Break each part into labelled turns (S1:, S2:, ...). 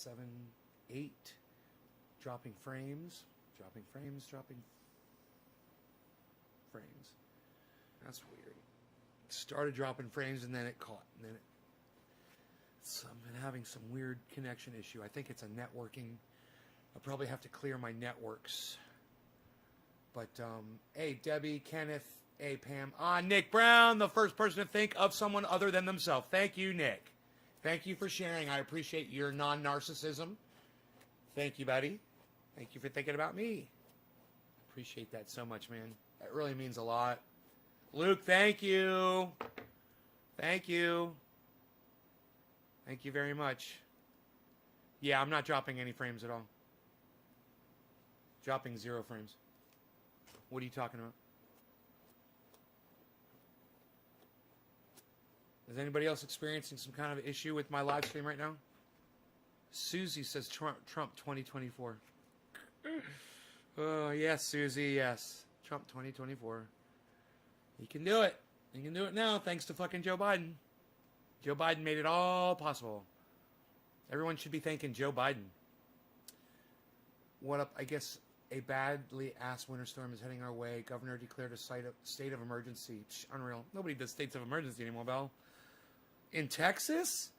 S1: 7, 8. Dropping frames. Dropping frames. That's weird. It started dropping frames and then it caught. And then I've been having some weird connection issue. I think it's a networking. I'll probably have to clear my networks. But, hey, Debbie, Kenneth, hey, Pam. Nick Brown, the first person to think of someone other than themselves. Thank you, Nick. Thank you for sharing. I appreciate your non-narcissism. Thank you, buddy. Thank you for thinking about me. Appreciate that so much, man. That really means a lot. Luke, thank you. Thank you. Thank you very much. Yeah, I'm not dropping any frames at all. Dropping 0 frames. What are you talking about? Is anybody else experiencing some kind of issue with my live stream right now? Susie says Trump 2024. Oh, yes, Susie, yes. Trump 2024. He can do it. He can do it now thanks to fucking Joe Biden. Joe Biden made it all possible. Everyone should be thanking Joe Biden. What up? I guess a badly ass winter storm is heading our way. Governor declared a state of emergency. Unreal. Nobody does states of emergency anymore, Bell. In Texas?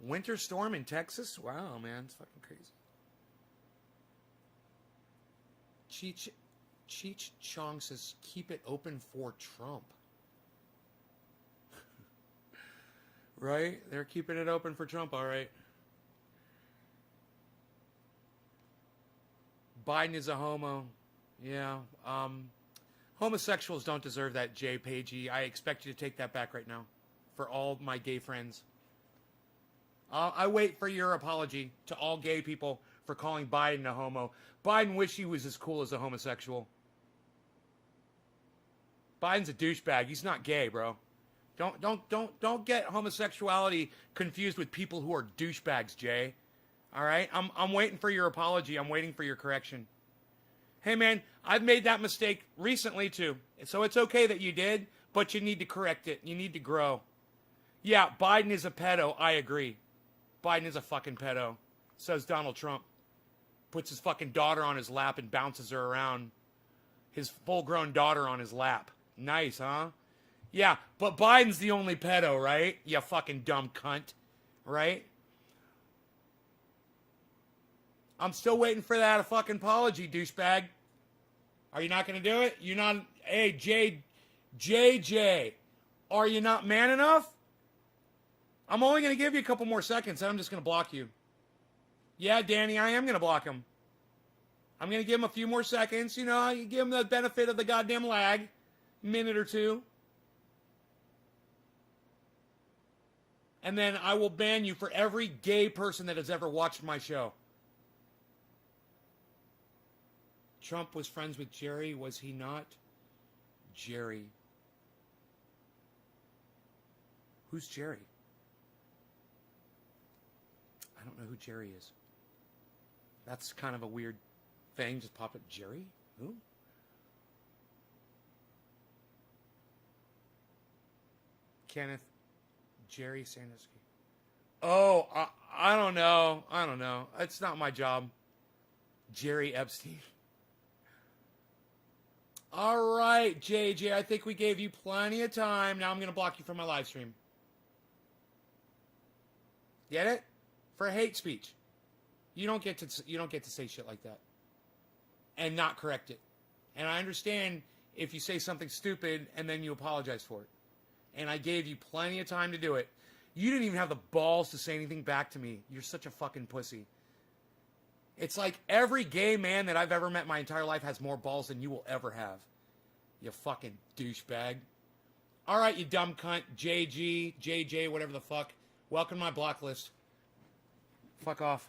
S1: Winter storm in Texas? Wow, man. It's fucking crazy. Cheech Chong says, keep it open for Trump. Right? They're keeping it open for Trump, all right. Biden is a homo. Yeah. Homosexuals don't deserve that, Jay Pagey. I expect you to take that back right now. For all my gay friends. I wait for your apology to all gay people for calling Biden a homo. Biden wish he was as cool as a homosexual. Biden's a douchebag. He's not gay, bro. Don't get homosexuality confused with people who are douchebags, Jay. All right? I'm waiting for your apology. I'm waiting for your correction. Hey, man, I've made that mistake recently, too. So it's okay that you did, but you need to correct it. You need to grow. Yeah, Biden is a pedo. I agree. Biden is a fucking pedo. Says Donald Trump. Puts his fucking daughter on his lap and bounces her around. His full-grown daughter on his lap. Nice, huh? Yeah, but Biden's the only pedo, right? You fucking dumb cunt. Right? I'm still waiting for that fucking apology, douchebag. Are you not going to do it? You're not... Hey, JJ. Are you not man enough? I'm only going to give you a couple more seconds, and I'm just going to block you. Yeah, Danny, I am going to block him. I'm going to give him a few more seconds. You know, you give him the benefit of the goddamn lag. Minute or two. And then I will ban you for every gay person that has ever watched my show. Trump was friends with Jerry, was he not? Jerry. Who's Jerry? I don't know who Jerry is. That's kind of a weird thing. Just pop up. Jerry? Who? Kenneth. Jerry Sandusky. Oh, I don't know. I don't know. It's not my job. Jerry Epstein. All right, JJ. I think we gave you plenty of time. Now I'm going to block you from my live stream. Get it? For hate speech. You don't get to say shit like that. And not correct it. And I understand if you say something stupid and then you apologize for it. And I gave you plenty of time to do it. You didn't even have the balls to say anything back to me. You're such a fucking pussy. It's like every gay man that I've ever met my entire life has more balls than you will ever have. You fucking douchebag. All right, you dumb cunt. JG, JJ, whatever the fuck. Welcome to my block list. Fuck off.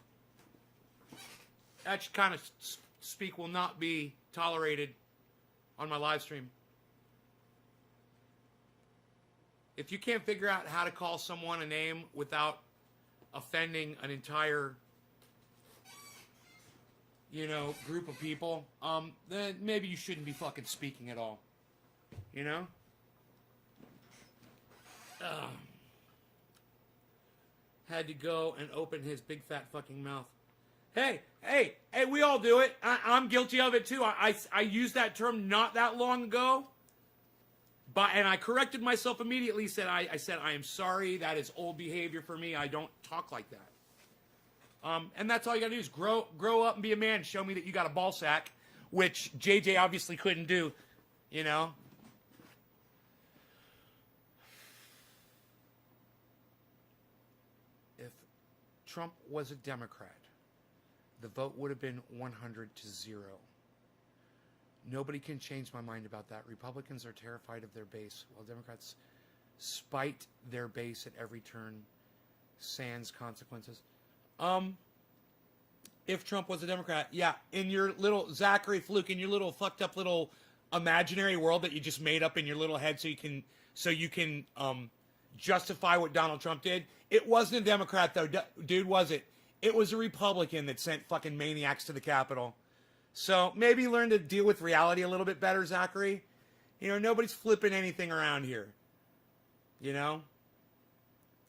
S1: That kind of speak will not be tolerated on my live stream. If you can't figure out how to call someone a name without offending an entire, group of people, then maybe you shouldn't be fucking speaking at all. You know? had to go and open his big fat fucking mouth. Hey, we all do it. I'm guilty of it too. I used that term not that long ago. And I corrected myself immediately. I said, I am sorry. That is old behavior for me. I don't talk like that. And that's all you got to do is grow up and be a man. Show me that you got a ball sack, which JJ obviously couldn't do, you know. If Trump was a Democrat, the vote would have been 100-0. Nobody can change my mind about that. Republicans are terrified of their base, while Democrats spite their base at every turn, sans consequences. If Trump was a Democrat, yeah, in your little Zachary Fluke, in your little fucked up little imaginary world that you just made up in your little head, so you can justify what Donald Trump did. It wasn't a Democrat though, dude, was it? It was a Republican that sent fucking maniacs to the Capitol. So maybe learn to deal with reality a little bit better, Zachary. You know, nobody's flipping anything around here. You know?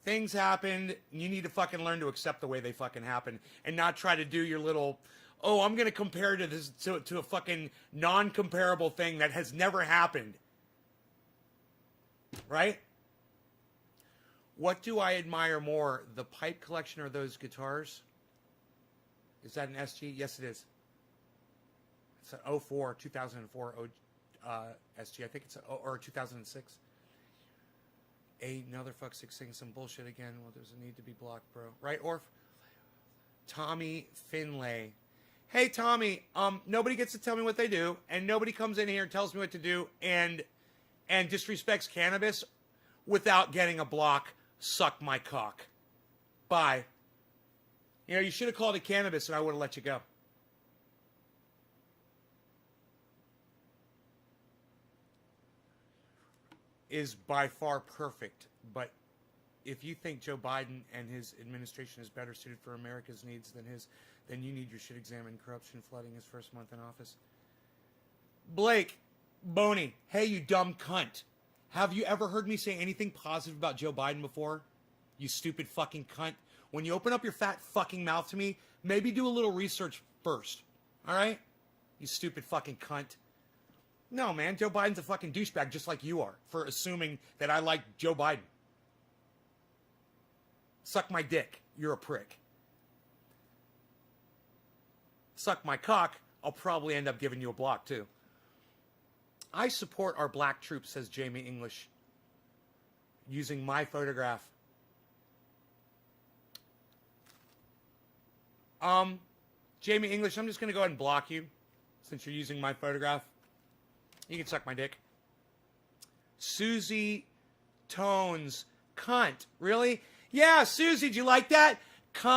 S1: Things happened. You need to fucking learn to accept the way they fucking happen and not try to do your little, oh, I'm going to compare to this to a fucking non-comparable thing that has never happened. Right? What do I admire more, the pipe collection or those guitars? Is that an SG? Yes, it is. It's an 2004 SG. I think it's or 2006. Another fuck six saying some bullshit again. Well, there's a need to be blocked, bro. Right, Orf? Tommy Finlay. Hey, Tommy. Nobody gets to tell me what they do, and nobody comes in here and tells me what to do, and disrespects cannabis without getting a block. Suck my cock. Bye. You know, you should have called it cannabis, and I would have let you go. Is by far perfect, but if you think Joe Biden and his administration is better suited for America's needs than his, then you need your shit examined. Corruption flooding his first month in office. Blake, Boney, hey, you dumb cunt. Have you ever heard me say anything positive about Joe Biden before? You stupid fucking cunt. When you open up your fat fucking mouth to me, maybe do a little research first. All right? You stupid fucking cunt. No, man, Joe Biden's a fucking douchebag just like you are for assuming that I like Joe Biden. Suck my dick. You're a prick. Suck my cock. I'll probably end up giving you a block, too. I support our black troops, says Jamie English, using my photograph. Jamie English, I'm just going to go ahead and block you since you're using my photograph. You can suck my dick. Susie Tones. Cunt. Really? Yeah, Susie, did you like that? Cunt.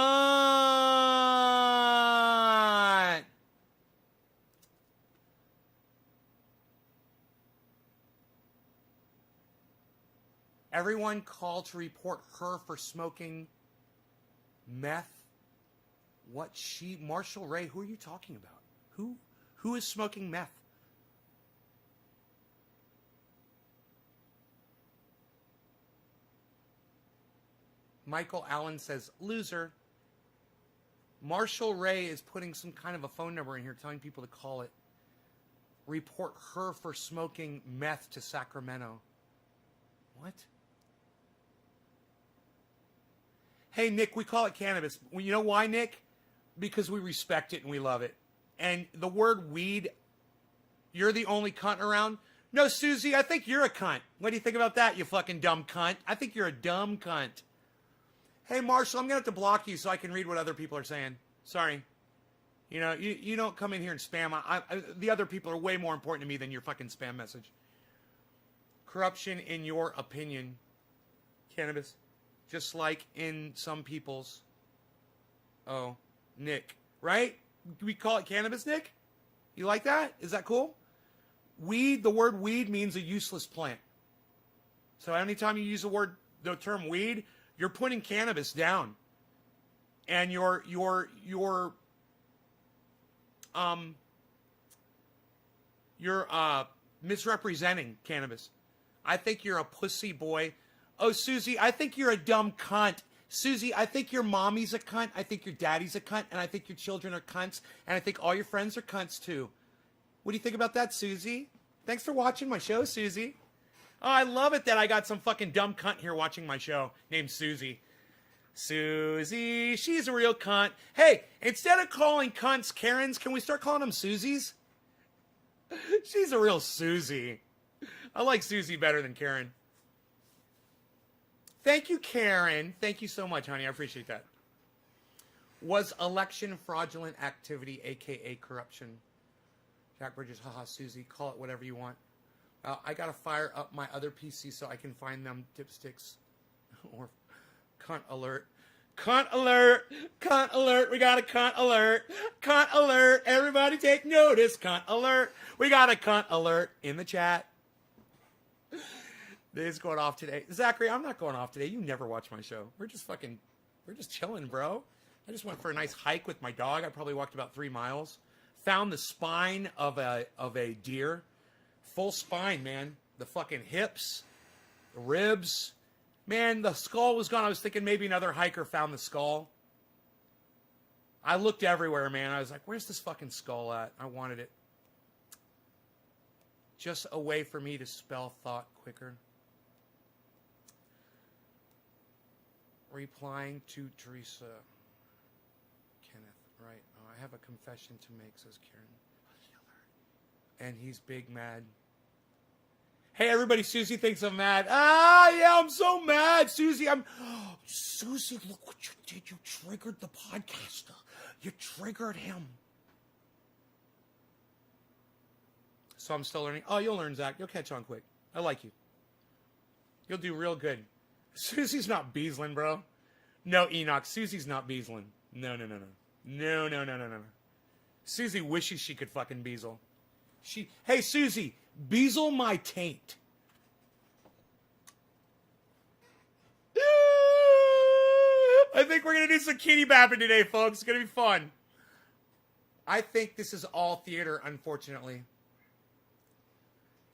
S1: Everyone called to report her for smoking meth. Marshall Ray, who are you talking about? Who is smoking meth? Michael Allen says, loser. Marshall Ray is putting some kind of a phone number in here telling people to call it. Report her for smoking meth to Sacramento. What? Hey, Nick, we call it cannabis. Well, you know why, Nick? Because we respect it and we love it. And the word weed, you're the only cunt around. No, Susie, I think you're a cunt. What do you think about that, you fucking dumb cunt? I think you're a dumb cunt. Hey, Marshall, I'm going to have to block you so I can read what other people are saying. Sorry. You know, you don't come in here and spam. The other people are way more important to me than your fucking spam message. Corruption, in your opinion, cannabis, just like in some people's. Oh, Nick, right? We call it cannabis, Nick? You like that? Is that cool? Weed, the word weed means a useless plant. So anytime you use the term weed, you're putting cannabis down, and you're misrepresenting cannabis. I think you're a pussy boy. Oh, Susie, I think you're a dumb cunt. Susie, I think your mommy's a cunt. I think your daddy's a cunt. And I think your children are cunts. And I think all your friends are cunts, too. What do you think about that, Susie? Thanks for watching my show, Susie. Oh, I love it that I got some fucking dumb cunt here watching my show named Susie. Susie, she's a real cunt. Hey, instead of calling cunts Karens, can we start calling them Susies? She's a real Susie. I like Susie better than Karen. Thank you, Karen. Thank you so much, honey. I appreciate that. Was election fraudulent activity, a.k.a. corruption? Jack Bridges, haha, Susie. Call it whatever you want. I got to fire up my other PC so I can find them dipsticks. Or cunt alert. Cunt alert. Cunt alert. We got a cunt alert. Cunt alert. Everybody take notice. Cunt alert. We got a cunt alert in the chat. It's going off today. Zachary, I'm not going off today. You never watch my show. We're just chilling, bro. I just went for a nice hike with my dog. I probably walked about 3 miles. Found the spine of a deer. Full spine, man. The fucking hips, the ribs. Man, the skull was gone. I was thinking maybe another hiker found the skull. I looked everywhere, man. I was like, where's this fucking skull at? I wanted it. Just a way for me to spell thought quicker. Replying to Teresa. Kenneth, right. Oh, I have a confession to make, says Karen. And he's big mad. Hey, everybody, Susie thinks I'm mad. Ah, yeah, I'm so mad, Susie. Susie, look what you did. You triggered the podcaster. You triggered him. So I'm still learning. Oh, you'll learn, Zach. You'll catch on quick. I like you. You'll do real good. Susie's not Beaslin, bro. No, Enoch. Susie's not Beaslin. No. No. Susie wishes she could fucking Beazle. Hey, Susie, Beazle my taint. I think we're going to do some kitty bapping today, folks. It's going to be fun. I think this is all theater, unfortunately.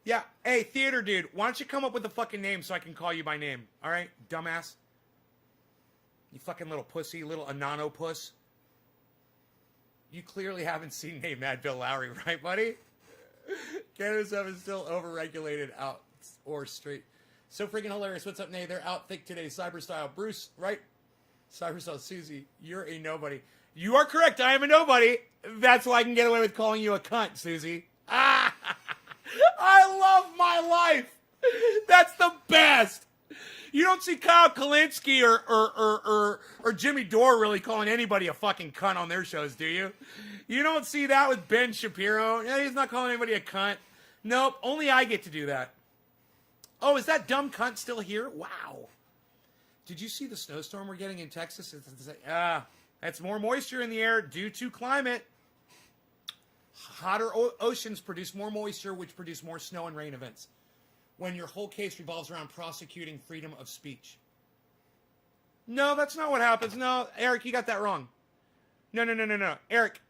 S1: Yeah. Hey, theater dude, why don't you come up with a fucking name so I can call you by name? All right, dumbass? You fucking little pussy, little anano puss. You clearly haven't seen Name Mad Bill Lowry, right, buddy? Canada 7 is still overregulated out or straight. So freaking hilarious. What's up, Nay? They're out thick today. Cyber style. Bruce, right? Cyber style. Susie, you're a nobody. You are correct. I am a nobody. That's why I can get away with calling you a cunt, Susie. Ah! I love my life. That's the best. You don't see Kyle Kalinske or Jimmy Dore really calling anybody a fucking cunt on their shows, do you? You don't see that with Ben Shapiro. Yeah, he's not calling anybody a cunt. Nope, only I get to do that. Oh, is that dumb cunt still here? Wow. Did you see the snowstorm we're getting in Texas? That's more moisture in the air due to climate. Hotter oceans produce more moisture, which produce more snow and rain events. When your whole case revolves around prosecuting freedom of speech. No, that's not what happens. No, Eric, you got that wrong. No. Eric,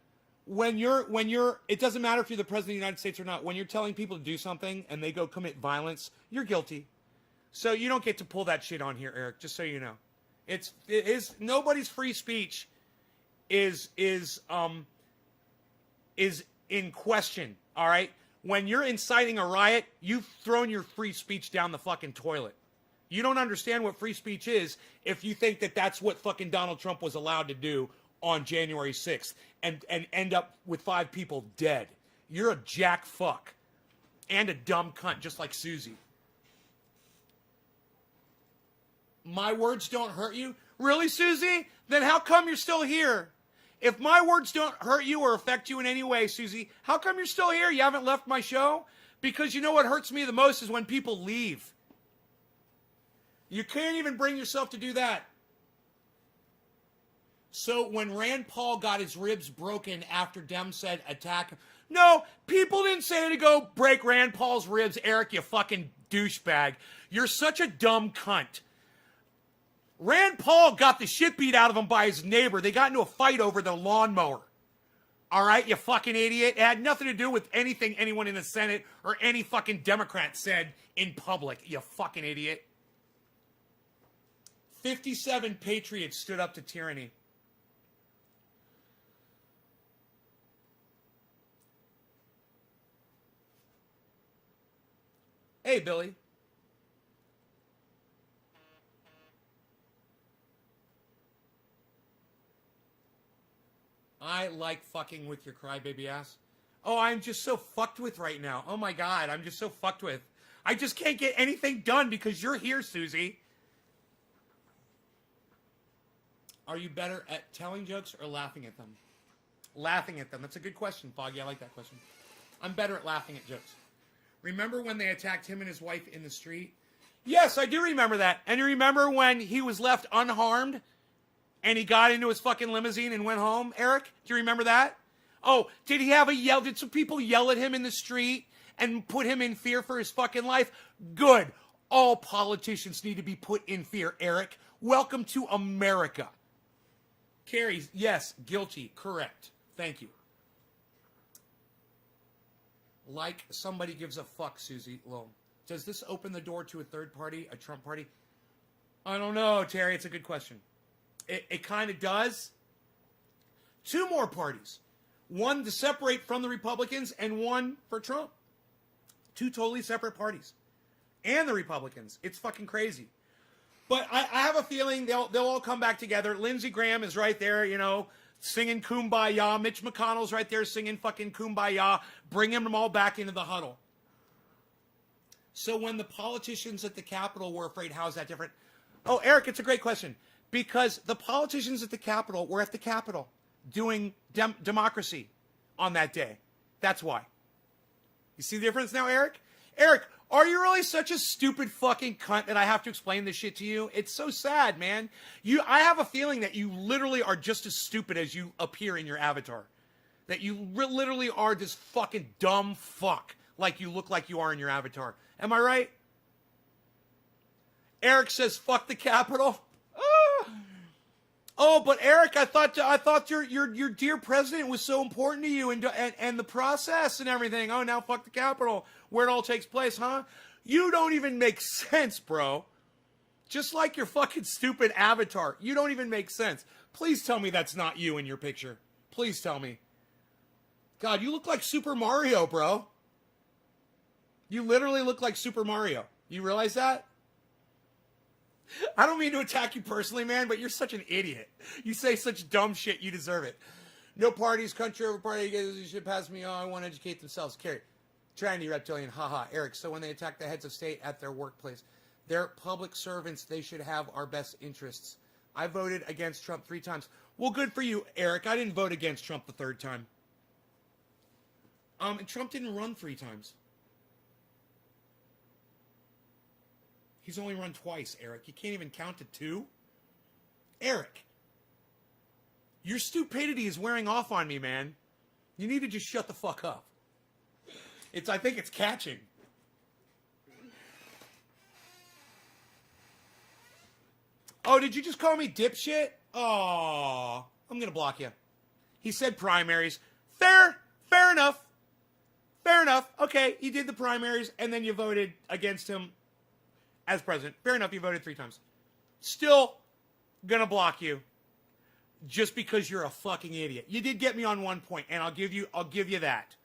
S1: when you're, it doesn't matter if you're the president of the United States or not. When you're telling people to do something and they go commit violence, you're guilty. So you don't get to pull that shit on here, Eric, just so you know. It is nobody's free speech is in question, all right? When you're inciting a riot, you've thrown your free speech down the fucking toilet. You don't understand what free speech is if you think that that's what fucking Donald Trump was allowed to do on January 6th and end up with 5 people dead. You're a jack fuck and a dumb cunt, just like Susie. My words don't hurt you? Really, Susie? Then how come you're still here? If my words don't hurt you or affect you in any way, Susie, how come you're still here? You haven't left my show? Because you know what hurts me the most is when people leave. You can't even bring yourself to do that. So when Rand Paul got his ribs broken after Dem said attack him, no, people didn't say to go break Rand Paul's ribs. Eric, you fucking douchebag. You're such a dumb cunt. Rand Paul got the shit beat out of him by his neighbor. They got into a fight over the lawnmower. All right, you fucking idiot. It had nothing to do with anything anyone in the Senate or any fucking Democrat said in public. You fucking idiot. 57 patriots stood up to tyranny. Hey, Billy. I like fucking with your crybaby ass. Oh, I'm just so fucked with right now. Oh my God, I'm just so fucked with. I just can't get anything done because you're here, Susie. Are you better at telling jokes or laughing at them? Laughing at them. That's a good question, Foggy. I like that question. I'm better at laughing at jokes. Remember when they attacked him and his wife in the street? Yes, I do remember that. And you remember when he was left unharmed and he got into his fucking limousine and went home, Eric? Do you remember that? Oh, did he have a yell? Did some people yell at him in the street and put him in fear for his fucking life? Good. All politicians need to be put in fear, Eric. Welcome to America. Carrie, yes, guilty. Correct. Thank you. Like somebody gives a fuck, Susie Loam. Does this open the door to a third party, a Trump party? I don't know, Terry. It's a good question. It kind of does. Two more parties. One to separate from the Republicans and one for Trump. Two totally separate parties. And the Republicans. It's fucking crazy. But I have a feeling they'll all come back together. Lindsey Graham is right there, you know, singing Kumbaya. Mitch McConnell's right there singing fucking Kumbaya. Bringing them all back into the huddle. So when the politicians at the Capitol were afraid, how is that different? Oh, Eric, it's a great question. Because the politicians at the Capitol were at the Capitol doing democracy on that day. That's why. You see the difference now, Eric? Eric, are you really such a stupid fucking cunt that I have to explain this shit to you? It's so sad, man. I have a feeling that you literally are just as stupid as you appear in your avatar. That you literally are this fucking dumb fuck like you look like you are in your avatar. Am I right? Eric says, fuck the Capitol. Oh, but Eric, I thought your dear president was so important to you and the process and everything. Oh, now fuck the Capitol, where it all takes place, huh? You don't even make sense, bro. Just like your fucking stupid avatar. You don't even make sense. Please tell me that's not you in your picture. Please tell me. God, you look like Super Mario, bro. You literally look like Super Mario. You realize that? I don't mean to attack you personally, man, but you're such an idiot. You say such dumb shit, you deserve it. No parties, country over party, you should pass me on. I want to educate themselves. Carrie, Trinity Reptilian, haha. Eric, so when they attack the heads of state at their workplace, they're public servants. They should have our best interests. I voted against Trump 3 times. Well, good for you, Eric. I didn't vote against Trump the 3rd time. And Trump didn't run 3 times. He's only run twice, Eric. You can't even count to 2? Eric, your stupidity is wearing off on me, man. You need to just shut the fuck up. I think it's catching. Oh, did you just call me dipshit? Oh, I'm going to block you. He said primaries. Fair enough. Fair enough. Okay, you did the primaries, and then you voted against him as president. Fair enough, you voted 3 times. Still gonna block you just because you're a fucking idiot. You did get me on 1 point, and I'll give you that.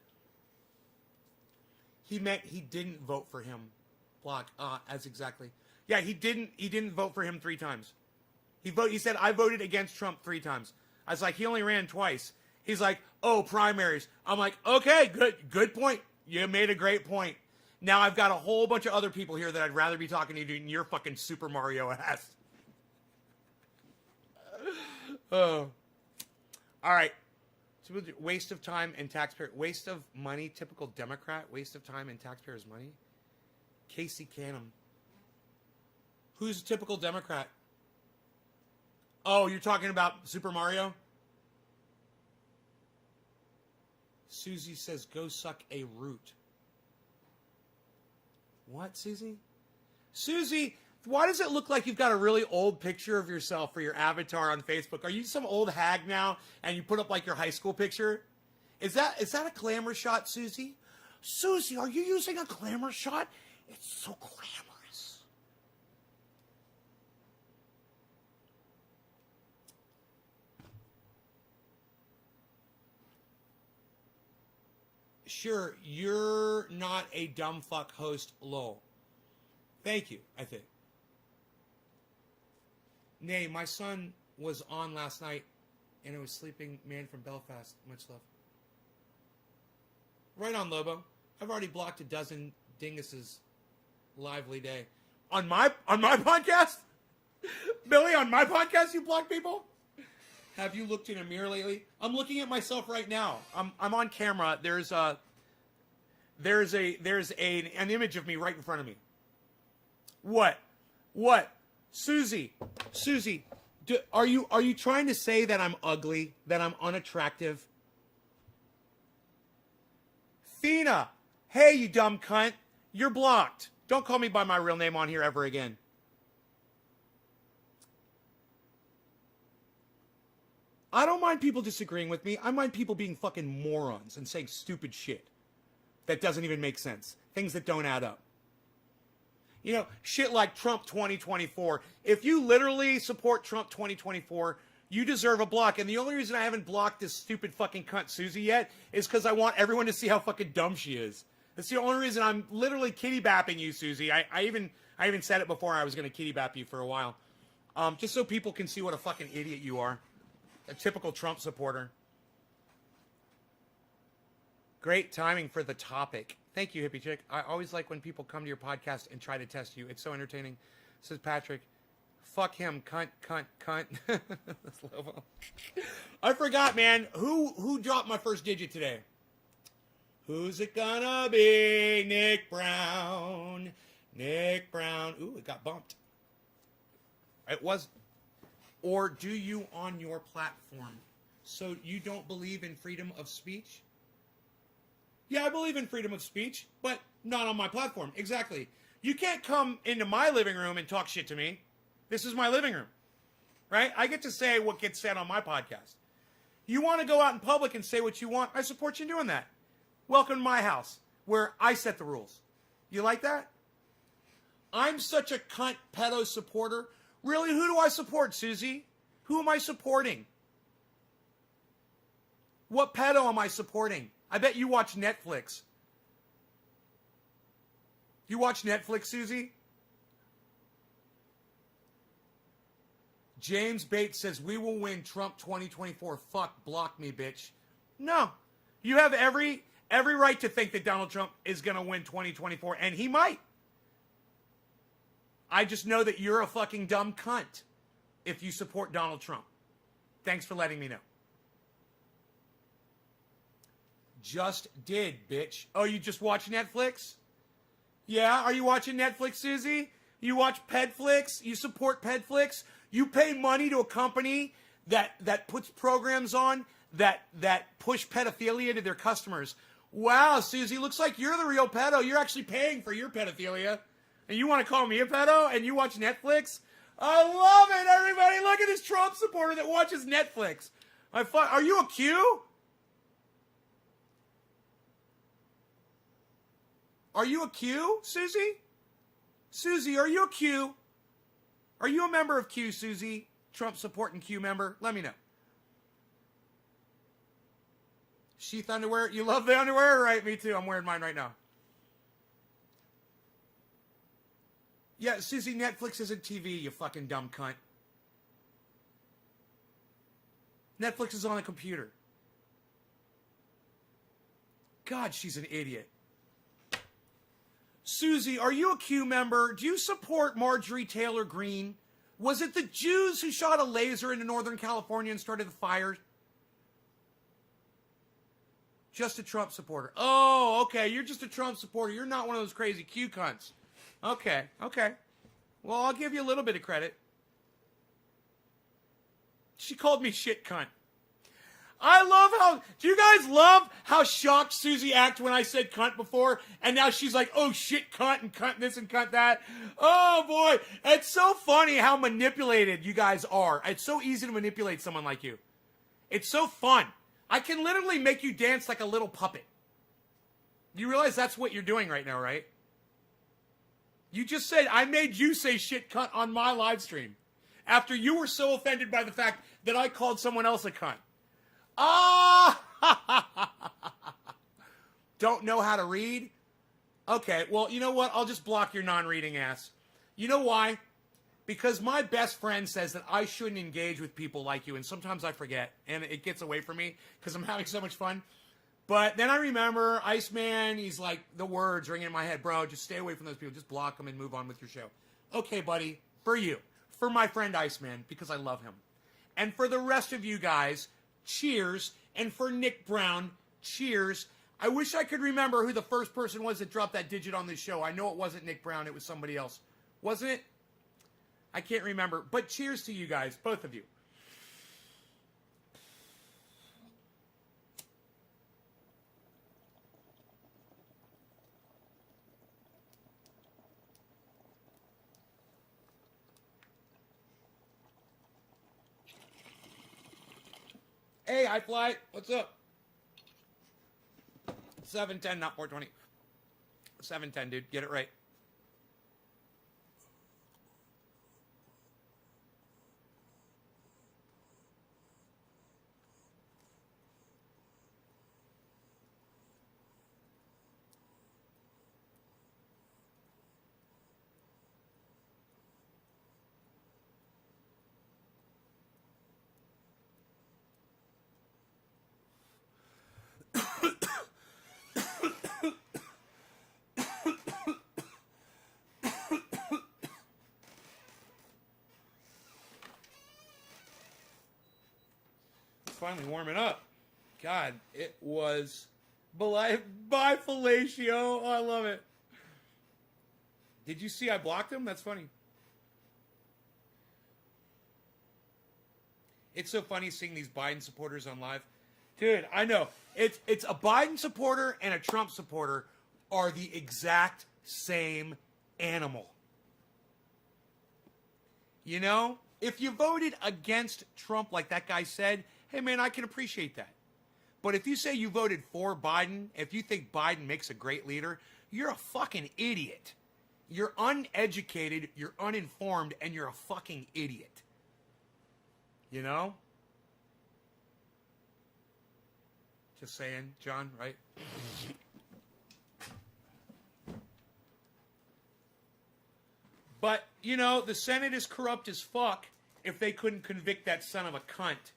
S1: He meant he didn't vote for him. Block. As exactly. Yeah, he didn't vote for him 3 times. He said, I voted against Trump 3 times. I was like, he only ran twice. He's like, oh, primaries. I'm like, okay, good point. You made a great point. Now I've got a whole bunch of other people here that I'd rather be talking to you than your fucking Super Mario ass. Oh. All right. Waste of time and taxpayer. Waste of money. Typical Democrat. Waste of time and taxpayers' money. Casey Canham. Who's a typical Democrat? Oh, you're talking about Super Mario? Susie says, go suck a root. What, Susie? Susie, why does it look like you've got a really old picture of yourself for your avatar on Facebook? Are you some old hag now and you put up like your high school picture? Is that a glamour shot, Susie? Susie, are you using a glamour shot? It's so glamorous. Sure, you're not a dumb fuck host, lol. Thank you, I think. Nay, my son was on last night, and it was Sleeping Man from Belfast. Much love. Right on, Lobo. I've already blocked a dozen dinguses. Lively day. On my podcast? Billy, on my podcast you block people? Have you looked in a mirror lately? I'm looking at myself right now. I'm on camera. There's an image of me right in front of me. What? Susie, are you trying to say that I'm ugly, that I'm unattractive? Fina, hey you dumb cunt, you're blocked. Don't call me by my real name on here ever again. I don't mind people disagreeing with me. I mind people being fucking morons and saying stupid shit that doesn't even make sense. Things that don't add up. You know, shit like Trump 2024. If you literally support Trump 2024, you deserve a block. And the only reason I haven't blocked this stupid fucking cunt Susie yet is because I want everyone to see how fucking dumb she is. That's the only reason I'm literally kitty bapping you, Susie. I even said it before I was going to kitty bap you for a while. Just so people can see what a fucking idiot you are. A typical Trump supporter. Great timing for the topic. Thank you, hippie chick. I always like when people come to your podcast and try to test you. It's so entertaining. Says Patrick. Fuck him, cunt. That's Lobo. I forgot, man. Who dropped my first digit today? Who's it gonna be? Nick Brown. Ooh, it got bumped. It was. Or do you on your platform? So you don't believe in freedom of speech? Yeah, I believe in freedom of speech, but not on my platform. Exactly. You can't come into my living room and talk shit to me. This is my living room, right? I get to say what gets said on my podcast. You want to go out in public and say what you want? I support you doing that. Welcome to my house, where I set the rules. You like that? I'm such a cunt pedo supporter. Really, who do I support, Susie? Who am I supporting? What pedo am I supporting? I bet you watch Netflix. You watch Netflix, Susie? James Bates says, we will win Trump 2024. Fuck, block me, bitch. No. You have every right to think that Donald Trump is going to win 2024, and he might. I just know that you're a fucking dumb cunt if you support Donald Trump. Thanks for letting me know. Just did, bitch. Oh, you just watch Netflix? Yeah, are you watching Netflix, Susie? You watch Pedflix? You support Pedflix? You pay money to a company that puts programs on that push pedophilia to their customers. Wow, Susie, looks like you're the real pedo. You're actually paying for your pedophilia. And you want to call me a pedo? And you watch Netflix? I love it, everybody. Look at this Trump supporter that watches Netflix. Are you a Q? Are you a Q, Susie? Susie, are you a Q? Are you a member of Q, Susie? Trump supporting Q member? Let me know. Sheath underwear? You love the underwear? Right, me too. I'm wearing mine right now. Yeah, Susie, Netflix isn't TV, you fucking dumb cunt. Netflix is on a computer. God, she's an idiot. Susie, are you a Q member? Do you support Marjorie Taylor Greene? Was it the Jews who shot a laser into Northern California and started the fires? Just a Trump supporter. Oh, okay, you're just a Trump supporter. You're not one of those crazy Q cunts. Okay. Well, I'll give you a little bit of credit. She called me shit cunt. Do you guys love how shocked Susie acted when I said cunt before? And now she's like, oh shit cunt and cunt this and cunt that. Oh boy, it's so funny how manipulated you guys are. It's so easy to manipulate someone like you. It's so fun. I can literally make you dance like a little puppet. You realize that's what you're doing right now, right? You just said, I made you say shit cunt on my live stream. After you were so offended by the fact that I called someone else a cunt. Ah! don't know how to read? Okay, well, you know what? I'll just block your non-reading ass. You know why? Because my best friend says that I shouldn't engage with people like you, and sometimes I forget, and it gets away from me because I'm having so much fun. But then I remember Iceman, he's like, the words ringing in my head, bro, just stay away from those people. Just block them and move on with your show. Okay, buddy, for you. For my friend Iceman, because I love him. And for the rest of you guys, cheers. And for Nick Brown, cheers. I wish I could remember who the first person was that dropped that digit on this show. I know it wasn't Nick Brown, it was somebody else. Wasn't it? I can't remember. But cheers to you guys, both of you. Hey, iFly, what's up? 710, not 420. 710, dude. Get it right. Finally warming up. God, it was bye fellatio. Oh, I love it. Did you see I blocked him? That's funny. It's so funny seeing these Biden supporters on live. Dude, I know. It's a Biden supporter and a Trump supporter are the exact same animal. You know? If you voted against Trump like that guy said, hey, man, I can appreciate that. But if you say you voted for Biden, if you think Biden makes a great leader, you're a fucking idiot. You're uneducated, you're uninformed, and you're a fucking idiot. You know? Just saying, John, right? But, you know, the Senate is corrupt as fuck if they couldn't convict that son of a cunt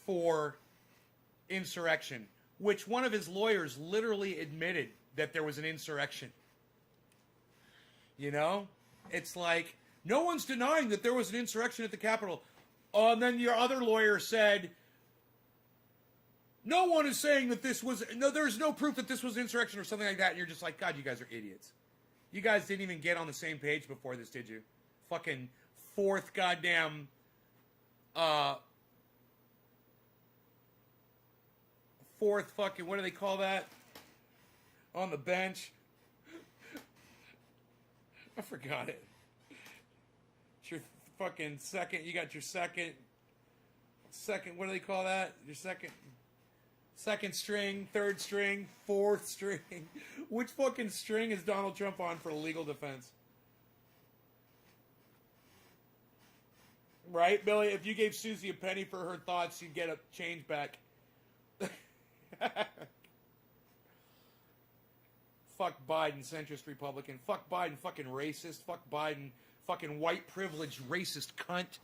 S1: for insurrection, which one of his lawyers literally admitted that there was an insurrection. You know? It's like, no one's denying that there was an insurrection at the Capitol. And then your other lawyer said, no one is saying that this was, no, there's no proof that this was an insurrection or something like that. And you're just like, God, you guys are idiots. You guys didn't even get on the same page before this, did you? Fucking fourth goddamn, fourth fucking, what do they call that? On the bench. I forgot it. It's your fucking second, you got your second, what do they call that? Your second string, third string, fourth string. Which fucking string is Donald Trump on for legal defense? Right, Billy? If you gave Susie a penny for her thoughts, you'd get a change back. Fuck Biden, centrist Republican. Fuck Biden, fucking racist. Fuck Biden, fucking white privileged racist cunt.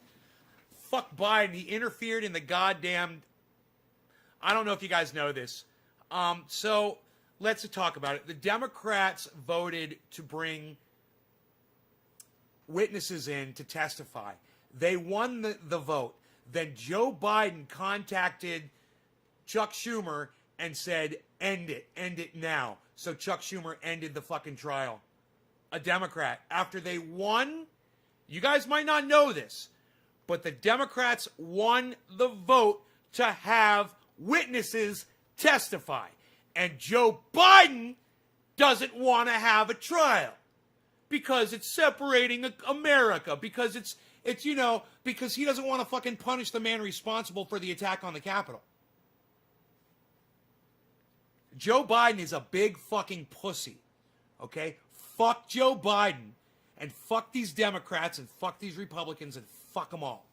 S1: Fuck Biden. He interfered in the goddamn... I don't know if you guys know this. So let's talk about it. The Democrats voted to bring witnesses in to testify. They won the vote. Then Joe Biden contacted Chuck Schumer and said, end it now. So Chuck Schumer ended the fucking trial. A Democrat. After they won, you guys might not know this, but the Democrats won the vote to have witnesses testify. And Joe Biden doesn't want to have a trial because it's separating America, because it's you know, because he doesn't want to fucking punish the man responsible for the attack on the Capitol. Joe Biden is a big fucking pussy, okay? Fuck Joe Biden, and fuck these Democrats, and fuck these Republicans, and fuck them all.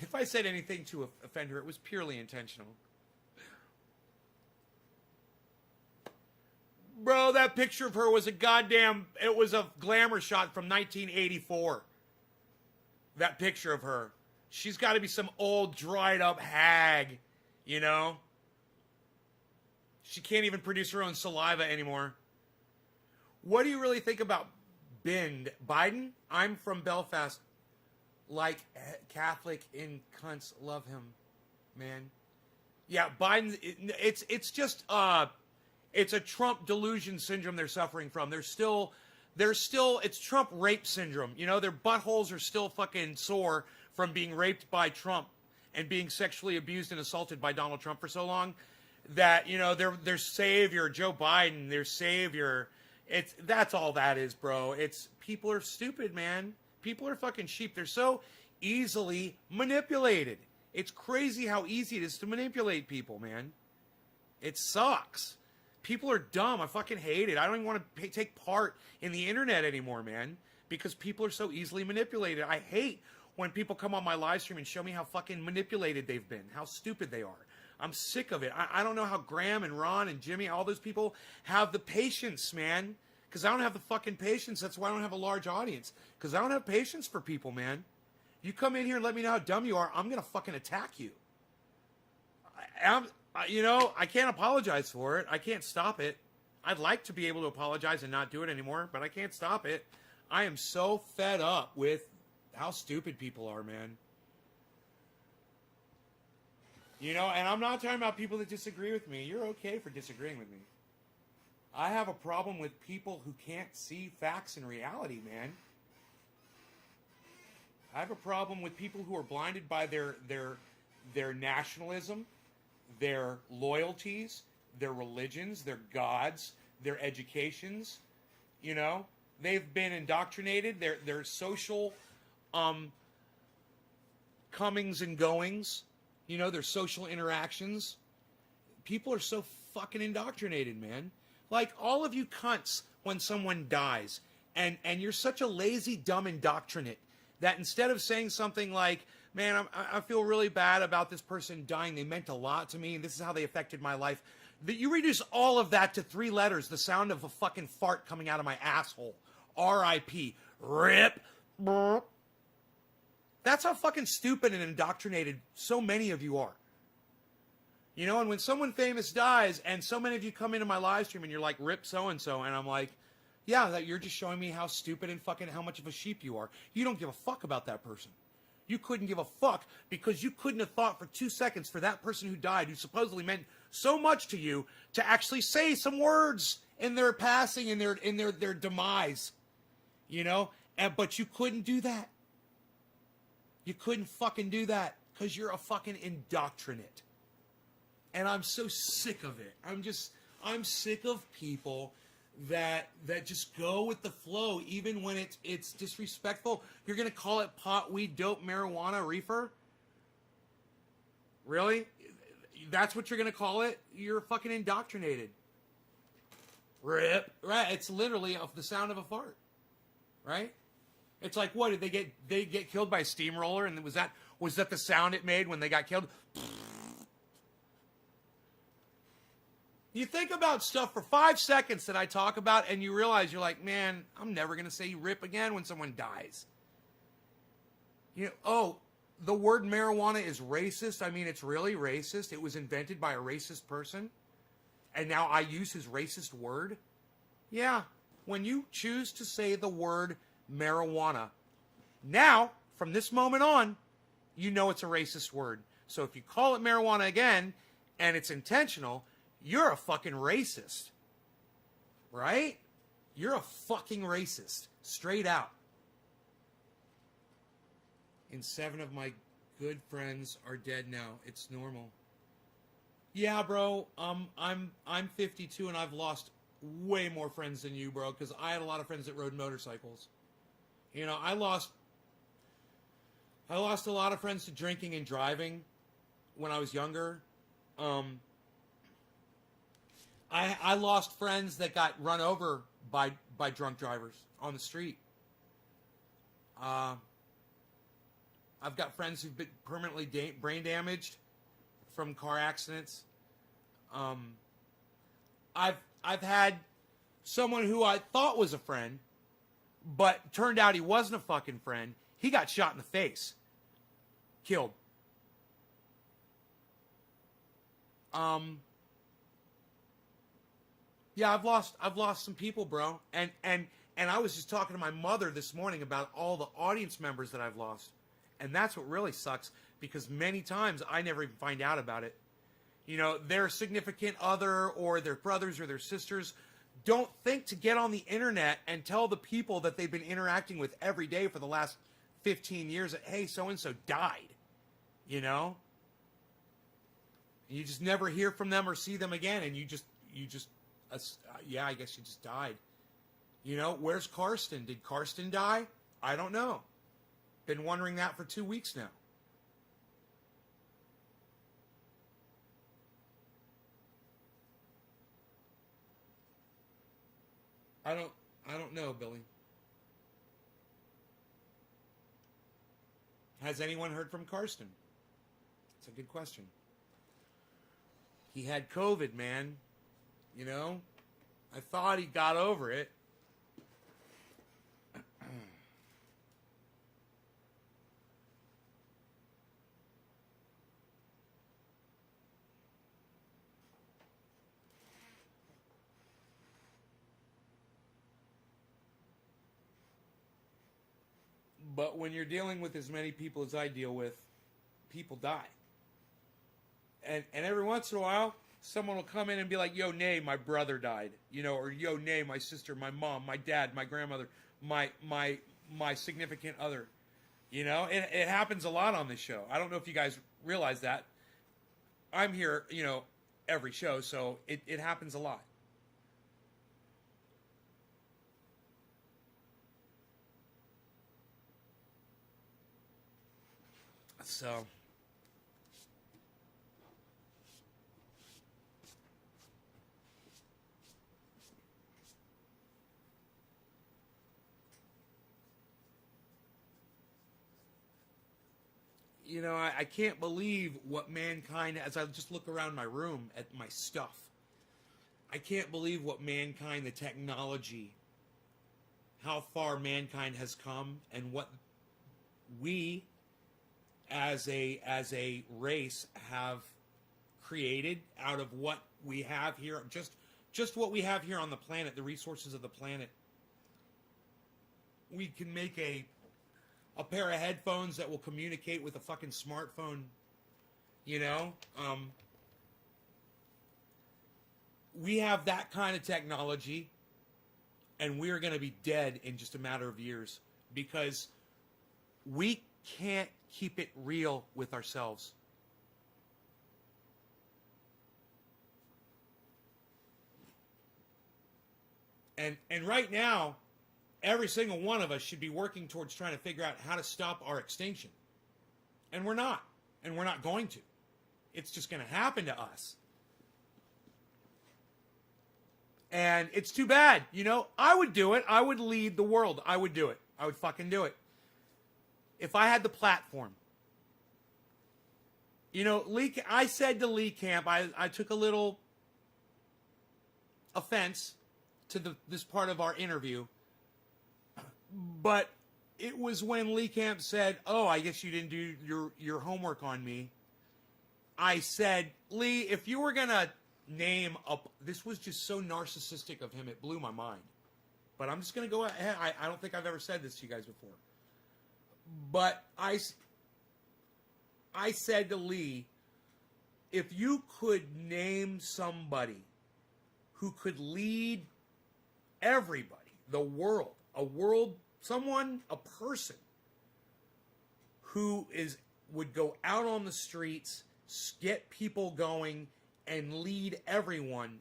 S1: If I said anything to offend her, it was purely intentional. Bro, that picture of her was it was a glamour shot from 1984. That picture of her. She's got to be some old, dried up hag, you know? She can't even produce her own saliva anymore. What do you really think about Biden? I'm from Belfast. Like, Catholic in cunts love him, man. Yeah, Biden, it's just, it's a Trump delusion syndrome they're suffering from. It's Trump rape syndrome. You know, their buttholes are still fucking sore from being raped by Trump and being sexually abused and assaulted by Donald Trump for so long that, you know, their savior, Joe Biden, their savior, that's all that is, bro. People are stupid, man. People are fucking sheep. They're so easily manipulated. It's crazy how easy it is to manipulate people, man. It sucks. People are dumb. I fucking hate it. I don't even want to take part in the internet anymore, man, because people are so easily manipulated. I hate when people come on my live stream and show me how fucking manipulated they've been, how stupid they are. I'm sick of it. I don't know how Graham and Ron and Jimmy, all those people have the patience, man, because I don't have the fucking patience. That's why I don't have a large audience, because I don't have patience for people, man. You come in here and let me know how dumb you are, I'm going to fucking attack you. You know, I can't apologize for it. I can't stop it. I'd like to be able to apologize and not do it anymore, but I can't stop it. I am so fed up with how stupid people are, man. You know, and I'm not talking about people that disagree with me. You're okay for disagreeing with me. I have a problem with people who can't see facts and reality, man. I have a problem with people who are blinded by their nationalism, their loyalties, their religions, their gods, their educations. You know, they've been indoctrinated. Their social comings and goings, you know, their social interactions. People are so fucking indoctrinated, man. Like, all of you cunts, when someone dies, and you're such a lazy, dumb indoctrinate that instead of saying something like, man, I feel really bad about this person dying, they meant a lot to me, and this is how they affected my life, that you reduce all of that to 3 letters, the sound of a fucking fart coming out of my asshole. R.I.P. RIP. That's how fucking stupid and indoctrinated so many of you are. You know, and when someone famous dies, and so many of you come into my live stream and you're like, RIP so-and-so, and I'm like, yeah, that you're just showing me how stupid and fucking how much of a sheep you are. You don't give a fuck about that person. You couldn't give a fuck because you couldn't have thought for 2 seconds for that person who died, who supposedly meant so much to you, to actually say some words in their passing, in their demise. You know? But you couldn't do that. You couldn't fucking do that because you're a fucking indoctrinate. And I'm so sick of it. I'm sick of people that just go with the flow, even when it's disrespectful. You're gonna call it pot, weed, dope, marijuana, reefer? Really? That's what you're gonna call it? You're fucking indoctrinated. RIP. Right? It's literally the sound of a fart. Right? It's like, what, did they get killed by a steamroller, and was that the sound it made when they got killed? You think about stuff for 5 seconds that I talk about, and you realize you're like, man, I'm never going to say RIP again when someone dies. You know, oh, the word marijuana is racist. I mean, it's really racist. It was invented by a racist person, and now I use his racist word? Yeah, when you choose to say the word marijuana, now, from this moment on, you know it's a racist word. So if you call it marijuana again, and it's intentional, you're a fucking racist. Right? You're a fucking racist. Straight out. And 7 of my good friends are dead now. It's normal. Yeah, bro. I'm 52 and I've lost way more friends than you, bro, because I had a lot of friends that rode motorcycles. You know, I lost a lot of friends to drinking and driving when I was younger. I lost friends that got run over by drunk drivers on the street. I've got friends who've been permanently brain damaged from car accidents. I've had someone who I thought was a friend, but turned out he wasn't a fucking friend. He got shot in the face, killed. Yeah, I've lost some people, bro. And I was just talking to my mother this morning about all the audience members that I've lost. And that's what really sucks, because many times I never even find out about it. You know, their significant other or their brothers or their sisters don't think to get on the internet and tell the people that they've been interacting with every day for the last 15 years that, hey, so-and-so died, you know? And you just never hear from them or see them again, and you just, yeah, I guess you just died. You know, where's Karsten? Did Karsten die? I don't know. Been wondering that for 2 weeks now. I don't know, Billy. Has anyone heard from Karsten? It's a good question. He had COVID, man. You know? I thought he got over it. But when you're dealing with as many people as I deal with, people die. And every once in a while, someone will come in and be like, yo, Nay, my brother died. You know, or yo, Nay, my sister, my mom, my dad, my grandmother, my significant other. You know, it happens a lot on this show. I don't know if you guys realize that. I'm here, you know, every show, so it happens a lot. So, you know, I can't believe what mankind, as I just look around my room at my stuff, I can't believe what mankind, the technology, how far mankind has come, and what we as a race have created out of what we have here, just what we have here on the planet, the resources of the planet. We can make a pair of headphones that will communicate with a fucking smartphone, you know? We have that kind of technology, and we're going to be dead in just a matter of years because we can't keep it real with ourselves. And right now, every single one of us should be working towards trying to figure out how to stop our extinction. And we're not. And we're not going to. It's just going to happen to us. And it's too bad. You know, I would do it. I would lead the world. I would do it. I would fucking do it. If I had the platform. You know, I said to Lee Camp, I took a little offense to this part of our interview. But it was when Lee Camp said, oh, I guess you didn't do your homework on me. I said, Lee, if you were going to name up, this was just so narcissistic of him, it blew my mind. But I'm just going to go ahead. I don't think I've ever said this to you guys before. But I said to Lee, if you could name somebody who could lead everybody, the world, a person who would go out on the streets, get people going, and lead everyone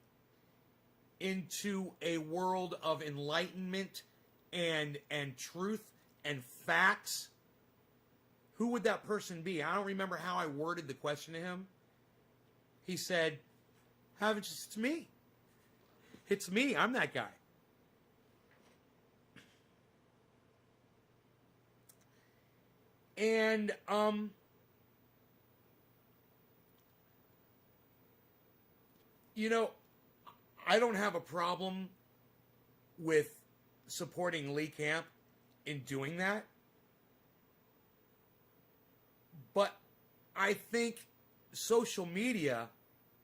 S1: into a world of enlightenment and truth and facts, who would that person be? I don't remember how I worded the question to him. He said, it's me. It's me. I'm that guy. And, you know, I don't have a problem with supporting Lee Camp in doing that. But I think social media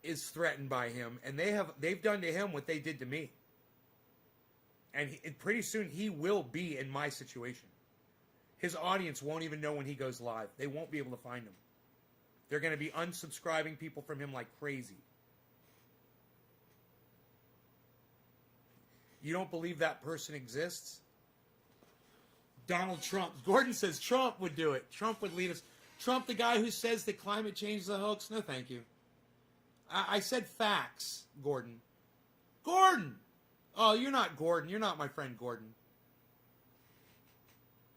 S1: is threatened by him, and they've done to him what they did to me. And pretty soon he will be in my situation. His audience won't even know when he goes live. They won't be able to find him. They're going to be unsubscribing people from him like crazy. You don't believe that person exists? Donald Trump. Gordon says Trump would do it. Trump would lead us. Trump, the guy who says that climate change is a hoax? No, thank you. I said facts, Gordon. Gordon! Oh, you're not Gordon. You're not my friend Gordon.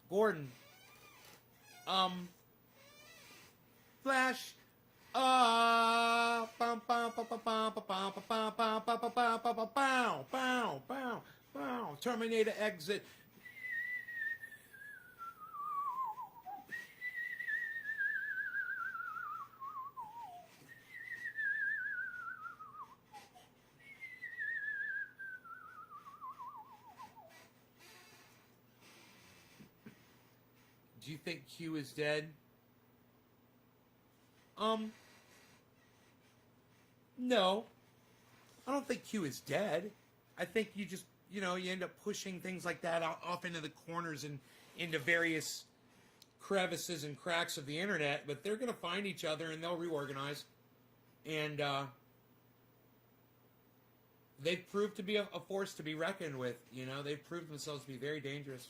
S1: Gordon. Flash. Terminator exit. Do you think Q is dead? No. I don't think Q is dead. I think you just, you end up pushing things like that off into the corners and into various crevices and cracks of the internet, but they're going to find each other and they'll reorganize. And they've proved to be a force to be reckoned with. They've proved themselves to be very dangerous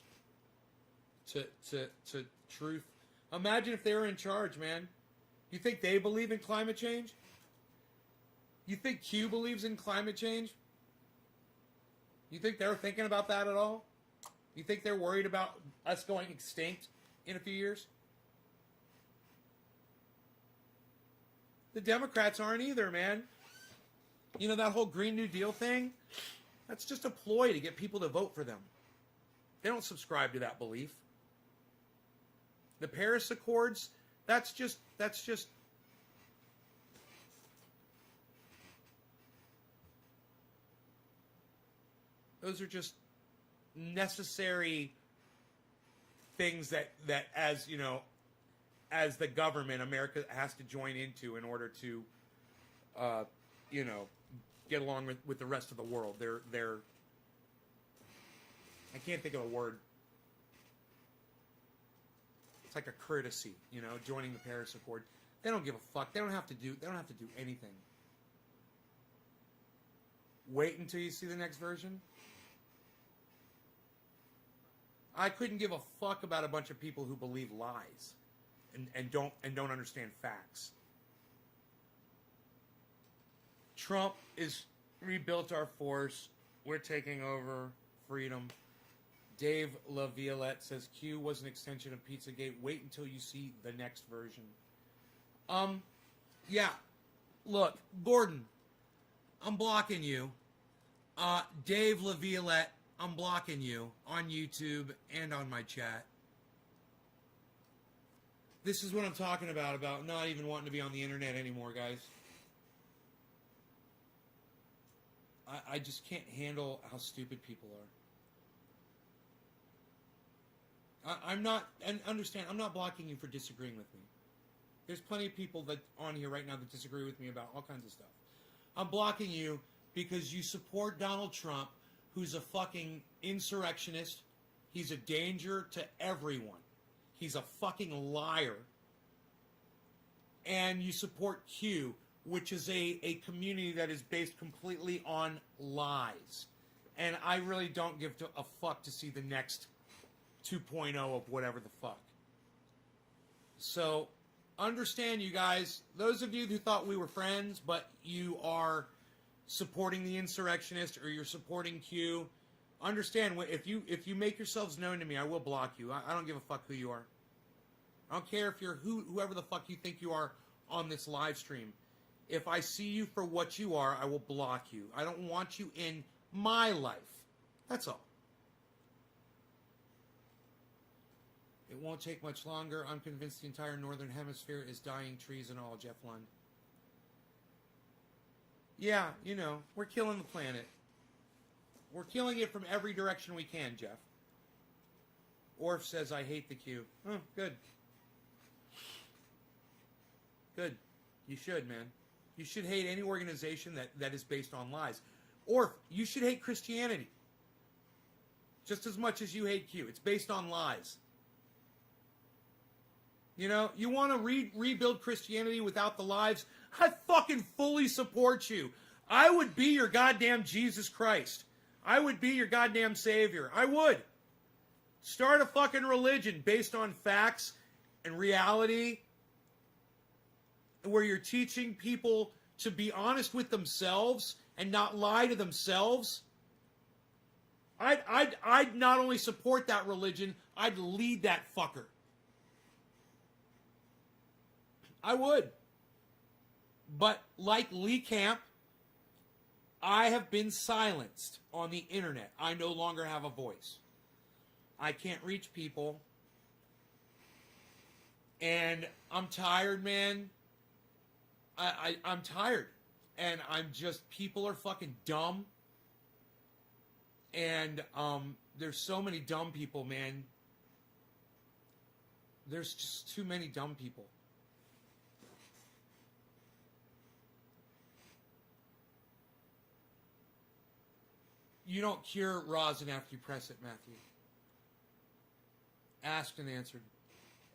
S1: to truth. Imagine if they were in charge, man. You think they believe in climate change? You think Q believes in climate change? You think they're thinking about that at all? You think they're worried about us going extinct in a few years? The Democrats aren't either, man. That whole Green New Deal thing? That's just a ploy to get people to vote for them. They don't subscribe to that belief. The Paris Accords, that's just those are just necessary things that as the government, America has to join into in order to get along with the rest of the world. They're I can't think of a word. It's like a courtesy, joining the Paris Accord. They don't give a fuck. They don't have to do anything. Wait until you see the next version. I couldn't give a fuck about a bunch of people who believe lies and don't understand facts. Trump is rebuilt our force. We're taking over freedom. Dave LaViolette says Q was an extension of Pizzagate. Wait until you see the next version. Yeah. Look, Gordon, I'm blocking you. Dave LaViolette, I'm blocking you on YouTube and on my chat. This is what I'm talking about not even wanting to be on the internet anymore, guys. I just can't handle how stupid people are. I'm not, and understand, I'm not blocking you for disagreeing with me. There's plenty of people that on here right now that disagree with me about all kinds of stuff. I'm blocking you because you support Donald Trump, who's a fucking insurrectionist. He's a danger to everyone. He's a fucking liar. And you support Q, which is a community that is based completely on lies. And I really don't give a fuck to see the next 2.0 of whatever the fuck. So, understand, you guys, those of you who thought we were friends, but you are supporting the insurrectionist or you're supporting Q, understand, if you make yourselves known to me, I will block you. I don't give a fuck who you are. I don't care if you're whoever the fuck you think you are on this live stream. If I see you for what you are, I will block you. I don't want you in my life. That's all. It won't take much longer. I'm convinced the entire northern hemisphere is dying, trees and all, Jeff Lund. Yeah, you know, we're killing the planet. We're killing it from every direction we can, Jeff. Orf says, I hate the Q. Oh, good. Good. You should, man. You should hate any organization that is based on lies. Orf, you should hate Christianity. Just as much as you hate Q. It's based on lies. You know, you want to rebuild Christianity without the lies? I fucking fully support you. I would be your goddamn Jesus Christ. I would be your goddamn Savior. I would. Start a fucking religion based on facts and reality, where you're teaching people to be honest with themselves and not lie to themselves. I'd not only support that religion, I'd lead that fucker. I would. But like Lee Camp, I have been silenced on the internet. I no longer have a voice. I can't reach people. And I'm tired, man. I'm tired. And I'm just, people are fucking dumb. And there's so many dumb people, man. There's just too many dumb people. You don't cure rosin after you press it, Matthew. Asked and answered.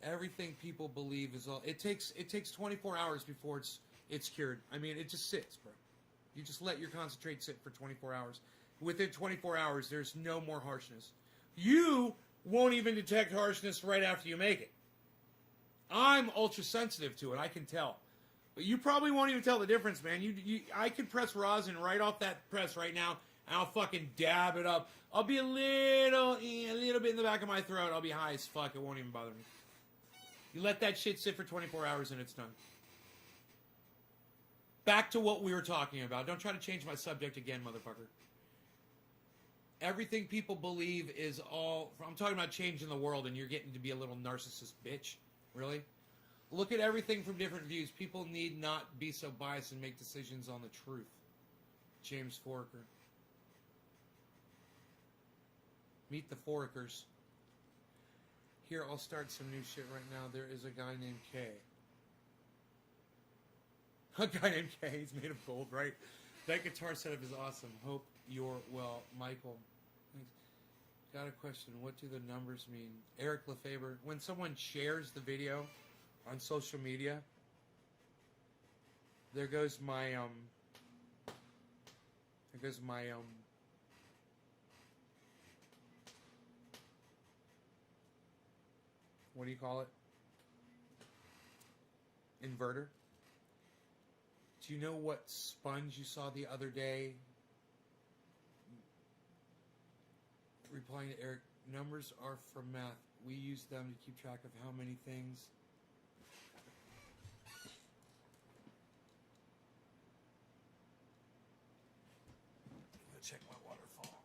S1: Everything people believe is all. It takes 24 hours before it's cured. I mean, it just sits, bro. You just let your concentrate sit for 24 hours. Within 24 hours, there's no more harshness. You won't even detect harshness right after you make it. I'm ultra sensitive to it. I can tell. But you probably won't even tell the difference, man. I could press rosin right off that press right now, and I'll fucking dab it up. I'll be a little bit in the back of my throat. I'll be high as fuck. It won't even bother me. You let that shit sit for 24 hours and it's done. Back to what we were talking about. Don't try to change my subject again, motherfucker. Everything people believe is all... I'm talking about changing the world, and you're getting to be a little narcissist bitch. Really? Look at everything from different views. People need not be so biased and make decisions on the truth. James Foraker. Meet the Forakers. Here, I'll start some new shit right now. There is a guy named K. A guy named K. He's made of gold, right? That guitar setup is awesome. Hope you're well. Michael. Thanks. Got a question. What do the numbers mean? Eric Lefebvre. When someone shares the video on social media, there goes my, what do you call it? Inverter. Do you know what sponge you saw the other day? Replying to Eric, numbers are from math. We use them to keep track of how many things. I'm gonna check my waterfall.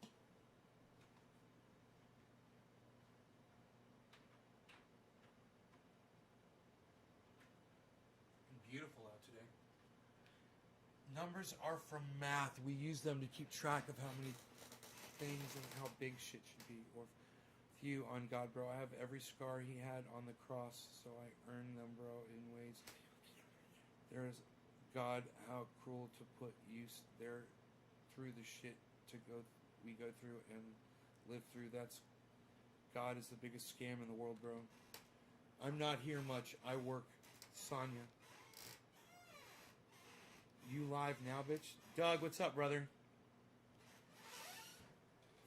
S1: Beautiful out today. Numbers are from math. We use them to keep track of how many things and how big shit should be. Or few on God, bro. I have every scar he had on the cross, so I earn them, bro, in ways. There is God, how cruel to put use there through the shit we go through and live through. That's God is the biggest scam in the world, bro. I'm not here much. I work. Sonia. You live now, bitch? Doug, what's up, brother?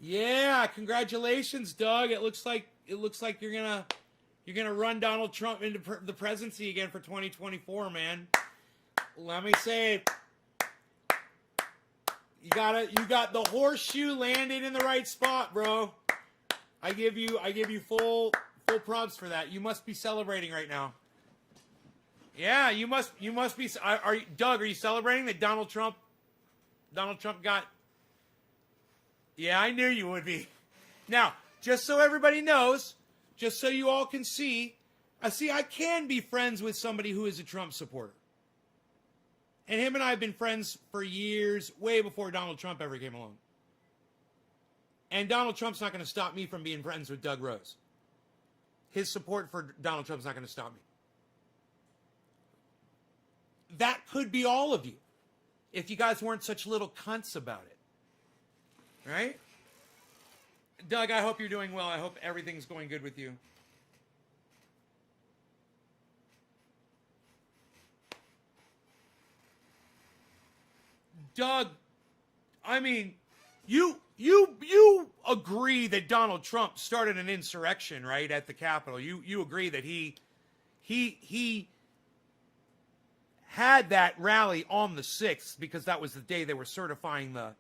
S1: Yeah, congratulations, Doug. It looks like you're gonna run Donald Trump into the presidency again for 2024, man. Let me say, you got the horseshoe landed in the right spot, bro. I give you full props for that. You must be celebrating right now. Yeah, you must be. Doug, are you celebrating that Donald Trump got? Yeah, I knew you would be. Now, just so everybody knows, just so you all can see. I can be friends with somebody who is a Trump supporter. And him and I have been friends for years, way before Donald Trump ever came along. And Donald Trump's not going to stop me from being friends with Doug Rose. His support for Donald Trump's not going to stop me. That could be all of you, if you guys weren't such little cunts about it. Right? Doug, I hope you're doing well. I hope everything's going good with you. Doug, I mean, you agree that Donald Trump started an insurrection, right, at the Capitol. You agree that he had that rally on the 6th because that was the day they were certifying the...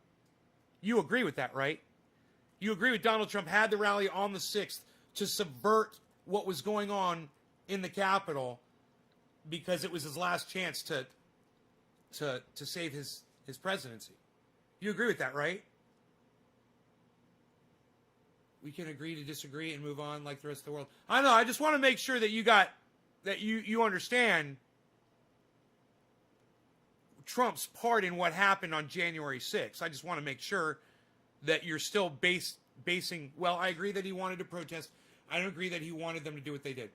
S1: You agree with that, right? You agree with Donald Trump had the rally on the 6th to subvert what was going on in the Capitol because it was his last chance to save his presidency. You agree with that, right? We can agree to disagree and move on like the rest of the world. I know, I just want to make sure that you understand Trump's part in what happened on January 6th. I just want to make sure that you're still basing, well, I agree that he wanted to protest. I don't agree that he wanted them to do what they did.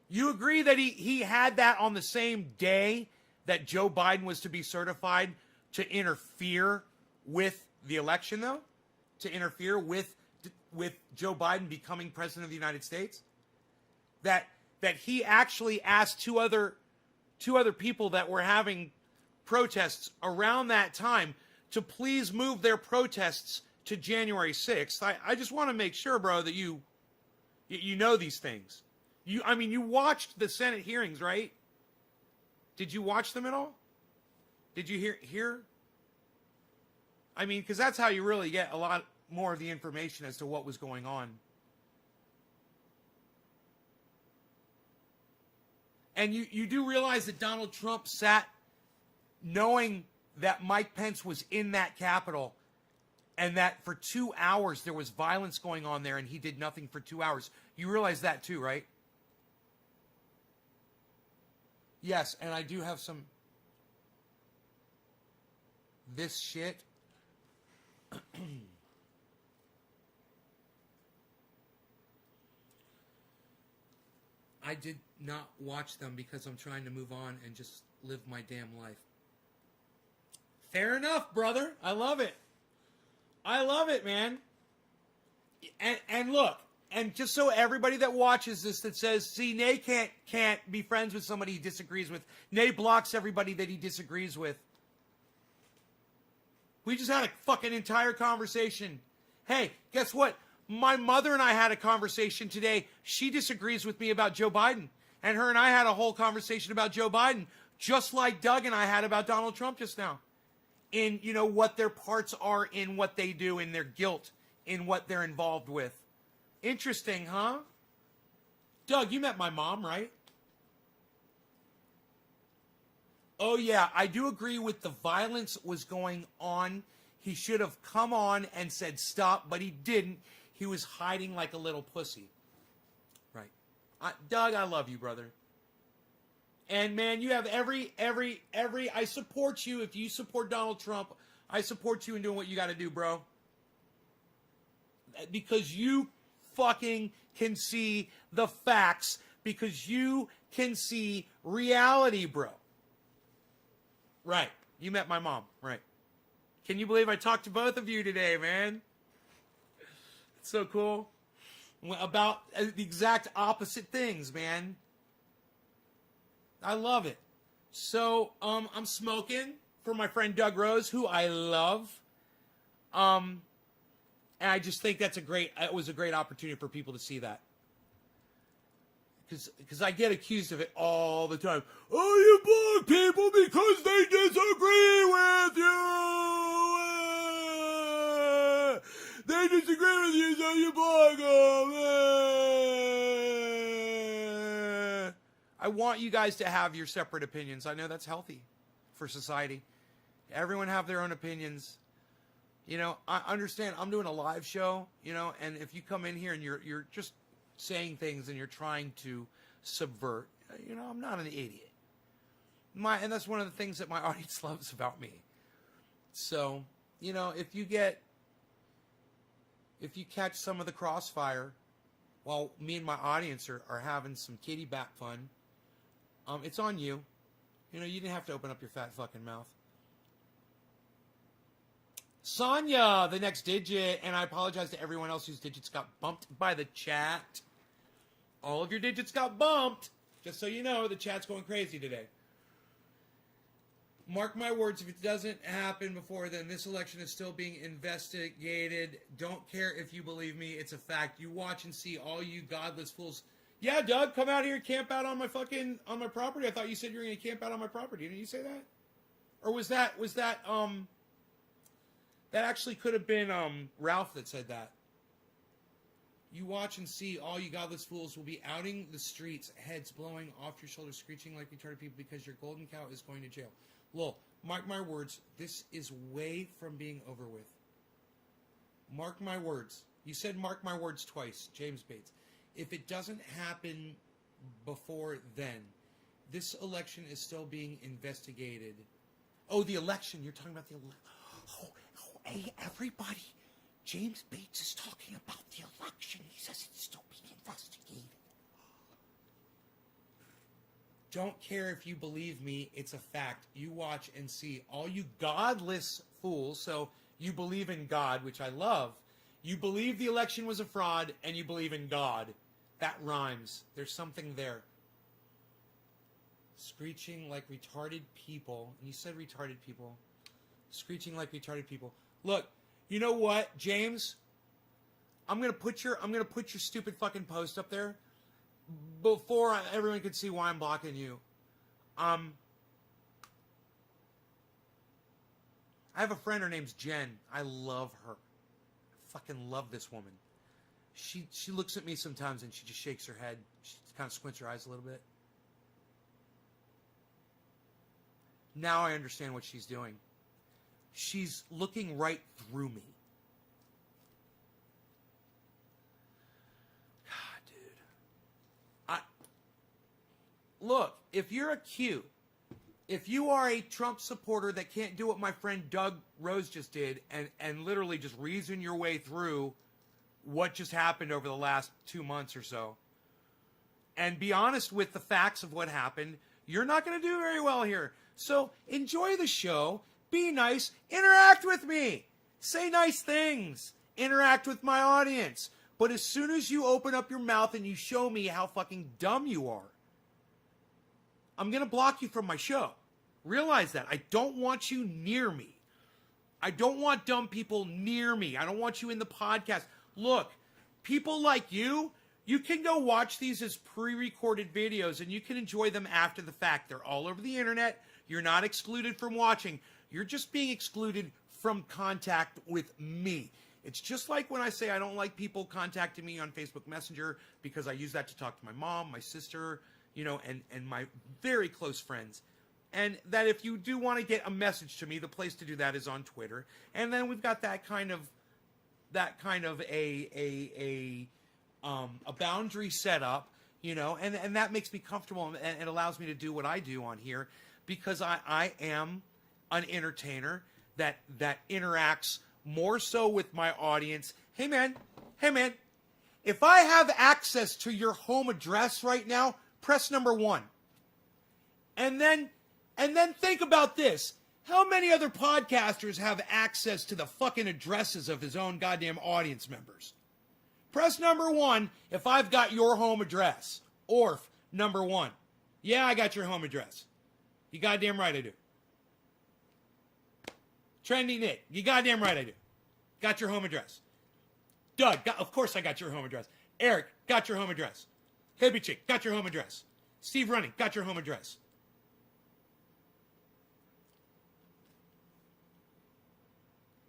S1: You agree that he had that on the same day that Joe Biden was to be certified to interfere with the election, though? To interfere with Joe Biden becoming president of the United States? That he actually asked two other people that were having protests around that time to please move their protests to January 6th. I just want to make sure, bro, that you know these things. You watched the Senate hearings, right? Did you watch them at all? Did you hear? I mean, because that's how you really get a lot more of the information as to what was going on. And you do realize that Donald Trump sat knowing that Mike Pence was in that Capitol and that for 2 hours there was violence going on there and he did nothing for 2 hours. You realize that too, right? Yes, and I do have some... This shit... I did not watch them because I'm trying to move on and just live my damn life. Fair enough, brother. I love it. I love it, man. And look, and just so everybody that watches this that says, see, Nay can't be friends with somebody he disagrees with. Nay blocks everybody that he disagrees with. We just had a fucking entire conversation. Hey, guess what? My mother and I had a conversation today. She disagrees with me about Joe Biden. And her and I had a whole conversation about Joe Biden, just like Doug and I had about Donald Trump just now. In, what their parts are in what they do, in their guilt, in what they're involved with. Interesting, huh? Doug, you met my mom, right? Oh, yeah, I do agree with the violence was going on. He should have come on and said stop, but he didn't. He was hiding like a little pussy. Right. Doug, I love you, brother. And, man, you have every, I support you. If you support Donald Trump, I support you in doing what you got to do, bro. Because you fucking can see the facts. Because you can see reality, bro. Right. You met my mom. Right. Can you believe I talked to both of you today, man? It's so cool. About the exact opposite things, man. I love it. So, I'm smoking for my friend Doug Rose, who I love. And I just think it was a great opportunity for people to see that. Because I get accused of it all the time. Oh, you block people because they disagree with you. They disagree with you, so you block them. I want you guys to have your separate opinions. I know that's healthy for society. Everyone have their own opinions. I understand I'm doing a live show, and if you come in here and you're just saying things and you're trying to subvert, I'm not an idiot. And that's one of the things that my audience loves about me. So, if you catch some of the crossfire while me and my audience are having some kitty bat fun, it's on you. You didn't have to open up your fat fucking mouth. Sonia, the next digit, and I apologize to everyone else whose digits got bumped by the chat. All of your digits got bumped. Just so you know, the chat's going crazy today. Mark my words, if it doesn't happen before then, this election is still being investigated. Don't care if you believe me, it's a fact. You watch and see, all you godless fools. Yeah, Doug, come out here and camp out on my property. I thought you said you were going to camp out on my property. Didn't you say that? Or was that that actually could have been Ralph that said that. You watch and see, all you godless fools will be outing the streets, heads blowing off your shoulders, screeching like retarded people because your golden cow is going to jail. Lol, mark my words, this is way from being over with. Mark my words. You said mark my words twice, James Bates. If it doesn't happen before then, this election is still being investigated. Oh, the election. You're talking about the election. Oh, hey, everybody. James Bates is talking about the election. He says it's still being investigated. Don't care if you believe me, it's a fact. You watch and see, all you godless fools. So you believe in God, which I love. You believe the election was a fraud, and you believe in God. That rhymes. There's something there. Screeching like retarded people. And you said retarded people. Screeching like retarded people. Look, you know what, James? I'm gonna put your stupid fucking post up there before everyone can see why I'm blocking you. I have a friend, her name's Jen. I love her. I fucking love this woman. She looks at me sometimes and she just shakes her head. She kind of squints her eyes a little bit. Now I understand what she's doing. She's looking right through me. God, dude. Look, if you're a Q, if you are a Trump supporter that can't do what my friend Doug Rose just did and literally just reason your way through what just happened over the last 2 months or so, and be honest with the facts of what happened, you're not going to do very well here. So enjoy the show. Be nice. Interact with me. Say nice things. Interact with my audience. But as soon as you open up your mouth and you show me how fucking dumb you are, I'm going to block you from my show. Realize that. I don't want you near me. I don't want dumb people near me. I don't want you in the podcast. Look, people like you can go watch these as pre-recorded videos and you can enjoy them after the fact. They're all over the internet. You're not excluded from watching. You're just being excluded from contact with me. It's just like when I say I don't like people contacting me on Facebook Messenger because I use that to talk to my mom, my sister, and my very close friends. And that if you do want to get a message to me, the place to do that is on Twitter. And then we've got that kind of a boundary set up, and that makes me comfortable and it allows me to do what I do on here because I am an entertainer that interacts more so with my audience. Hey man, if I have access to your home address right now, press number 1. And then think about this. How many other podcasters have access to the fucking addresses of his own goddamn audience members? Press number 1 if I've got your home address. Orf, number 1. Yeah, I got your home address. You goddamn right I do. Trendy Nick, you goddamn right I do. Got your home address. Doug, of course I got your home address. Eric, got your home address. Hippie Chick, got your home address. Steve Running, got your home address.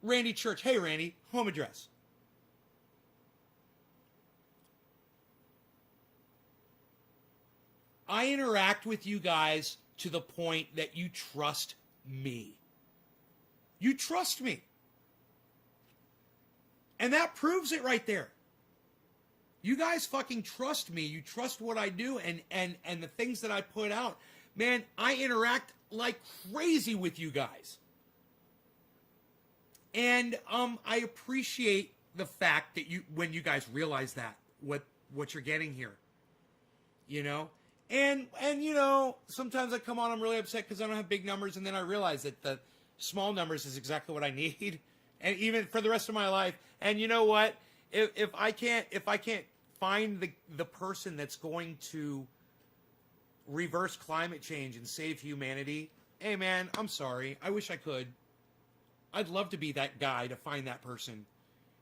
S1: Randy Church, hey Randy, home address. I interact with you guys to the point that you trust me. You trust me. And that proves it right there. You guys fucking trust me. You trust what I do and the things that I put out. Man, I interact like crazy with you guys. And I appreciate the fact that when you guys realize that what you're getting here. You know? And you know, sometimes I come on, I'm really upset because I don't have big numbers, and then I realize that the small numbers is exactly what I need. And even for the rest of my life. And you know what? If I can't find the person that's going to reverse climate change and save humanity, hey man, I'm sorry. I wish I could. I'd love to be that guy to find that person.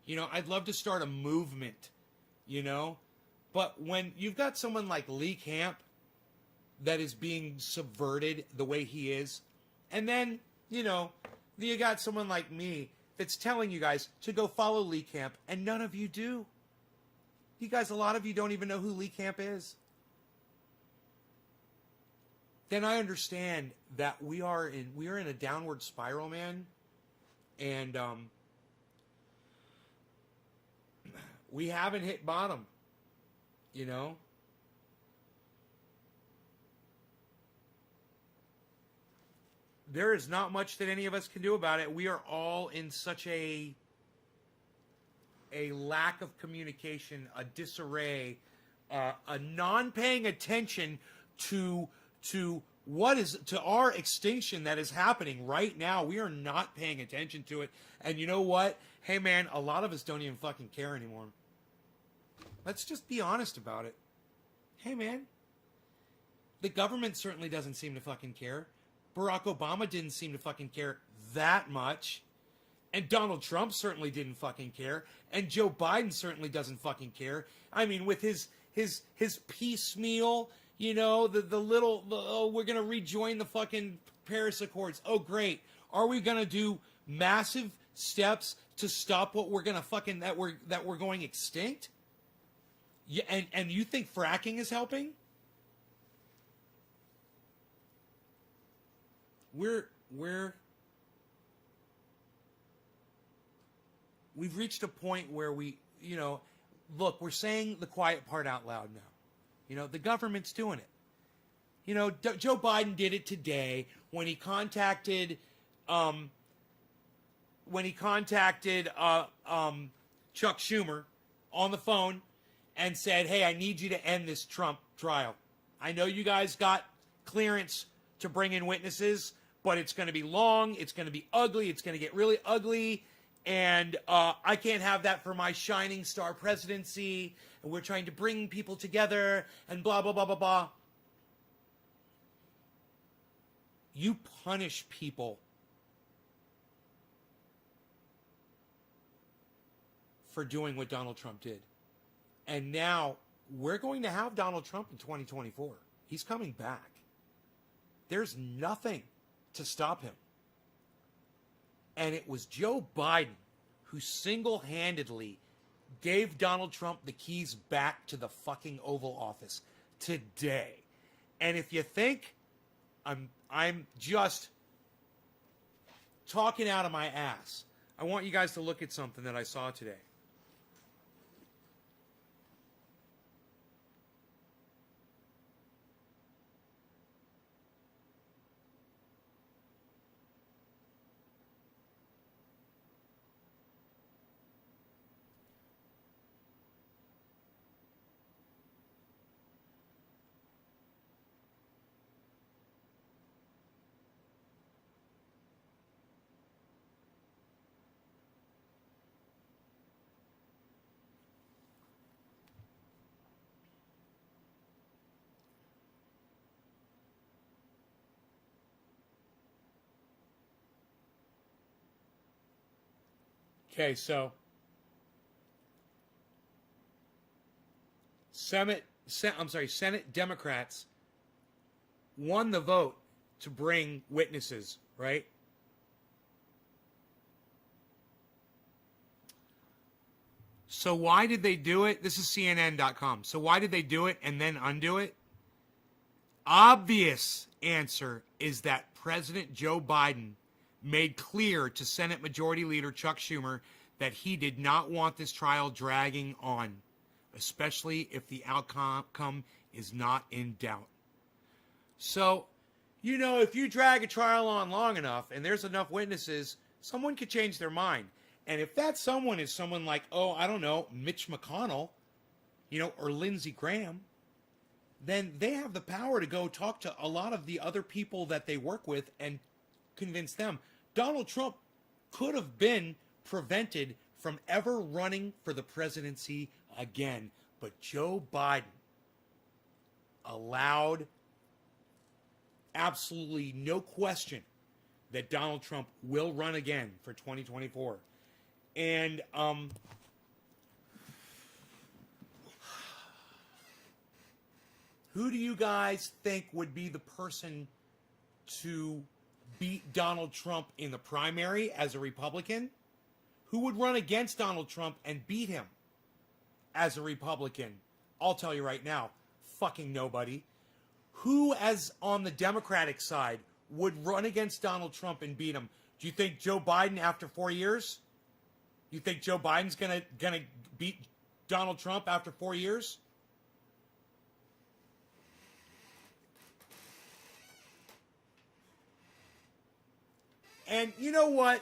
S1: You know, I'd love to start a movement, you know? But when you've got someone like Lee Camp that is being subverted the way he is, and then, you know, you got someone like me that's telling you guys to go follow Lee Camp, and none of you do. You guys, a lot of you don't even know who Lee Camp is. Then I understand that we are in a downward spiral, man. And we haven't hit bottom, you know. There is not much that any of us can do about it. We are all in such a lack of communication, a disarray, a non-paying attention to our extinction that is happening right now. We are not paying attention to it. And you know what? Hey man, a lot of us don't even fucking care anymore. Let's just be honest about it. Hey man, the government certainly doesn't seem to fucking care. Barack Obama didn't seem to fucking care that much. And Donald Trump certainly didn't fucking care. And Joe Biden certainly doesn't fucking care. I mean, with his piecemeal, you know, the little, we're going to rejoin the fucking Paris Accords. Oh, great. Are we going to do massive steps to stop what we're going to fucking, that we're going extinct? Yeah, and you think fracking is helping? We've reached a point where we, you know, look, we're saying the quiet part out loud now. You know, the government's doing it. You know, Joe Biden did it today when he contacted Chuck Schumer on the phone and said, hey, I need you to end this Trump trial. I know you guys got clearance to bring in witnesses, but it's going to be long, it's going to be ugly, it's going to get really ugly, and I can't have that for my shining star presidency, and we're trying to bring people together, and blah, blah, blah, blah, blah. You punish people for doing what Donald Trump did. And now we're going to have Donald Trump in 2024. He's coming back. There's nothing to stop him. And it was Joe Biden who single-handedly gave Donald Trump the keys back to the fucking Oval Office today. And if you think I'm just talking out of my ass, I want you guys to look at something that I saw today. Okay, so Senate Democrats won the vote to bring witnesses, right? So why did they do it? This is CNN.com. So why did they do it and then undo it? Obvious answer is that President Joe Biden made clear to Senate Majority Leader Chuck Schumer that he did not want this trial dragging on. especially if the outcome is not in doubt. So, if you drag a trial on long enough and there's enough witnesses, someone could change their mind. And if that someone is someone like, Mitch McConnell, or Lindsey Graham, then they have the power to go talk to a lot of the other people that they work with and convince them. Donald Trump could have been prevented from ever running for the presidency again. But Joe Biden allowed absolutely no question that Donald Trump will run again for 2024. And who do you guys think would be the person to beat Donald Trump in the primary as a Republican? Who would run against Donald Trump and beat him as a Republican? I'll tell you right now, fucking nobody. Who, as on the Democratic side, would run against Donald Trump and beat him? Do you think Joe Biden after 4 years? You think Joe Biden's gonna beat Donald Trump after 4 years? And you know what?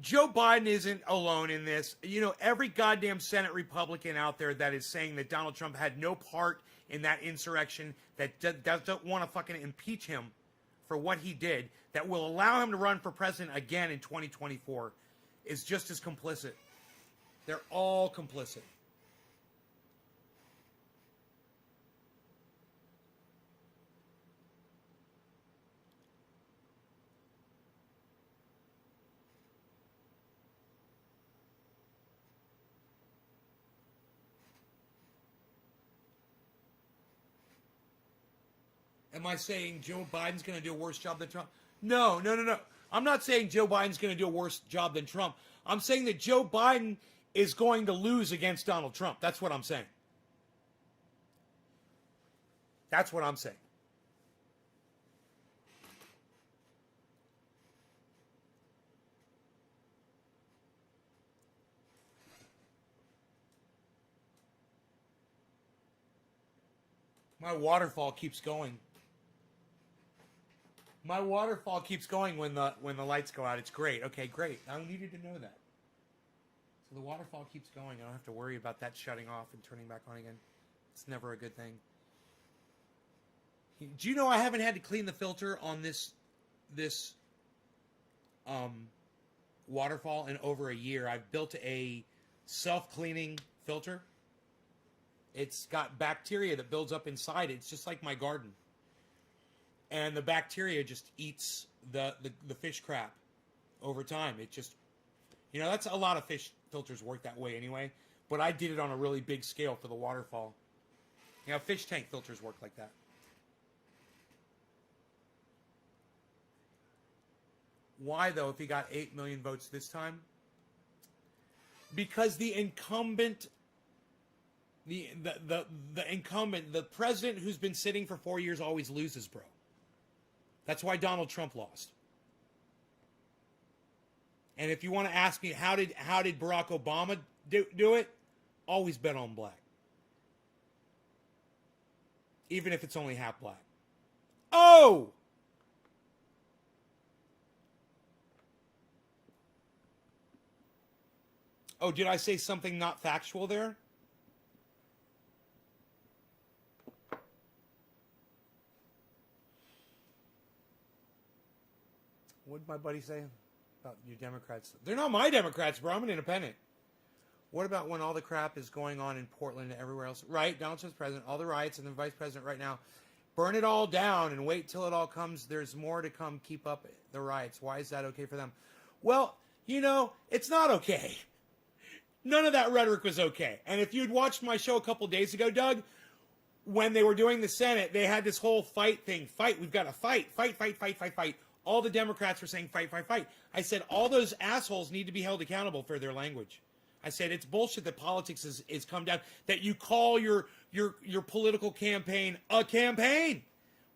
S1: Joe Biden isn't alone in this. Every goddamn Senate Republican out there that is saying that Donald Trump had no part in that insurrection, that doesn't want to fucking impeach him for what he did, that will allow him to run for president again in 2024, is just as complicit. They're all complicit. Am I saying Joe Biden's going to do a worse job than Trump? No. I'm not saying Joe Biden's going to do a worse job than Trump. I'm saying that Joe Biden is going to lose against Donald Trump. That's what I'm saying. That's what I'm saying. My waterfall keeps going. My waterfall keeps going when the lights go out. It's great. Okay, great. I needed to know that. So the waterfall keeps going. I don't have to worry about that shutting off and turning back on again. It's never a good thing. Do you know I haven't had to clean the filter on this waterfall in over a year? I've built a self-cleaning filter. It's got bacteria that builds up inside it. It's just like my garden. And the bacteria just eats the fish crap over time. It just, that's a lot of fish filters work that way anyway. But I did it on a really big scale for the waterfall. Fish tank filters work like that. Why, though, if he got 8 million votes this time? Because the incumbent, the incumbent, the president who's been sitting for 4 years always loses, bro. That's why Donald Trump lost. And if you want to ask me, how did Barack Obama do it? Always bet on black. Even if it's only half black. Oh! Oh, did I say something not factual there? What did my buddy say about your Democrats? They're not my Democrats, bro. I'm an independent. What about when all the crap is going on in Portland and everywhere else? Right, Donald Trump's president, all the riots, and the vice president right now. Burn it all down and wait till it all comes. There's more to come. Keep up the riots. Why is that okay for them? Well, it's not okay. None of that rhetoric was okay. And if you'd watched my show a couple days ago, Doug, when they were doing the Senate, they had this whole fight thing. Fight. We've got to fight. Fight. All the Democrats were saying fight. I said all those assholes need to be held accountable for their language. I said it's bullshit that politics is come down, that you call your political campaign a campaign,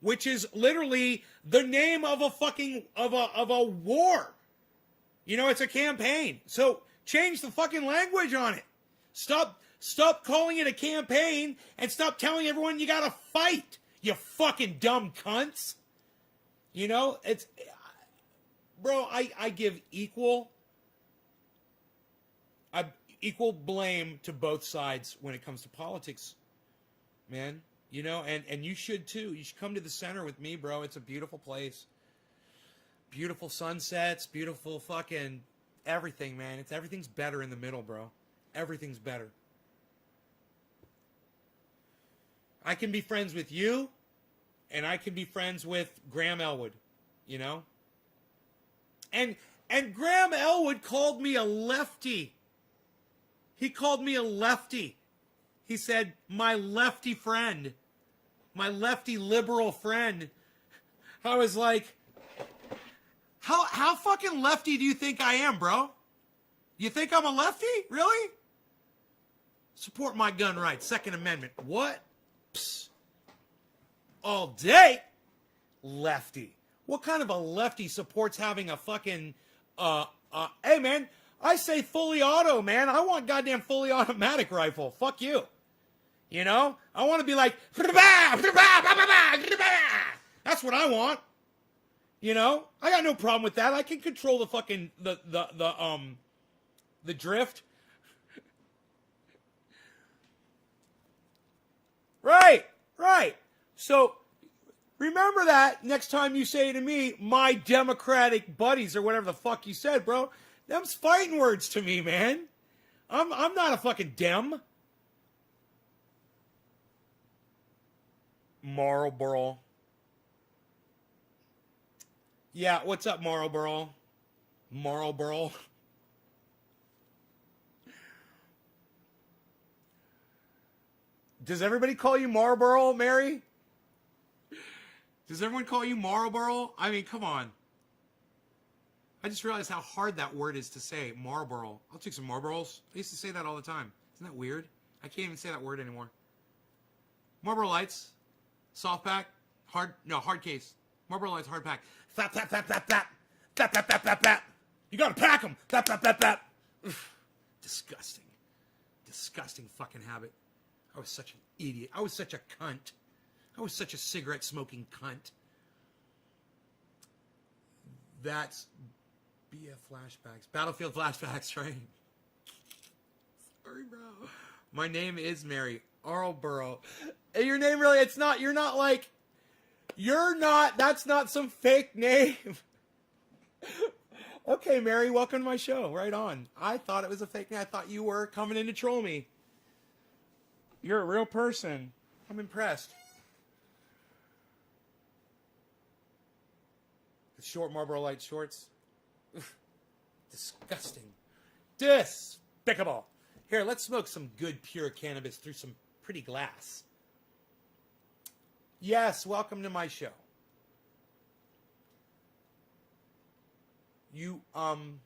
S1: which is literally the name of a fucking of a war. It's a campaign. So change the fucking language on it. Stop Stop calling it a campaign and stop telling everyone you gotta fight, you fucking dumb cunts. You know, it's... Bro, I give equal blame to both sides when it comes to politics, man. You know, and you should too. You should come to the center with me, bro. It's a beautiful place. Beautiful sunsets, beautiful fucking everything, man. Everything's better in the middle, bro. Everything's better. I can be friends with you, and I can be friends with Graham Elwood, you know? And Graham Elwood called me a lefty. He called me a lefty. He said, my lefty friend. My lefty liberal friend. I was like, how fucking lefty do you think I am, bro? You think I'm a lefty? Really? Support my gun rights, Second Amendment. What? Psst. All day? Lefty. What kind of a lefty supports having a fucking, hey man, I say fully auto, man. I want goddamn fully automatic rifle. Fuck you. You know? I want to be like, that's what I want. You know? I got no problem with that. I can control the fucking, the drift. Right. So, remember that next time you say to me, my Democratic buddies, or whatever the fuck you said, bro. Them's fighting words to me, man. I'm not a fucking Dem. Marlboro. Yeah, what's up, Marlboro? Marlboro. Does everybody call you Marlboro, Mary? Does everyone call you Marlboro? I mean, come on. I just realized how hard that word is to say, Marlboro. I'll take some Marlboros. I used to say that all the time. Isn't that weird? I can't even say that word anymore. Marlboro Lights. Soft pack. Hard case. Marlboro Lights, hard pack. Flap, flap, flap, flap, flap. Flap, flap, flap, flap, flap. You gotta pack them. Flap, flap, flap, flap. Disgusting. Disgusting fucking habit. I was such an idiot. I was such a cunt. I was such a cigarette smoking cunt. That's BF flashbacks. Battlefield flashbacks, right? Sorry, bro. My name is Mary Arlborough. Hey, your name really, that's not some fake name. Okay, Mary, welcome to my show. Right on. I thought it was a fake name. I thought you were coming in to troll me. You're a real person. I'm impressed. The short Marlboro Light shorts. Disgusting. Despicable. Here, let's smoke some good pure cannabis through some pretty glass. Yes, welcome to my show. I'm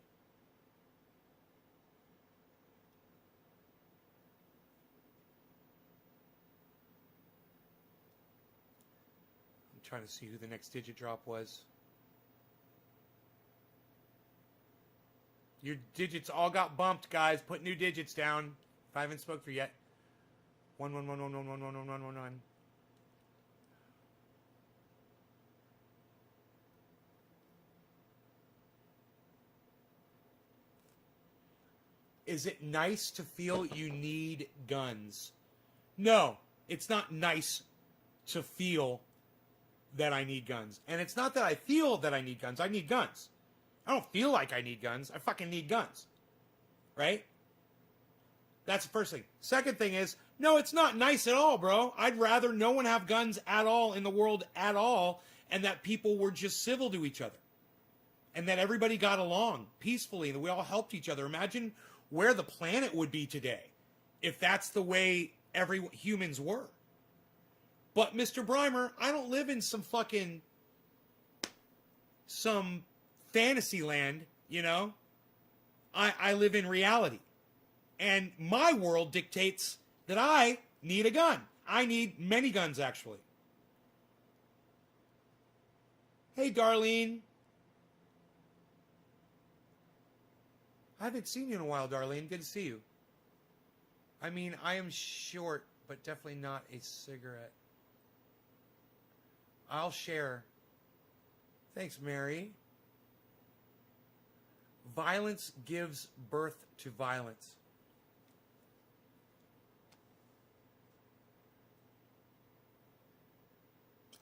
S1: trying to see who the next digit drop was. Your digits all got bumped, guys. Put new digits down. If I haven't spoke for yet. 11111111111. Is it nice to feel you need guns? No, it's not nice to feel that I need guns. And it's not that I feel that I need guns. I need guns. I don't feel like I need guns. I fucking need guns. Right? That's the first thing. Second thing is, no, it's not nice at all, bro. I'd rather no one have guns at all in the world at all, and that people were just civil to each other. And that everybody got along peacefully, and that we all helped each other. Imagine where the planet would be today if that's the way humans were. But, Mr. Breimer, I don't live in some fantasy land, you know? I live in reality. And my world dictates that I need a gun. I need many guns, actually. Hey, Darlene. I haven't seen you in a while, Darlene. Good to see you. I mean, I am short, but definitely not a cigarette. I'll share. Thanks, Mary. Violence gives birth to violence.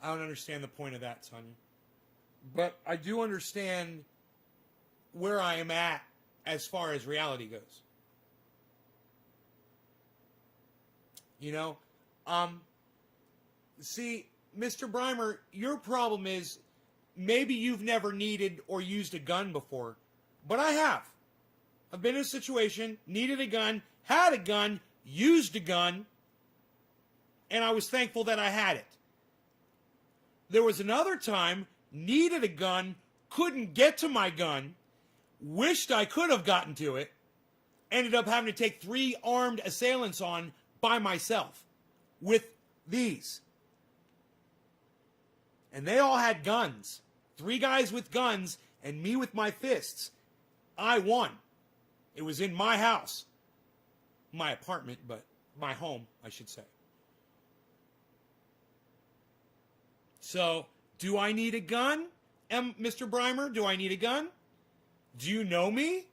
S1: I don't understand the point of that, Sonia. But I do understand where I am at as far as reality goes. You know? See, Mr. Breimer, your problem is maybe you've never needed or used a gun before, but I have. I've been in a situation, needed a gun, had a gun, used a gun, and I was thankful that I had it. There was another time, needed a gun, couldn't get to my gun, wished I could have gotten to it, ended up having to take 3 armed assailants on by myself with these. And they all had guns. 3 guys with guns and me with my fists. I won. It was in my house. My apartment, but my home, I should say. So, do I need a gun, Mr. Breimer? Do I need a gun? Do you know me?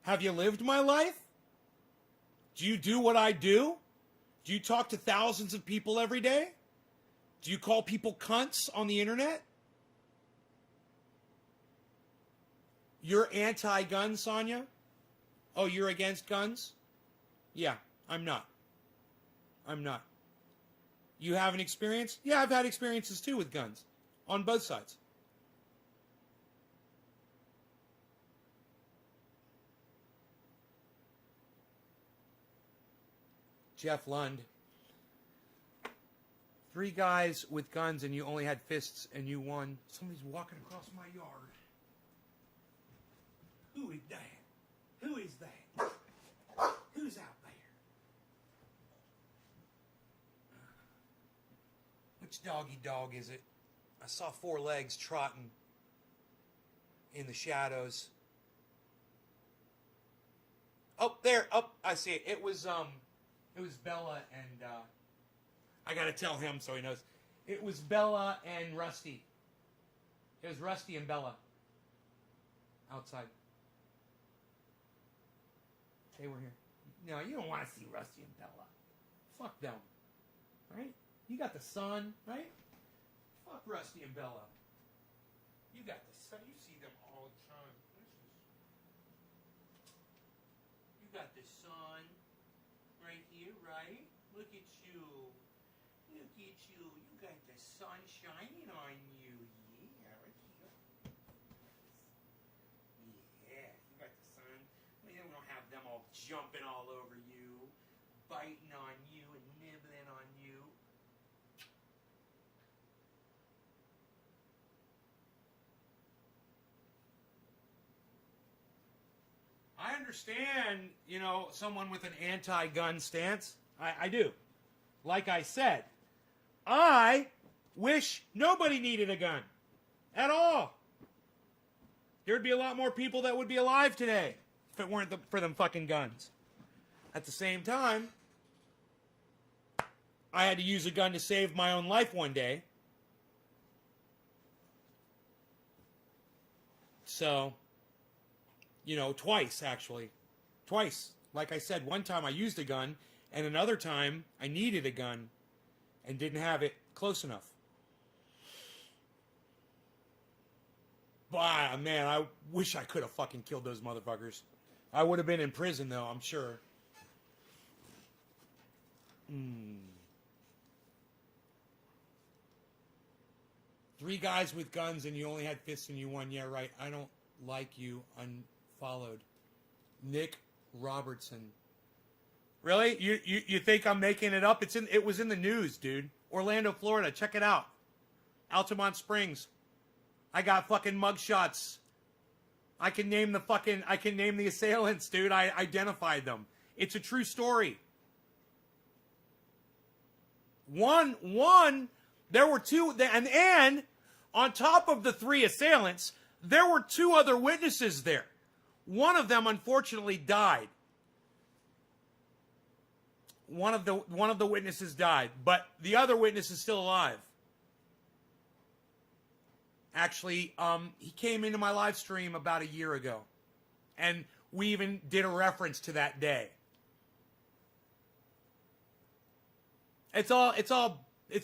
S1: Have you lived my life? Do you do what I do? Do you talk to thousands of people every day? Do you call people cunts on the internet? You're anti-gun, Sonia? Oh, you're against guns? Yeah, I'm not. I'm not. You have an experience? Yeah, I've had experiences too with guns. On both sides. Jeff Lund. 3 guys with guns and you only had fists and you won. Somebody's walking across my yard. Who is that? Who is that? Who's out there? Which doggy dog is it? I saw 4 legs trotting in the shadows. Oh, there. Oh, I see it. It was Bella and I gotta tell him so he knows. It was Bella and Rusty. It was Rusty and Bella outside. They were here. No, you don't want to see Rusty and Bella. Fuck them. Right? You got the sun, right? Fuck Rusty and Bella. You got the sun. You see them all the time. You got the sun right here, right? Look at you. Look at you. You got the sun shining on you. Yeah, right here. Yeah, you got the sun. We don't have them all jumping all over you, biting on you and nibbling on you. I understand, you know, someone with an anti-gun stance. I do. Like I said, I wish nobody needed a gun at all. There'd be a lot more people that would be alive today if it weren't for them fucking guns. At the same time, I had to use a gun to save my own life one day. So, you know, twice, actually. Twice. Like I said, one time I used a gun, and another time I needed a gun and didn't have it close enough. Bah, man, I wish I could have fucking killed those motherfuckers. I would have been in prison, though, I'm sure. 3 guys with guns and you only had fists and you won. Yeah, right. I don't like you. Unfollowed. Nick Robertson. Really? You think I'm making it up? It was in the news, dude. Orlando, Florida. Check it out. Altamont Springs. I got fucking mugshots. I can name the assailants, dude. I identified them. It's a true story. One, there were 2, and on top of the 3 assailants, there were 2 other witnesses there. One of them, unfortunately, died. one of the witnesses died, but the other witness is still alive. Actually, he came into my live stream about a year ago, and we even did a reference to that day. It's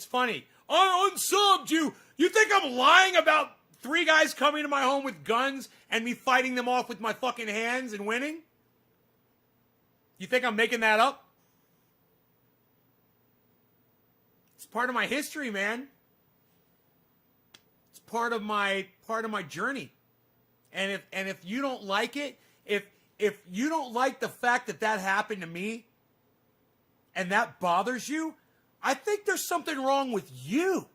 S1: funny. I unsubbed you. You think I'm lying about 3 guys coming to my home with guns and me fighting them off with my fucking hands and winning? You think I'm making that up? It's part of my history, man. It's part of my journey. And if you don't like it, if you don't like the fact that happened to me and that bothers you, I think there's something wrong with you.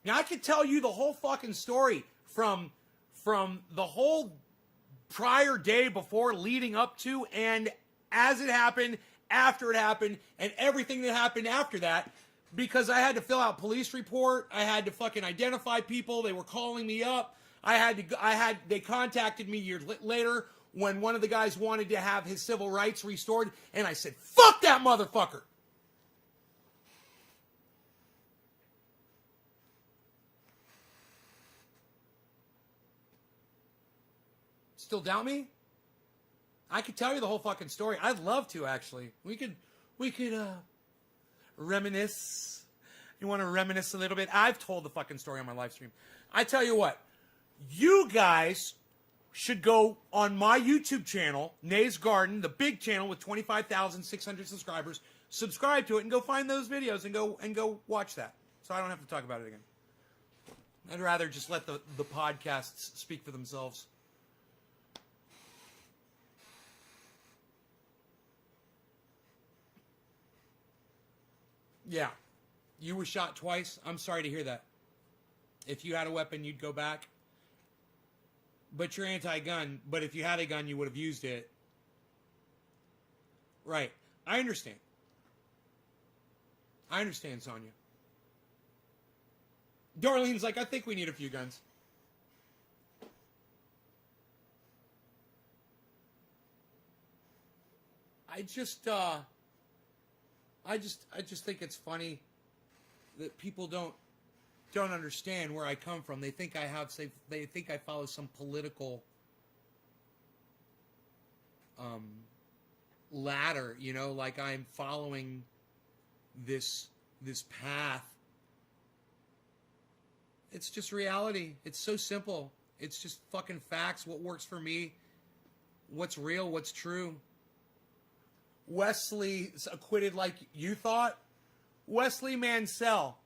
S1: Now, I could tell you the whole fucking story from the whole prior day before, leading up to, and as it happened, after it happened, and everything that happened after that, because I had to fill out police report. I had to fucking identify people. They were calling me up. They contacted me years later when one of the guys wanted to have his civil rights restored, and I said, fuck that motherfucker. Still doubt me? I could tell you the whole fucking story. I'd love to, actually. We could reminisce. You want to reminisce a little bit? I've told the fucking story on my live stream. I tell you what, you guys should go on my YouTube channel, Nay's Garden, the big channel with 25,600 subscribers. Subscribe to it and go find those videos and go watch that. So I don't have to talk about it again. I'd rather just let the podcasts speak for themselves. Yeah. You were shot twice. I'm sorry to hear that. If you had a weapon, you'd go back. But you're anti-gun. But if you had a gun, you would have used it. Right. I understand. I understand, Sonia. Darlene's like, I think we need a few guns. I just think it's funny that people don't understand where I come from. They think they think I follow some political ladder, you know, like I'm following this path. It's just reality. It's so simple. It's just fucking facts. What works for me? What's real? What's true? Wesley's acquitted like you thought. Wesley Mansell.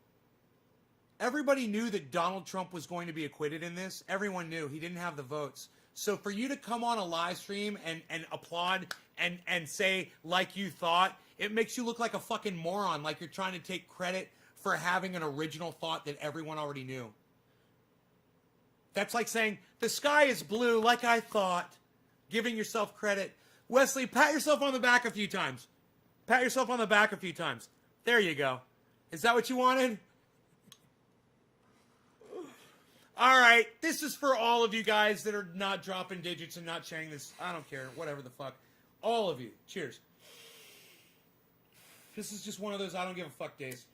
S1: Everybody knew that Donald Trump was going to be acquitted in this. Everyone knew. He didn't have the votes. So for you to come on a live stream and applaud and say like you thought, it makes you look like a fucking moron, like you're trying to take credit for having an original thought that everyone already knew. That's like saying, the sky is blue like I thought, giving yourself credit. Wesley, pat yourself on the back a few times. Pat yourself on the back a few times. There you go. Is that what you wanted? All right. This is for all of you guys that are not dropping digits and not sharing this. I don't care. Whatever the fuck. All of you. Cheers. This is just one of those I don't give a fuck days.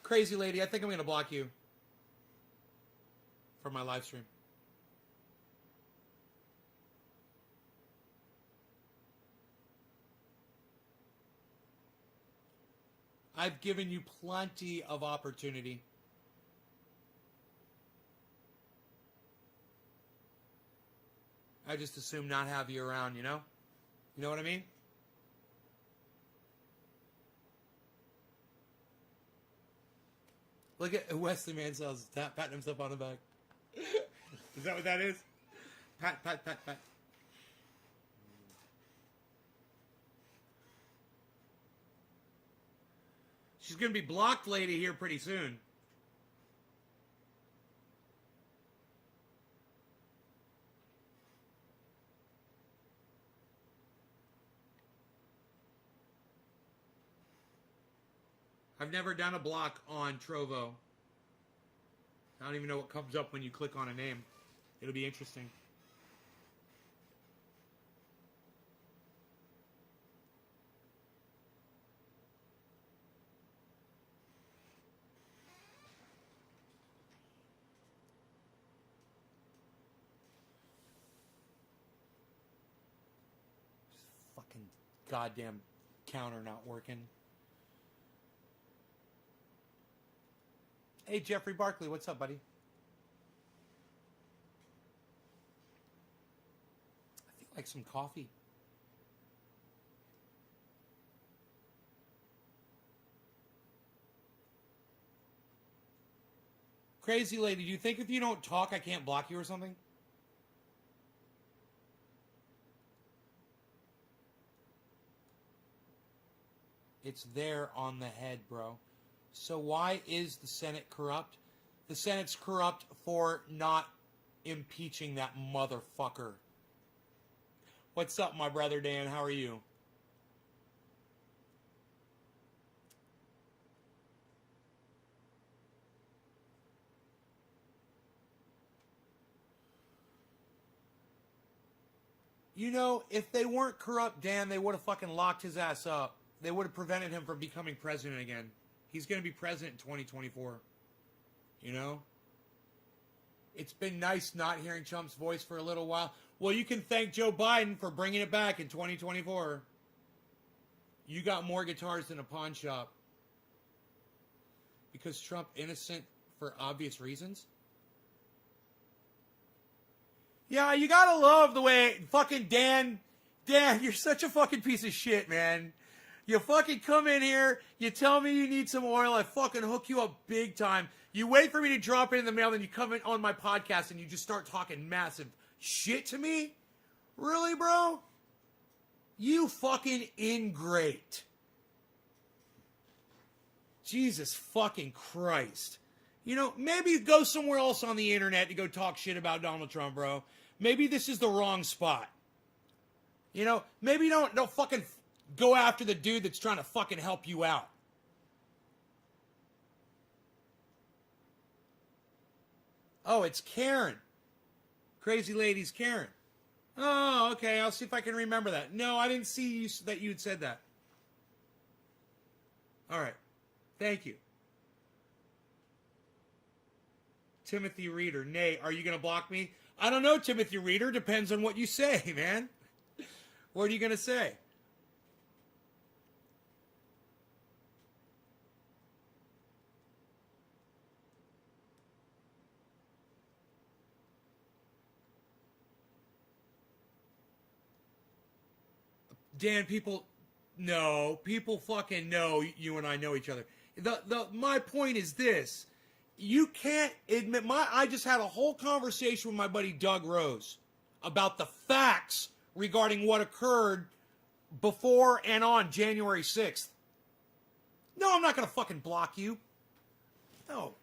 S1: Crazy lady, I think I'm going to block you from my live stream. I've given you plenty of opportunity. I just assume not have you around, you know? You know what I mean? Look at Wesley Mansell's patting himself on the back. Is that what that is? Pat, pat, pat, pat. She's going to be blocked lady here pretty soon. I've never done a block on Trovo. I don't even know what comes up when you click on a name. It'll be interesting. Fucking goddamn counter not working. Hey, Jeffrey Barkley, what's up, buddy? I feel like some coffee. Crazy lady, do you think if you don't talk, I can't block you or something? It's there on the head, bro. So why is the Senate corrupt? The Senate's corrupt for not impeaching that motherfucker. What's up, my brother Dan? How are you? You know, if they weren't corrupt, Dan, they would have fucking locked his ass up. They would have prevented him from becoming president again. He's going to be president in 2024. You know? It's been nice not hearing Trump's voice for a little while. Well, you can thank Joe Biden for bringing it back in 2024. You got more guitars than a pawn shop. Because Trump innocent for obvious reasons? Yeah, you gotta love the way fucking Dan, you're such a fucking piece of shit, man. You fucking come in here, you tell me you need some oil, I fucking hook you up big time. You wait for me to drop it in the mail, then you come in on my podcast and you just start talking massive shit to me? Really, bro? You fucking ingrate. Jesus fucking Christ. You know, maybe go somewhere else on the internet to go talk shit about Donald Trump, bro. Maybe this is the wrong spot. You know, maybe don't fucking go after the dude that's trying to fucking help you out. Oh, it's Karen. Crazy Lady's Karen. Oh, okay. I'll see if I can remember that. No, I didn't see you, that you had said that. All right. Thank you. Timothy Reeder. Nay, are you going to block me? I don't know, Timothy Reeder. Depends on what you say, man. What are you going to say? Dan, people fucking know you and I know each other. My point is this. You can't admit, I just had a whole conversation with my buddy Doug Rose about the facts regarding what occurred before and on January 6th. No, I'm not going to fucking block you. No.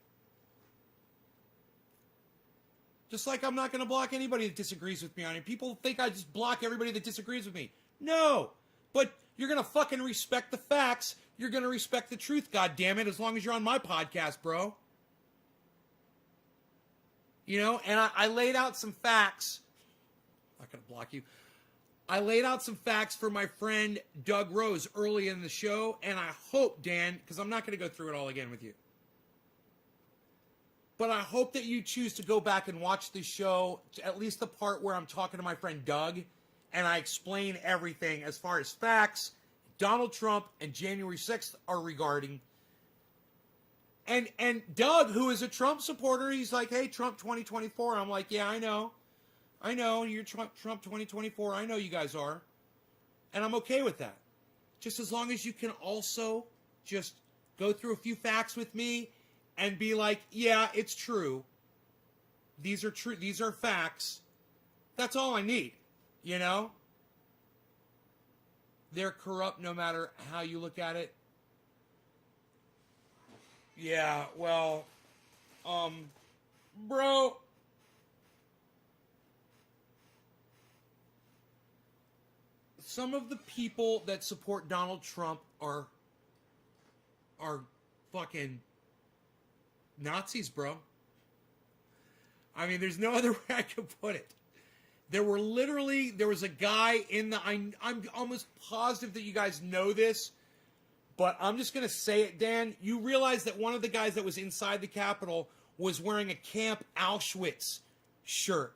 S1: Just like I'm not going to block anybody that disagrees with me on it. People think I just block everybody that disagrees with me. No. But you're going to fucking respect the facts. You're going to respect the truth, goddammit, as long as you're on my podcast, bro. You know, and I laid out some facts. I'm not going to block you. I laid out some facts for my friend Doug Rose early in the show, and I hope, Dan, because I'm not going to go through it all again with you, but I hope that you choose to go back and watch the show, at least the part where I'm talking to my friend Doug, and I explain everything as far as facts, Donald Trump and January 6th are regarding. And Doug, who is a Trump supporter, he's like, hey, Trump 2024. I'm like, yeah, I know. You're Trump 2024. I know you guys are. And I'm okay with that. Just as long as you can also just go through a few facts with me and be like, yeah, it's true. These are true. These are facts. That's all I need, you know? They're corrupt no matter how you look at it. Yeah, well, bro. Some of the people that support Donald Trump are fucking Nazis, bro. I mean, there's no other way I could put it. There was a guy in the, I'm almost positive that you guys know this, but I'm just going to say it, Dan. You realize that one of the guys that was inside the Capitol was wearing a Camp Auschwitz shirt,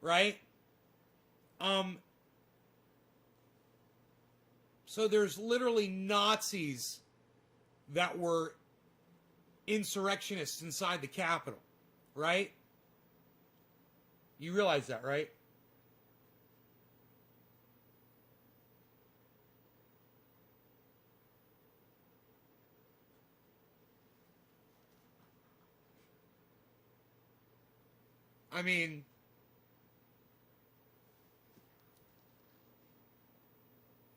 S1: right? So there's literally Nazis that were insurrectionists inside the Capitol, right? You realize that, right? I mean,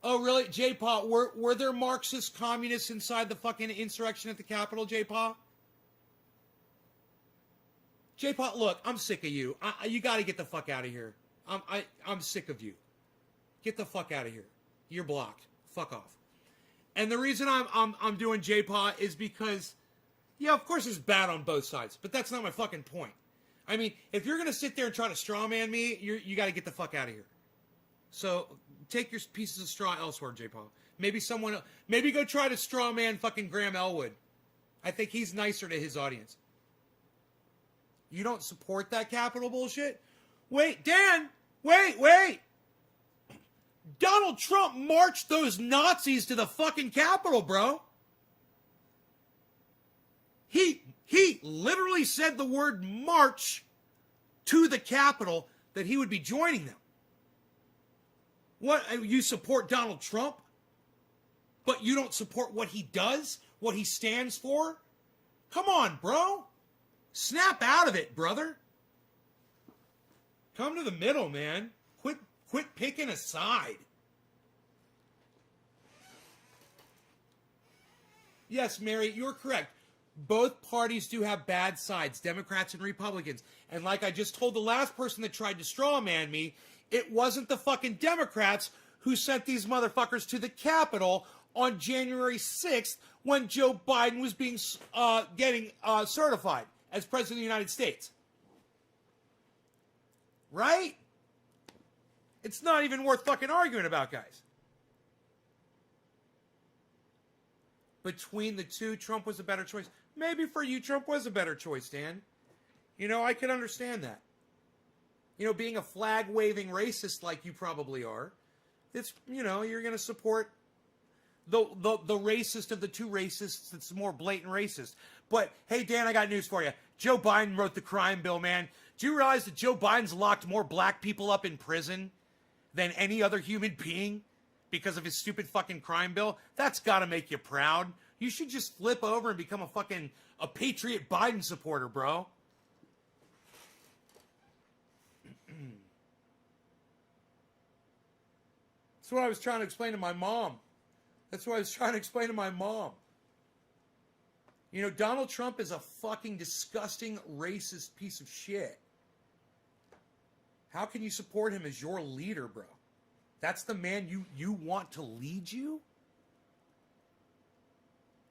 S1: oh really, J-Paw? Were there Marxist communists inside the fucking insurrection at the Capitol, J-Paw? J-Paw, look, I'm sick of you. You got to get the fuck out of here. I'm sick of you. Get the fuck out of here. You're blocked. Fuck off. And the reason I'm doing J-Paw is because, yeah, of course it's bad on both sides, but that's not my fucking point. I mean, if you're gonna sit there and try to straw man me, you got to get the fuck out of here. So take your pieces of straw elsewhere, J-Paw. Maybe go try to straw man fucking Graham Elwood. I think he's nicer to his audience. You don't support that Capitol bullshit? Wait, Dan, wait. Donald Trump marched those Nazis to the fucking Capitol, bro. He literally said the word march to the Capitol that he would be joining them. What, you support Donald Trump, but you don't support what he does, what he stands for? Come on, bro. Snap out of it, brother. Come to the middle, man. Quit picking a side. Yes, Mary, you're correct. Both parties do have bad sides, Democrats and Republicans. And like I just told the last person that tried to straw man me, it wasn't the fucking Democrats who sent these motherfuckers to the Capitol on January 6th when Joe Biden was being getting certified as President of the United States. Right? It's not even worth fucking arguing about, guys. Between the two, Trump was a better choice. Maybe for you, Trump was a better choice, Dan. You know, I could understand that. You know, being a flag-waving racist like you probably are, it's, you know, you're going to support the racist of the two racists that's more blatant racist. But, hey, Dan, I got news for you. Joe Biden wrote the crime bill, man. Do you realize that Joe Biden's locked more black people up in prison than any other human being because of his stupid fucking crime bill? That's got to make you proud. You should just flip over and become a patriot Biden supporter, bro. That's what I was trying to explain to my mom. You know, Donald Trump is a fucking disgusting racist piece of shit. How can you support him as your leader, bro? That's the man you want to lead you?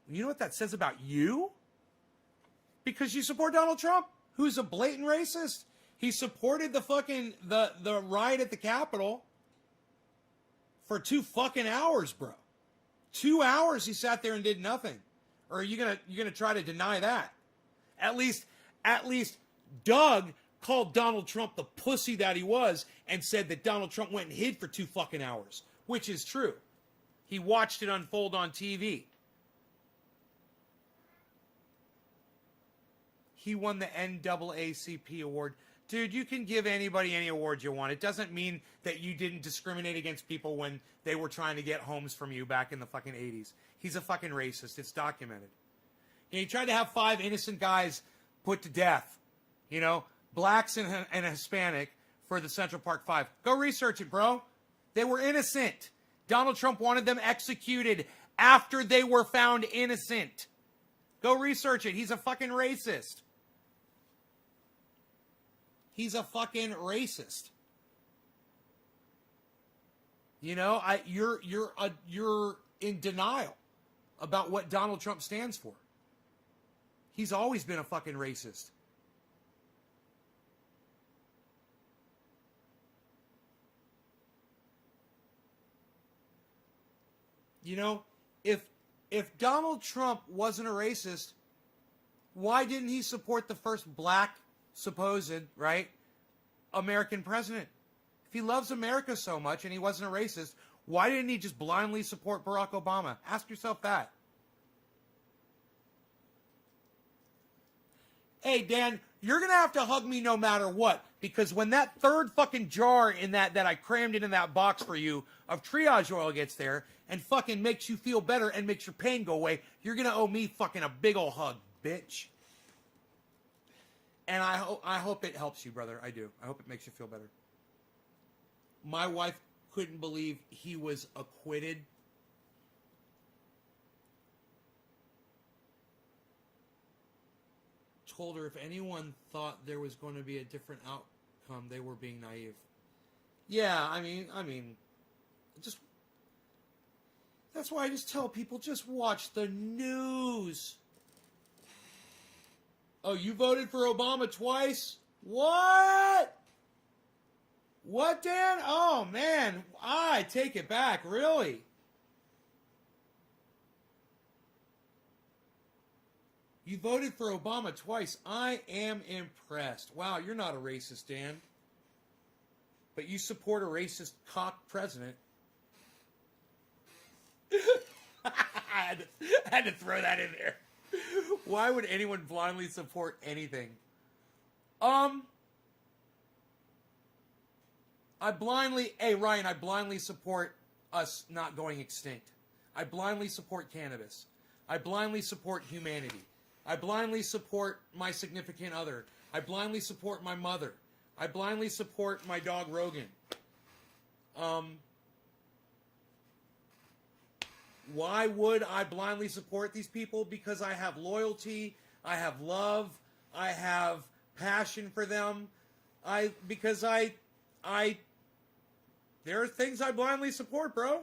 S1: You know what that says about you? Because you support Donald Trump, who's a blatant racist. He supported the fucking the riot at the Capitol for 2 fucking hours, bro. 2 hours he sat there and did nothing. Or are you gonna try to deny that? At least Doug called Donald Trump the pussy that he was and said that Donald Trump went and hid for 2 fucking hours. which is true. He watched it unfold on TV. He won the NAACP award. Dude, you can give anybody any award you want. It doesn't mean that you didn't discriminate against people when they were trying to get homes from you back in the fucking 80s. He's a fucking racist. It's documented. And he tried to have 5 innocent guys put to death. You know, blacks and a Hispanic for the Central Park 5. Go research it, bro. They were innocent. Donald Trump wanted them executed after they were found innocent. Go research it. He's a fucking racist. He's a fucking racist. You know, you're in denial about what Donald Trump stands for. He's always been a fucking racist. You know, if Donald Trump wasn't a racist, why didn't he support the first black supposed, right, American president? If he loves America so much and he wasn't a racist, why didn't he just blindly support Barack Obama? Ask yourself that. Hey, Dan, you're going to have to hug me no matter what, because when that third fucking jar in that I crammed into that box for you of triage oil gets there and fucking makes you feel better and makes your pain go away, you're going to owe me fucking a big ol' hug, bitch. And I hope it helps you, brother. I do. I hope it makes you feel better. My wife couldn't believe he was acquitted. Told her if anyone thought there was going to be a different outcome, they were being naive. Yeah, I mean, just that's why I just tell people, just watch the news. Oh, you voted for Obama twice? What? What, Dan? Oh, man, I take it back, really. You voted for Obama twice. I am impressed. Wow, you're not a racist, Dan. But you support a racist cock president. I had to throw that in there. Why would anyone blindly support anything? Hey Ryan, I blindly support us not going extinct. I blindly support cannabis. I blindly support humanity. I blindly support my significant other. I blindly support my mother. I blindly support my dog Rogan. Why would I blindly support these people? Because I have loyalty, I have love, I have passion for them. There are things I blindly support, bro.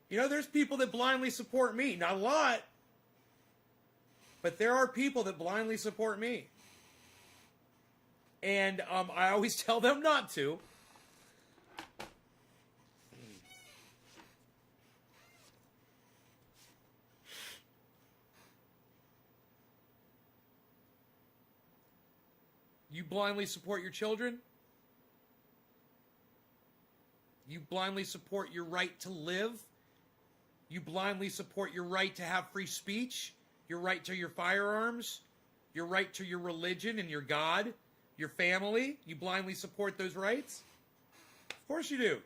S1: You know, there's people that blindly support me. Not a lot. But there are people that blindly support me. And I always tell them not to. You blindly support your children? You blindly support your right to live? You blindly support your right to have free speech? Your right to your firearms? Your right to your religion and your God? Your family? You blindly support those rights? Of course you do.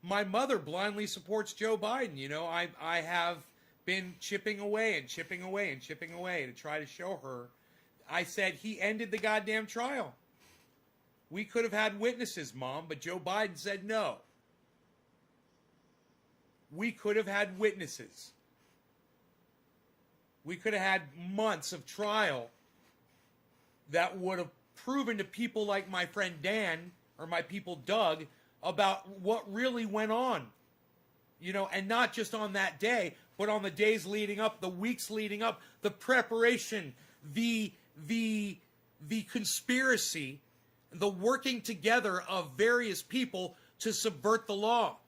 S1: My mother blindly supports Joe Biden. You know, I have been chipping away and chipping away and chipping away to try to show her. I said he ended the goddamn trial. We could have had witnesses, Mom, but Joe Biden said no. We could have had witnesses. We could have had months of trial that would have proven to people like my friend Dan or my people Doug about what really went on. You know, and not just on that day, but on the days leading up, the weeks leading up, the preparation, the conspiracy, the working together of various people to subvert the law.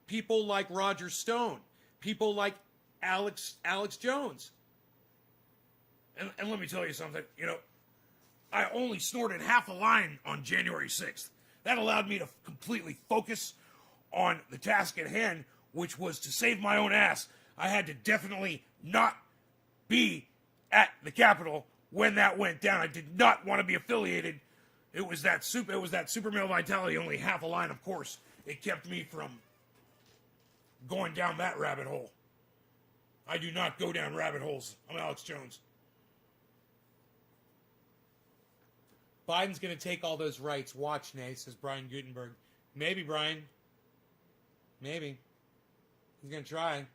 S1: People like Roger Stone, people like Alex Jones. And let me tell you something, I only snorted half a line on January 6th. That allowed me to completely focus on the task at hand, which was to save my own ass. I had to definitely not be at the Capitol when that went down. I did not want to be affiliated. It was that super male vitality, only half a line, of course. It kept me from going down that rabbit hole. I do not go down rabbit holes. I'm Alex Jones. Biden's going to take all those rights. Watch, Nay, says Brian Gutenberg. Maybe, Brian. Maybe. He's going to try.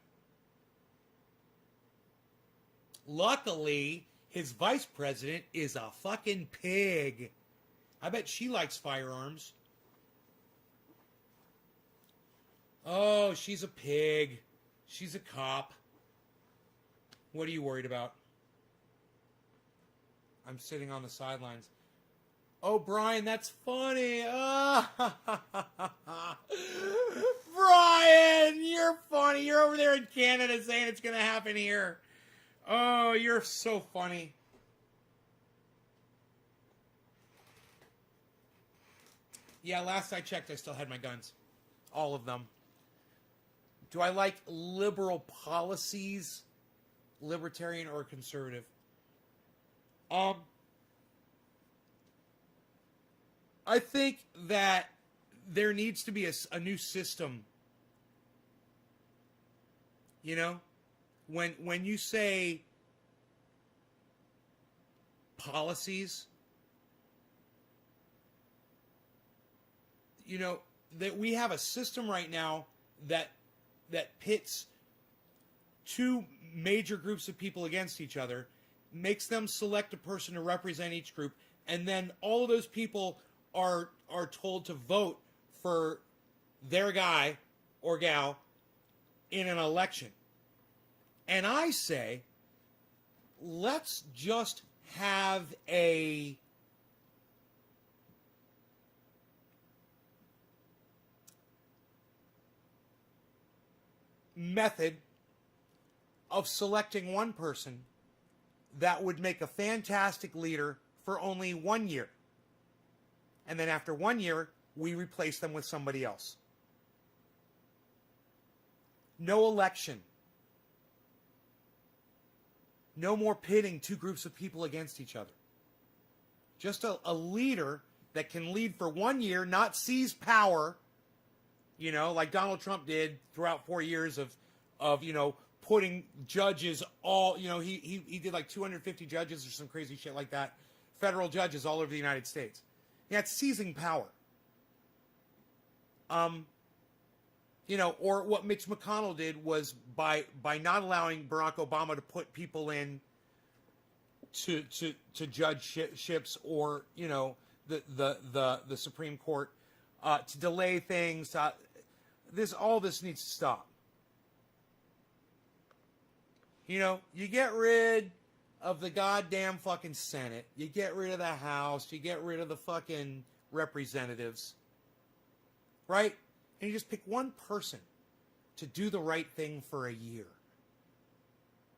S1: Luckily, his vice president is a fucking pig. I bet she likes firearms. Oh, she's a pig. She's a cop. What are you worried about? I'm sitting on the sidelines. Oh, Brian, that's funny. Oh. Brian, you're funny. You're over there in Canada saying it's going to happen here. Oh, you're so funny. Yeah, last I checked, I still had my guns. All of them. Do I like liberal policies? Libertarian or conservative? I think that there needs to be a new system. You know? When you say policies, you know, that we have a system right now that pits two major groups of people against each other, makes them select a person to represent each group, and then all of those people are told to vote for their guy or gal in an election. And I say, let's just have a method of selecting one person that would make a fantastic leader for only 1 year. And then after 1 year, we replace them with somebody else. No election. No more pitting two groups of people against each other. Just a leader that can lead for 1 year, not seize power, you know, like Donald Trump did throughout 4 years of you know, putting judges all, you know, he did like 250 judges or some crazy shit like that, federal judges all over the United States. Yeah, it's seizing power. You know, or what Mitch McConnell did was by not allowing Barack Obama to put people in to judgeships or, you know, the Supreme Court, to delay things. All this needs to stop. You know, you get rid of the goddamn fucking Senate. You get rid of the House. You get rid of the fucking representatives. Right? And you just pick one person to do the right thing for a year.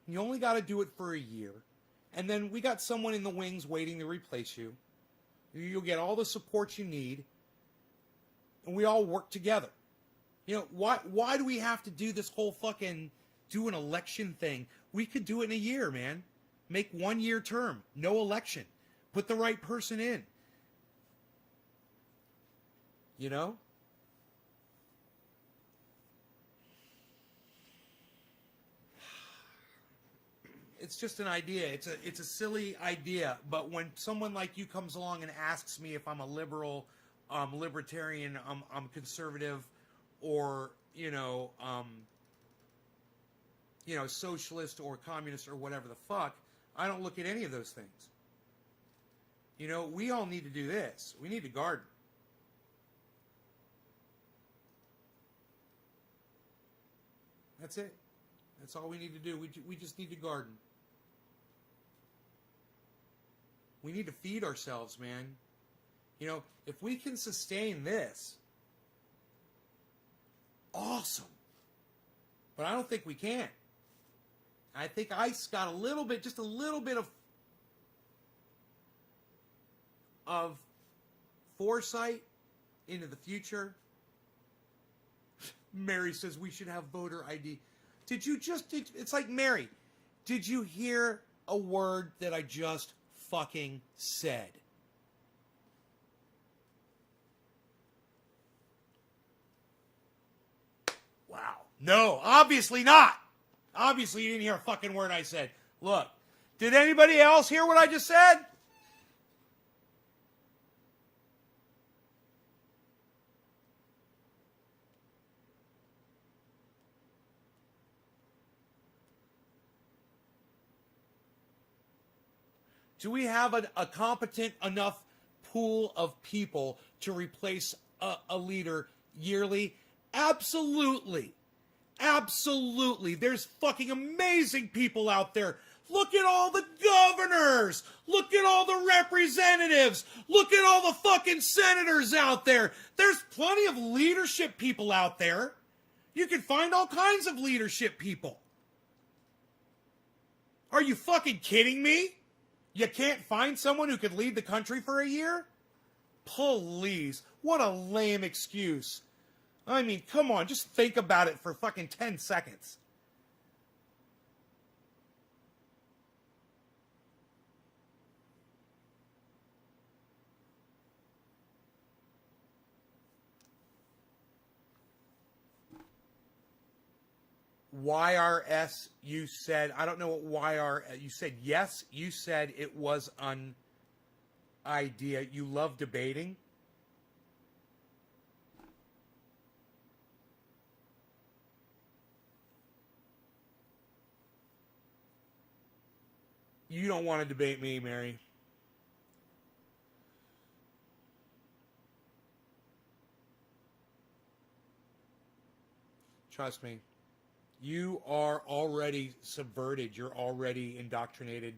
S1: You only got to do it for a year. And then we got someone in the wings waiting to replace you. You'll get all the support you need. And we all work together. You know, why do we have to do this whole fucking do an election thing? We could do it in a year, man. Make 1 year term. No election. Put the right person in. You know? It's just an idea. It's a silly idea. But when someone like you comes along and asks me if I'm a liberal, libertarian, I'm conservative, or socialist or communist or whatever the fuck, I don't look at any of those things. You know, we all need to do this. We need to garden. That's it. That's all we need to do. We just need to garden. We need to feed ourselves, man. You know, if we can sustain this, awesome. But I don't think we can. I think ICE got just a little bit of of foresight into the future. Mary says we should have voter ID. It's like, Mary, did you hear a word that I just fucking said? Wow. No, obviously not. Obviously you didn't hear a fucking word I said. Look, did anybody else hear what I just said? Do we have a competent enough pool of people to replace a leader yearly? Absolutely. Absolutely. There's fucking amazing people out there. Look at all the governors. Look at all the representatives. Look at all the fucking senators out there. There's plenty of leadership people out there. You can find all kinds of leadership people. Are you fucking kidding me? You can't find someone who could lead the country for a year? Please. What a lame excuse. I mean, come on, just think about it for fucking 10 seconds. YRS, you said, I don't know what YR, you said yes, you said it was an idea. You love debating. You don't want to debate me, Mary. Trust me. You are already subverted. You're already indoctrinated.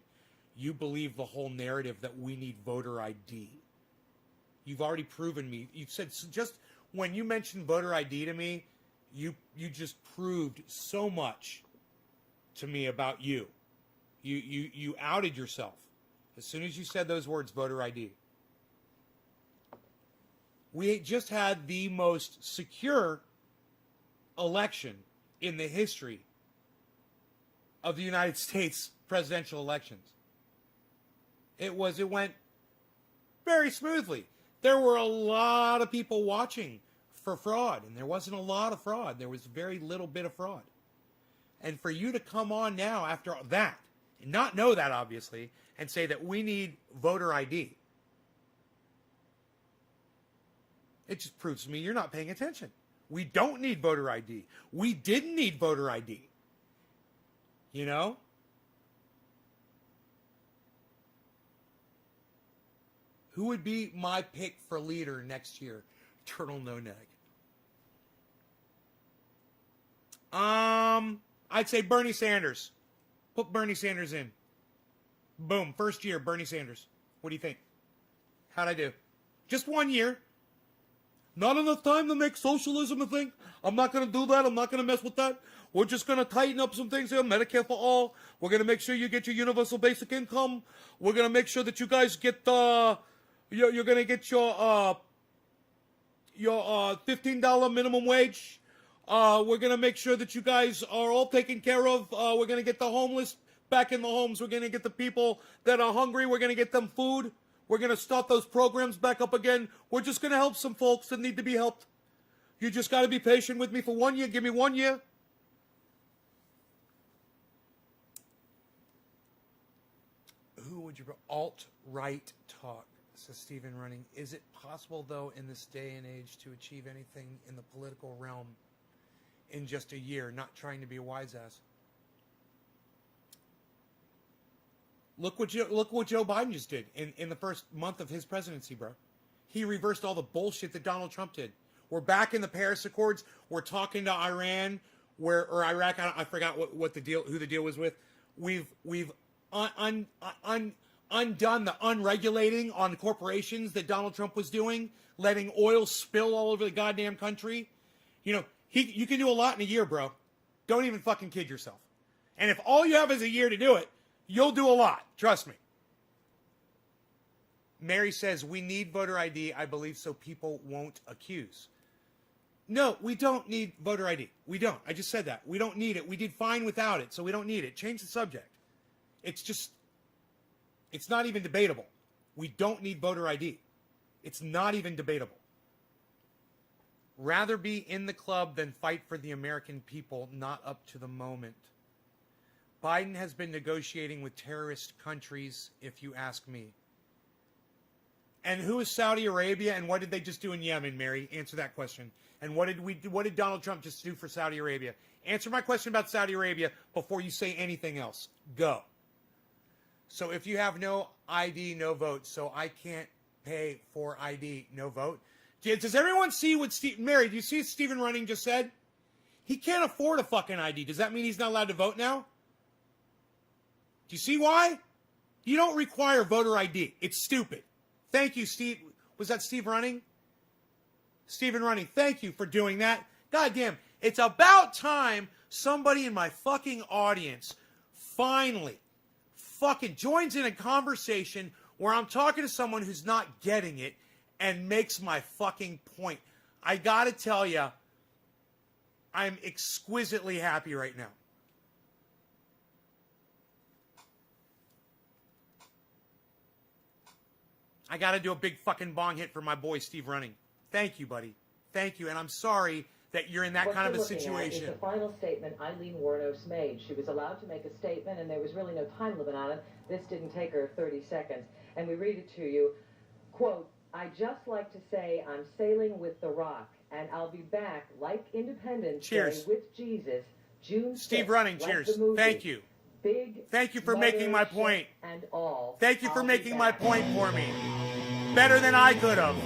S1: You believe the whole narrative that we need voter ID. You've already proven me. You've said, just when you mentioned voter ID to me, you just proved so much to me about you. You outed yourself as soon as you said those words, voter ID. We just had the most secure election in the history of the United States presidential elections. It went very smoothly. There were a lot of people watching for fraud, and there wasn't a lot of fraud. There was very little bit of fraud. And for you to come on now after that, and not know that, obviously, and say that we need voter ID, it just proves to me you're not paying attention. We don't need voter ID. We didn't need voter ID. You know? Who would be my pick for leader next year? Turtle No Neg. I'd say Bernie Sanders. Put Bernie Sanders in. Boom. First year, Bernie Sanders. What do you think? How'd I do? Just 1 year. Not enough time to make socialism a thing. I'm not going to do that. I'm not going to mess with that. We're just going to tighten up some things here. Medicare for all. We're going to make sure you get your universal basic income. We're going to make sure that you guys get you're going to get your $15 minimum wage. We're going to make sure that you guys are all taken care of. We're going to get the homeless back in the homes. We're going to get the people that are hungry. We're going to get them food. We're going to start those programs back up again. We're just going to help some folks that need to be helped. You just got to be patient with me for 1 year. Give me 1 year. Who would you... Alt-right talk, says Stephen Running. Is it possible, though, in this day and age to achieve anything in the political realm in just a year? Not trying to be a wise ass. Look what Joe Biden just did in the first month of his presidency, bro. He reversed all the bullshit that Donald Trump did. We're back in the Paris Accords. We're talking to Iran, or Iraq. I forgot what the deal, who the deal was with. We've undone the unregulating on corporations that Donald Trump was doing, letting oil spill all over the goddamn country. You know, you can do a lot in a year, bro. Don't even fucking kid yourself. And if all you have is a year to do it, you'll do a lot. Trust me. Mary says, we need voter ID, I believe, so people won't accuse. No, we don't need voter ID. We don't. I just said that. We don't need it. We did fine without it, so we don't need it. Change the subject. It's not even debatable. We don't need voter ID. It's not even debatable. Rather be in the club than fight for the American people, not up to the moment. Biden has been negotiating with terrorist countries, if you ask me. And who is Saudi Arabia, and what did they just do in Yemen, Mary? Answer that question. And what did Donald Trump just do for Saudi Arabia? Answer my question about Saudi Arabia before you say anything else. Go. So if you have no ID, no vote. So I can't pay for ID, no vote. Does everyone see what Mary, do you see what Stephen Running just said? He can't afford a fucking ID. Does that mean he's not allowed to vote now? Do you see why? You don't require voter ID. It's stupid. Thank you, Steve. Was that Steve Running? Stephen Running, thank you for doing that. God damn, it's about time somebody in my fucking audience finally fucking joins in a conversation where I'm talking to someone who's not getting it and makes my fucking point. I gotta tell you, I'm exquisitely happy right now. I gotta do a big fucking bong hit for my boy Steve Running. Thank you, buddy. Thank you. And I'm sorry that you're in that kind of a situation.
S2: What you're looking at is the final statement Eileen Wuornos made. She was allowed to make a statement, and there was really no time limit on it. This didn't take her 30 seconds. And we read it to you. Quote, I just like to say I'm sailing with the Rock, and I'll be back like Independence Day with Jesus, June 6th.
S1: Steve Running,
S2: like
S1: cheers.
S2: The movie.
S1: Thank you.
S2: Big
S1: Thank you for making my point.
S2: And all.
S1: Thank you for making my point for me. Better than I could have.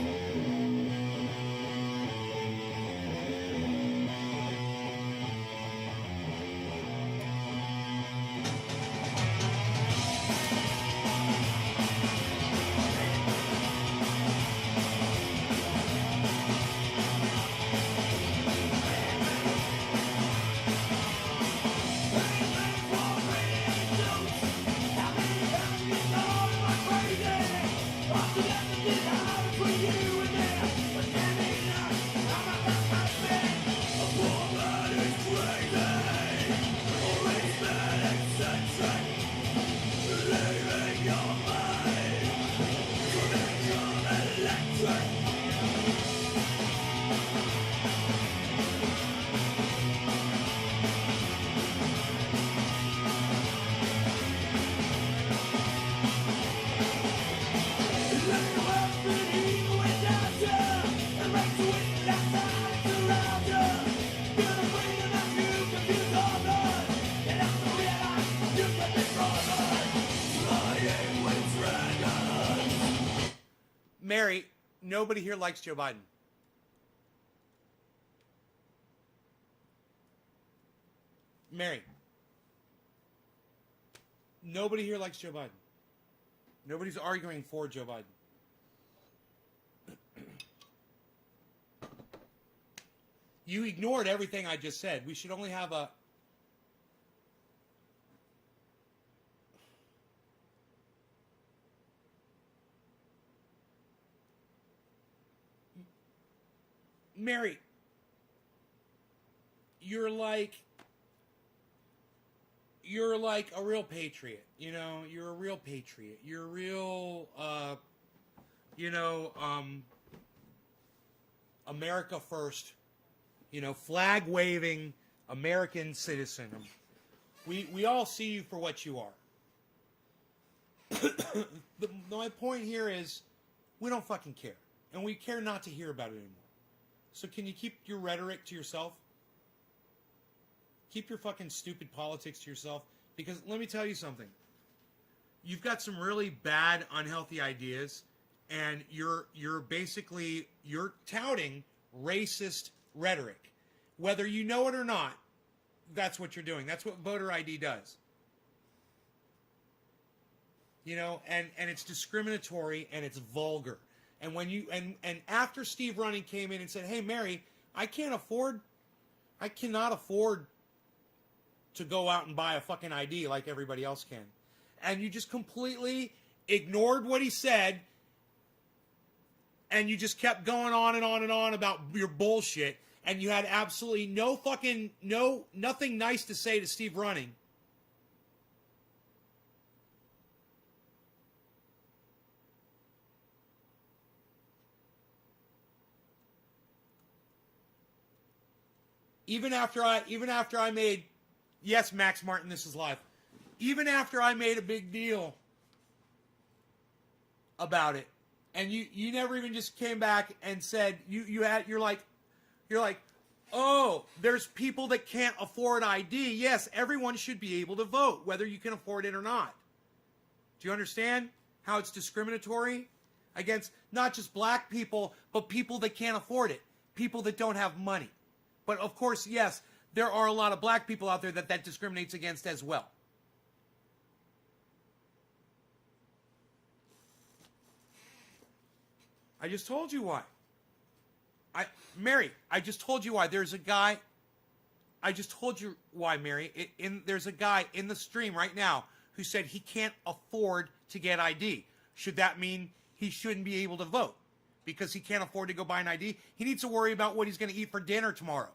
S1: Mary, nobody here likes Joe Biden. Mary, nobody here likes Joe Biden. Nobody's arguing for Joe Biden. You ignored everything I just said. We should only have a... Mary, you're like a real patriot, you know, you're a real patriot. You're a real, America first, flag waving American citizen. We all see you for what you are. My point here is we don't fucking care. And we care not to hear about it anymore. So can you keep your rhetoric to yourself? Keep your fucking stupid politics to yourself. Because let me tell you something. You've got some really bad, unhealthy ideas. And you're touting racist rhetoric. Whether you know it or not, that's what you're doing. That's what voter ID does. And it's discriminatory and it's vulgar. And when you and after Steve Running came in and said, "Hey Mary, I cannot afford to go out and buy a fucking ID like everybody else can," and you just completely ignored what he said and you just kept going on and on and on about your bullshit, and you had absolutely nothing nice to say to Steve Running. Even after I made, yes, Max Martin, this is live. Even after I made a big deal about it, and you never even just came back and said you're like, oh, there's people that can't afford ID. Yes, everyone should be able to vote, whether you can afford it or not. Do you understand how it's discriminatory against not just black people, but people that can't afford it, people that don't have money? But of course, yes, there are a lot of black people out there that discriminates against as well. I just told you why. Mary, I just told you why. There's a guy. I just told you why, Mary. There's a guy in the stream right now who said he can't afford to get ID. Should that mean he shouldn't be able to vote because he can't afford to go buy an ID? He needs to worry about what he's going to eat for dinner tomorrow.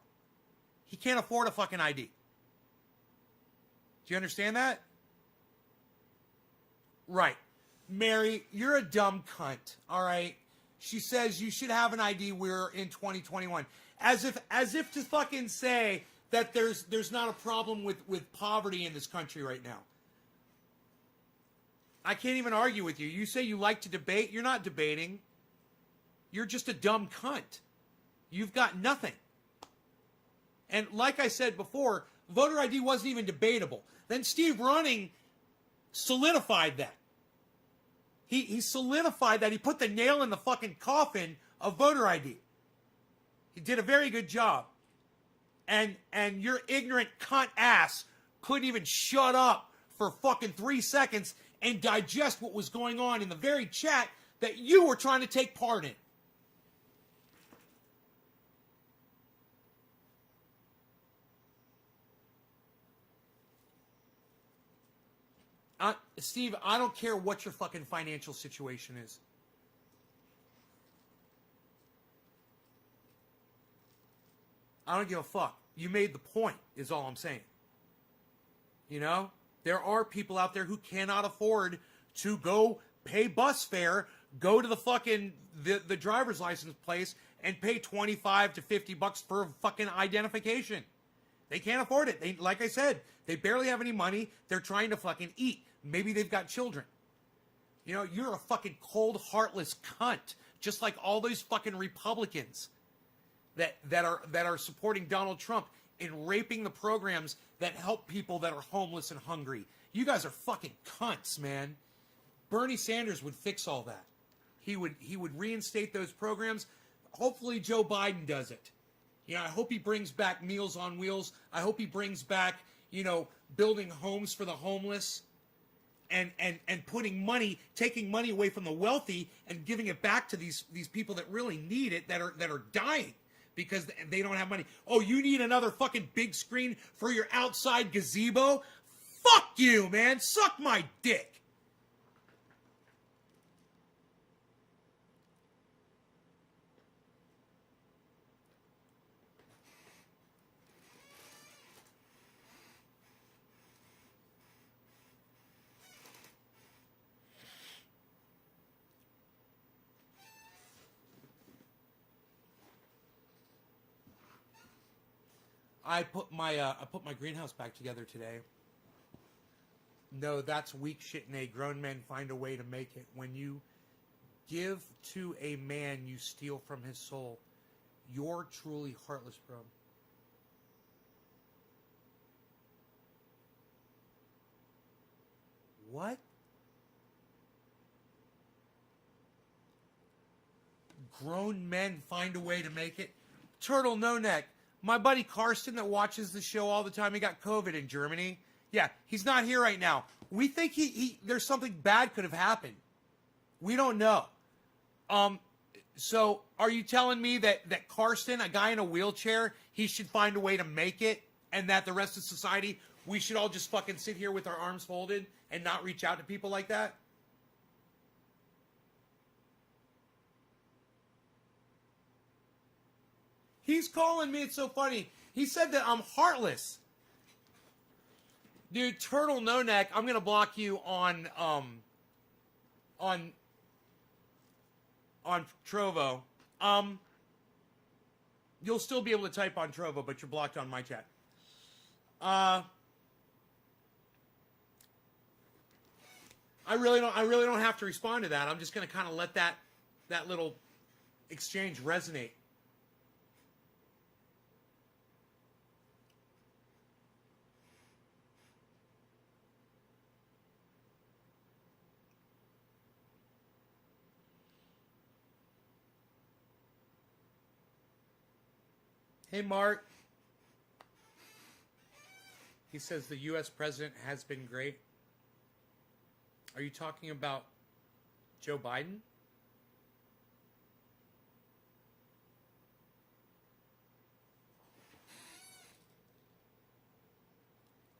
S1: He can't afford a fucking ID. Do you understand that? Right. Mary, you're a dumb cunt, all right? She says you should have an ID. We're in 2021. As if to fucking say that there's not a problem with poverty in this country right now. I can't even argue with you. You say you like to debate. You're not debating. You're just a dumb cunt. You've got nothing. And like I said before, voter ID wasn't even debatable. Then Steve Running solidified that. He solidified that. He put the nail in the fucking coffin of voter ID. He did a very good job. And your ignorant cunt ass couldn't even shut up for fucking 3 seconds and digest what was going on in the very chat that you were trying to take part in. Steve, I don't care what your fucking financial situation is. I don't give a fuck. You made the point, is all I'm saying. You know? There are people out there who cannot afford to go pay bus fare, go to the fucking, the driver's license place, and pay $25 to $50 for fucking identification. They can't afford it. They, like I said, they barely have any money. They're trying to fucking eat. Maybe they've got children. You know, you're a fucking cold, heartless cunt, just like all those fucking Republicans that are supporting Donald Trump in raping the programs that help people that are homeless and hungry. You guys are fucking cunts, man. Bernie Sanders would fix all that. He would reinstate those programs. Hopefully Joe Biden does it. You know, I hope he brings back Meals on Wheels. I hope he brings back, you know, building homes for the homeless. And putting money, taking money away from the wealthy and giving it back to these people that really need it, that are dying because they don't have money. Oh, you need another fucking big screen for your outside gazebo? Fuck you, man. Suck my dick. I put my greenhouse back together today. No, that's weak shit, nay. Grown men find a way to make it. When you give to a man, you steal from his soul. You're truly heartless, bro. What? Grown men find a way to make it? Turtle No Neck. My buddy Karsten that watches the show all the time, he got COVID in Germany. Yeah, he's not here right now. We think there's something bad could have happened. We don't know. So are you telling me that Karsten, a guy in a wheelchair, he should find a way to make it, and that the rest of society, we should all just fucking sit here with our arms folded and not reach out to people like that? He's calling me. It's so funny. He said that I'm heartless. Dude, Turtle No Neck, I'm gonna block you on Trovo. You'll still be able to type on Trovo, but you're blocked on my chat. I really don't have to respond to that. I'm just gonna kind of let that little exchange resonate. Hey, Mark. He says the U.S. president has been great. Are you talking about Joe Biden?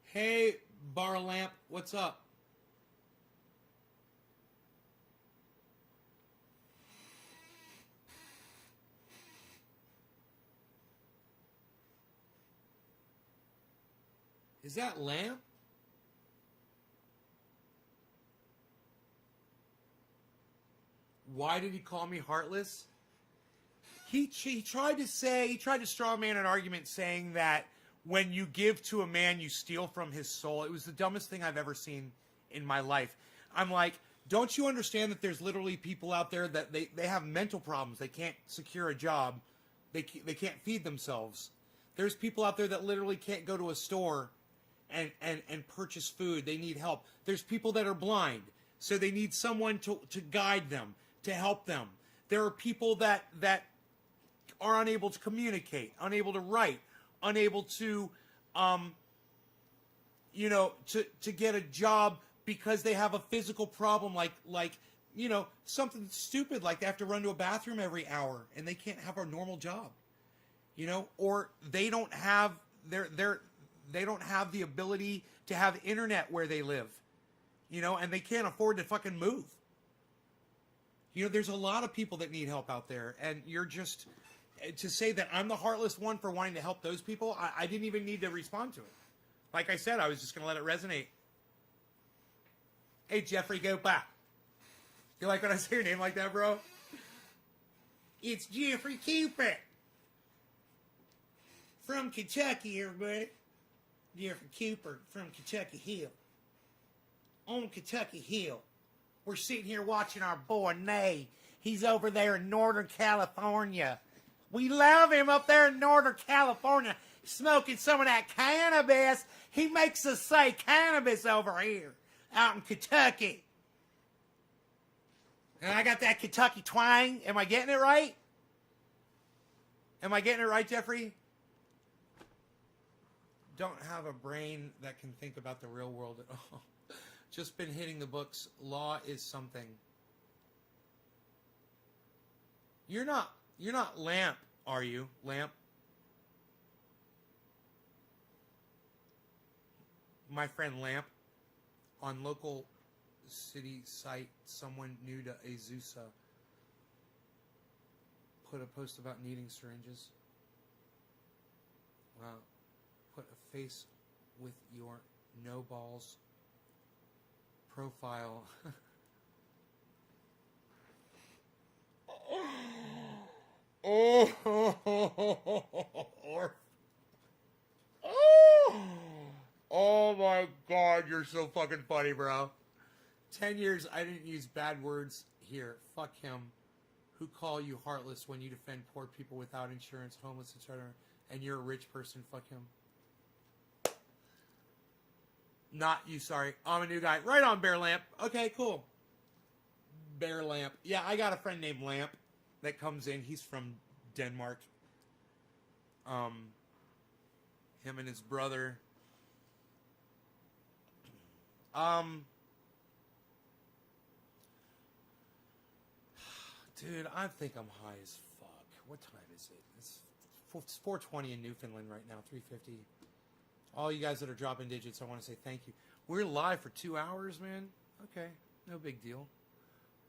S1: Hey, Bar Lamp, what's up? Is that Lamp? Why did he call me heartless? He tried to straw man an argument saying that when you give to a man, you steal from his soul. It was the dumbest thing I've ever seen in my life. I'm like, don't you understand that there's literally people out there that they have mental problems. They can't secure a job. They can't feed themselves. There's people out there that literally can't go to a store and purchase food. They need help. There's people that are blind, so they need someone to guide them, to help them. There are people that are unable to communicate, unable to write, unable to to get a job because they have a physical problem like something stupid, like they have to run to a bathroom every hour and they can't have a normal job. Or they don't have they don't have the ability to have internet where they live, and they can't afford to fucking move. There's a lot of people that need help out there, and you're just, to say that I'm the heartless one for wanting to help those people, I didn't even need to respond to it. Like I said, I was just going to let it resonate. Hey, Jeffrey, go back. You like when I say your name like that, bro? It's Jeffrey Cooper. From Kentucky, everybody. Jeffrey Cooper from Kentucky Hill. On Kentucky Hill. We're sitting here watching our boy, Nay. He's over there in Northern California. We love him up there in Northern California, smoking some of that cannabis. He makes us say cannabis over here, out in Kentucky. And I got that Kentucky twang. Am I getting it right? Am I getting it right, Jeffrey? Don't have a brain that can think about the real world at all. Just been hitting the books. Law is something. You're not Lamp, are you? Lamp? My friend Lamp, on local city site, someone new to Azusa put a post about needing syringes. Wow. Put a face with your no balls profile. Oh my God, you're so fucking funny, bro. 10 years I didn't use bad words here. Fuck him. Who call you heartless when you defend poor people without insurance, homeless, etc. And you're a rich person? Fuck him. Not you, sorry. I'm a new guy. Right on, Bear Lamp. Okay, cool. Bear Lamp. Yeah, I got a friend named Lamp that comes in. He's from Denmark. Him and his brother. Dude, I think I'm high as fuck. What time is it? It's 4:20 in Newfoundland right now, 3:50. All you guys that are dropping digits, I want to say thank you. We're live for 2 hours, man. Okay, no big deal.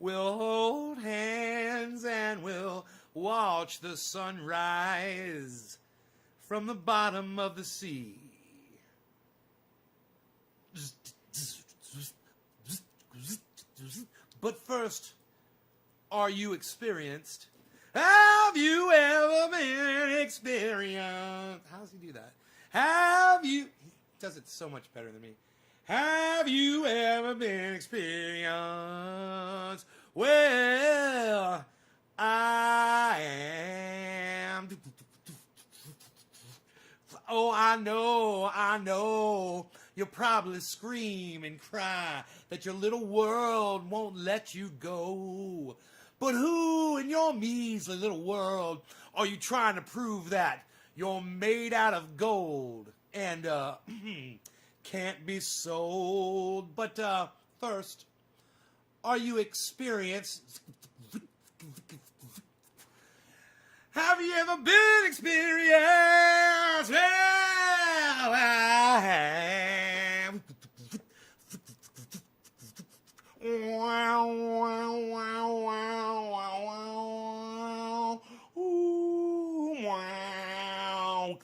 S1: We'll hold hands and we'll watch the sunrise from the bottom of the sea. But first, are you experienced? Have you ever been experienced? How does he do that? Have you... He does it so much better than me. Have you ever been experienced? Well, I am. Oh, I know. You'll probably scream and cry that your little world won't let you go. But who in your measly little world are you trying to prove that you're made out of gold and can't be sold? But first, are you experienced? Have you ever been experienced? Well, I have. Wow, wow, wow, wow, wow, wow. Ooh, wow.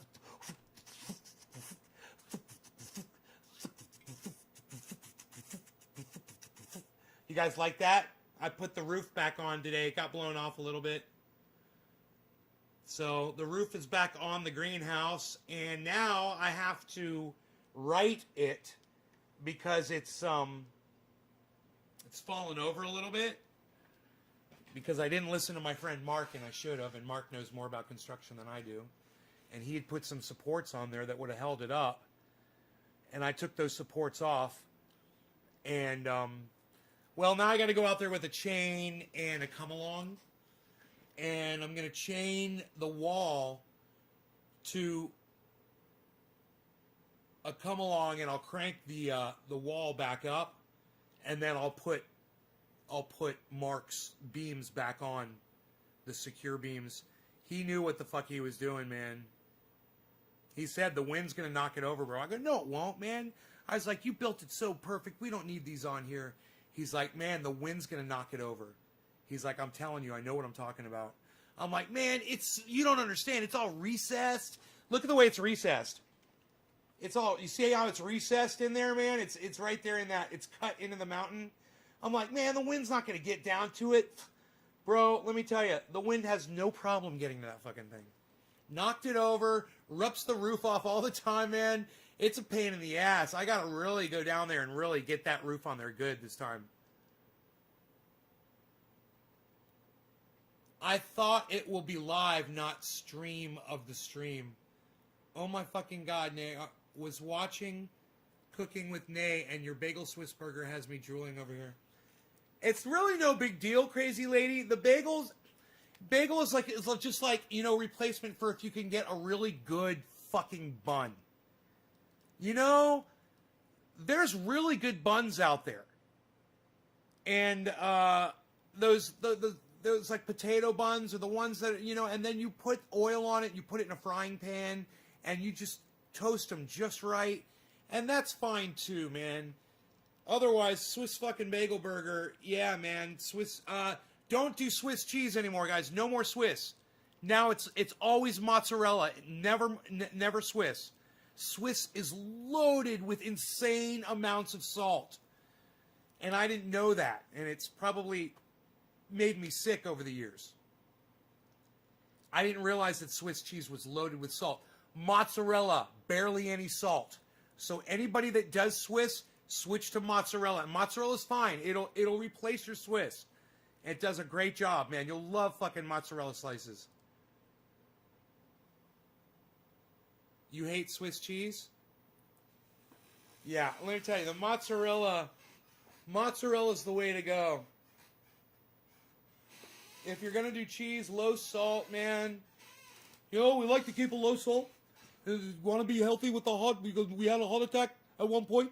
S1: You guys like that? I put the roof back on today. It got blown off a little bit. So the roof is back on the greenhouse, and now I have to right it because it's fallen over a little bit because I didn't listen to my friend Mark, and I should have, and Mark knows more about construction than I do. And he had put some supports on there that would have held it up, and I took those supports off, and well, now I got to go out there with a chain and a come-along. And I'm going to chain the wall to a come along, and I'll crank the wall back up, and then I'll put Mark's beams back on, the secure beams. He knew what the fuck he was doing, man. He said the wind's going to knock it over, bro. I go, no, it won't, man. I was like, you built it so perfect. We don't need these on here. He's like, man, the wind's going to knock it over. He's like, I'm telling you, I know what I'm talking about. I'm like, man, you don't understand. It's all recessed. Look at the way it's recessed. It's all, you see how it's recessed in there, man? It's right there in that, it's cut into the mountain. I'm like, man, the wind's not going to get down to it. Bro, let me tell you, the wind has no problem getting to that fucking thing. Knocked it over, rips the roof off all the time, man. It's a pain in the ass. I got to really go down there and really get that roof on there good this time. I thought it will be live, not stream of the stream. Oh my fucking God, Nay. I was watching Cooking with Nay, and your bagel Swiss burger has me drooling over here. It's really no big deal, crazy lady. The bagel is like, it's just like, you know, replacement for if you can get a really good fucking bun. You know, there's really good buns out there. And those like potato buns are the ones that, you know, and then you put oil on it, you put it in a frying pan, and you just toast them just right. And that's fine too, man. Otherwise, Swiss fucking bagel burger, yeah, man. Swiss, don't do Swiss cheese anymore, guys. No more Swiss. Now it's always mozzarella, never Swiss. Swiss is loaded with insane amounts of salt. And I didn't know that. And it's probably made me sick over the years. I didn't realize that Swiss cheese was loaded with salt. Mozzarella, barely any salt. So anybody that does Swiss, switch to mozzarella. And mozzarella's fine. It'll replace your Swiss. It does a great job, man. You'll love fucking mozzarella slices. You hate Swiss cheese? Yeah, let me tell you, the mozzarella's the way to go. If you're going to do cheese, low salt, man. You know, we like to keep a low salt. We want to be healthy with the heart because we had a heart attack at one point.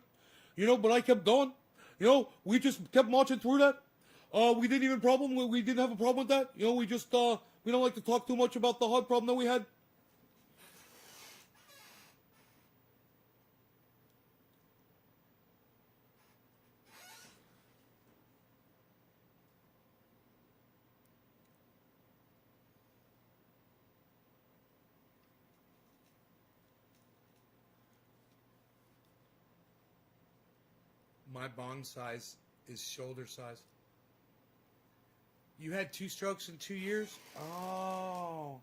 S1: You know, but I kept going. You know, we just kept marching through that. We didn't have a problem with that. You know, we don't like to talk too much about the heart problem that we had. My bong size is shoulder size. You had 2 strokes in 2 years? Oh.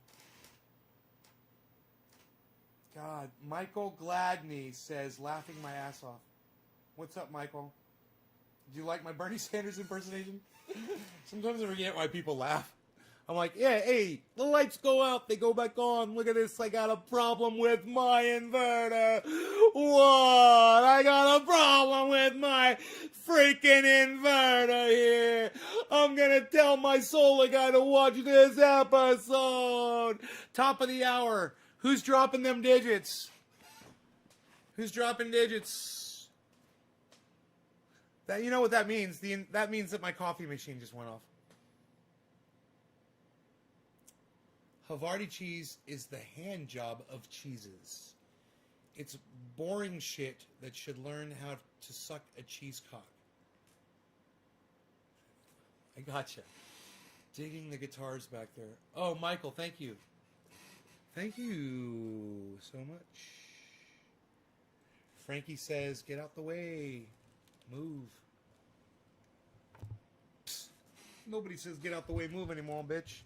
S1: God. Michael Gladney says, laughing my ass off. What's up, Michael? Do you like my Bernie Sanders impersonation? Sometimes I forget why people laugh. I'm like, yeah, hey, the lights go out, they go back on. Look at this, I got a problem with my inverter. What? I got a problem with my freaking inverter here. I'm gonna tell my solar guy to watch this episode. Top of the hour. Who's dropping them digits? Who's dropping digits? That, you know what that means? That means that my coffee machine just went off. Havarti cheese is the hand job of cheeses. It's boring shit that should learn how to suck a cheese cock. I gotcha. Digging the guitars back there. Oh, Michael, thank you. Thank you so much. Frankie says, get out the way. Move. Psst. Nobody says get out the way, move anymore, bitch.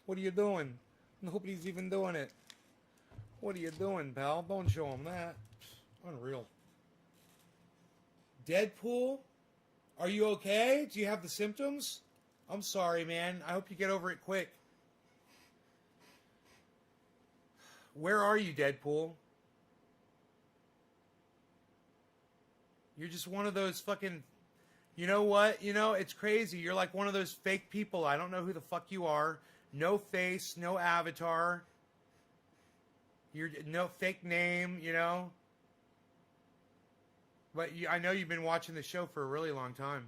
S1: What are you doing? Nobody's even doing it. What are you doing, pal? Don't show him that. Unreal. Deadpool? Are you okay? Do you have the symptoms? I'm sorry, man. I hope you get over it quick. Where are you, Deadpool? You're just one of those fucking... You know what? You know, it's crazy. You're like one of those fake people. I don't know who the fuck you are. No face, no avatar. You're no fake name, you know. But I know you've been watching the show for a really long time.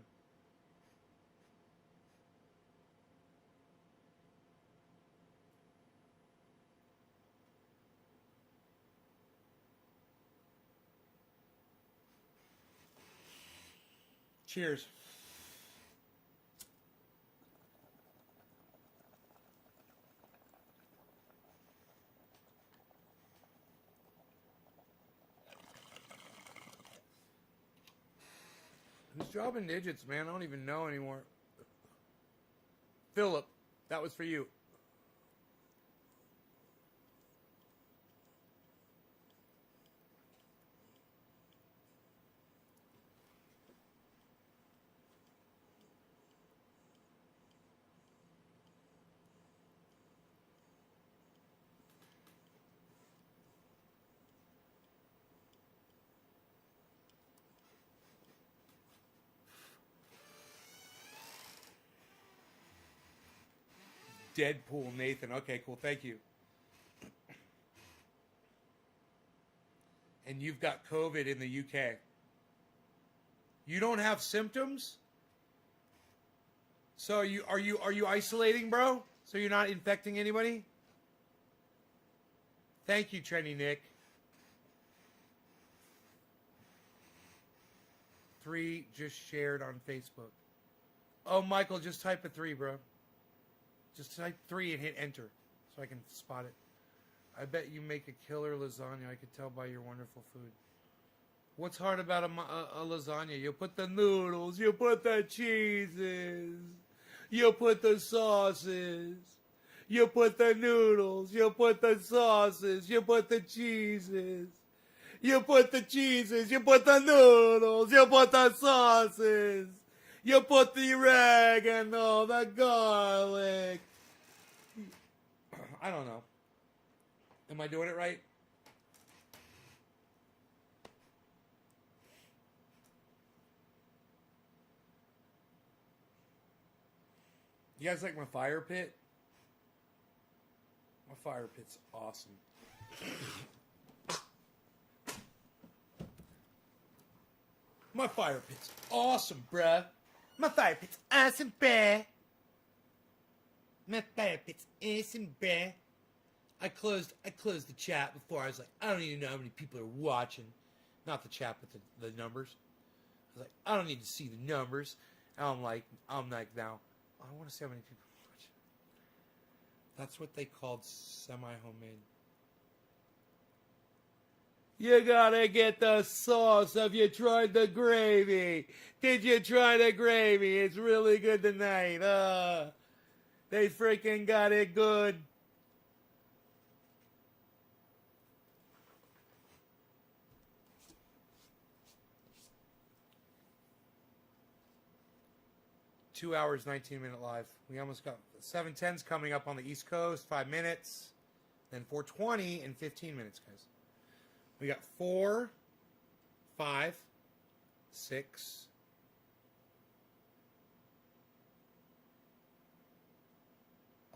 S1: Cheers. Who's dropping digits, man? I don't even know anymore. Philip, that was for you. Deadpool Nathan. Okay, cool. Thank you. And you've got COVID in the UK. You don't have symptoms? So are you isolating, bro? So you're not infecting anybody? Thank you, Trendy Nick. 3 just shared on Facebook. Oh, Michael, just type a 3, bro. Just type 3 and hit enter so I can spot it. I bet you make a killer lasagna. I could tell by your wonderful food. What's hard about a lasagna? You put the noodles, you put the cheeses, you put the sauces, you put the noodles, you put the sauces, you put the cheeses, you put the cheeses, you put the noodles, you put the sauces. You put the oregano, the garlic. I don't know. Am I doing it right? You guys like my fire pit? My fire pit's awesome. My fire pit's awesome, bruh. My fire pit's awesome, bruh. My fire pit's awesome, bruh. I closed the chat before. I was like, I don't even know how many people are watching. Not the chat, but the numbers. I was like, I don't need to see the numbers. And I'm like now, I want to see how many people are watching. That's what they called semi-homemade. You gotta get the sauce. Have you tried the gravy? Did you try the gravy? It's really good tonight. They freaking got it good. Two hours, 19-minute live. We almost got 7:10's coming up on the East Coast. 5 minutes. Then 4:20 in 15 minutes, guys. We got 4, 5, 6,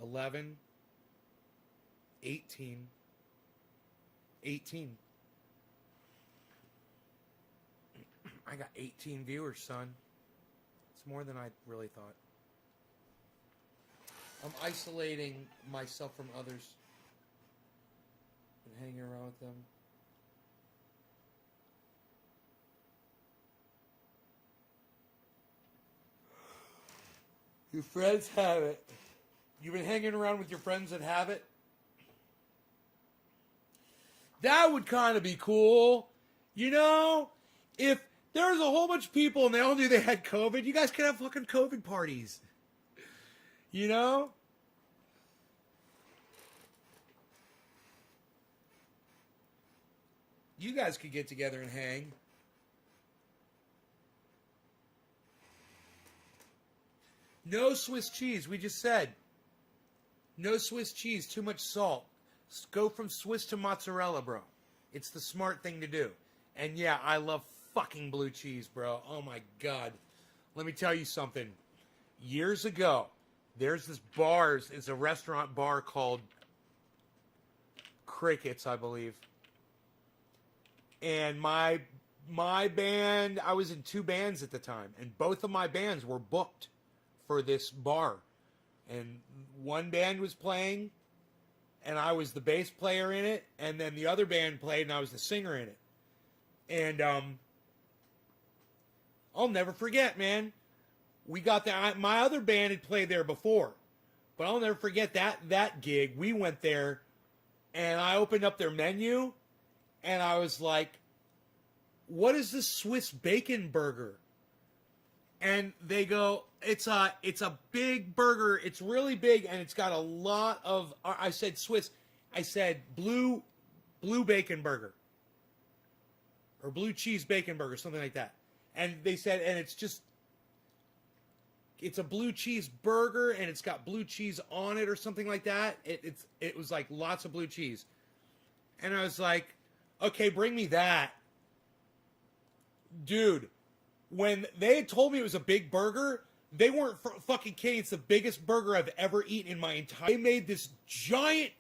S1: 11, 18, 18. I got 18 viewers, son. It's more than I really thought. I'm isolating myself from others and hanging around with them. Your friends have it. You've been hanging around with your friends that have it? That would kind of be cool. You know, if there's a whole bunch of people and they all knew they had COVID, you guys could have fucking COVID parties. You know? You guys could get together and hang. No Swiss cheese, we just said. No Swiss cheese, too much salt. Go from Swiss to mozzarella, bro. It's the smart thing to do. And yeah, I love fucking blue cheese, bro. Oh my God. Let me tell you something. Years ago, there's this bar, it's a restaurant bar called Crickets, I believe. And my band, I was in 2 bands at the time, and both of my bands were booked for this bar. And one band was playing, and I was the bass player in it, and then the other band played, and I was the singer in it. And I'll never forget, man. We got that. My other band had played there before, but I'll never forget that gig. We went there, and I opened up their menu, and I was like, "What is this Swiss bacon burger?" And they go, it's a big burger. It's really big, and it's got a lot of. I said Swiss. I said blue bacon burger, or blue cheese bacon burger, something like that. And they said, and it's a blue cheese burger, and it's got blue cheese on it, or something like that. It was like lots of blue cheese, and I was like, okay, bring me that, dude. When they had told me it was a big burger, they weren't fucking kidding. It's the biggest burger I've ever eaten in my entire. They made this giant.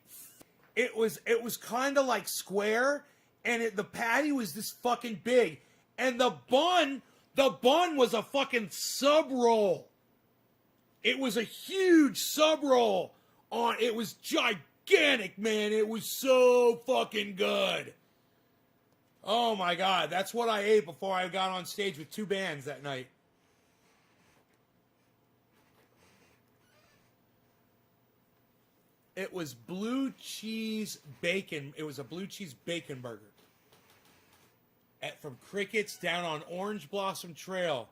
S1: It was kind of like square, and the patty was this fucking big, and the bun was a fucking sub roll. It was a huge sub roll on. It was gigantic, man. It was so fucking good. Oh my God, that's what I ate before I got on stage with 2 bands that night. It was blue cheese bacon. It was a blue cheese bacon burger. From Crickets down on Orange Blossom Trail.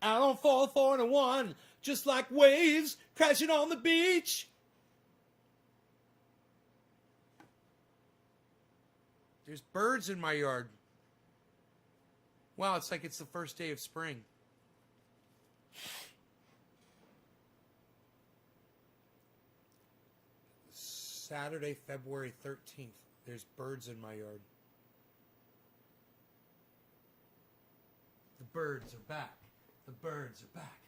S1: Out on 441, just like waves crashing on the beach. There's birds in my yard. Wow, it's like it's the first day of spring. Saturday, February 13th. There's birds in my yard. The birds are back. The birds are back.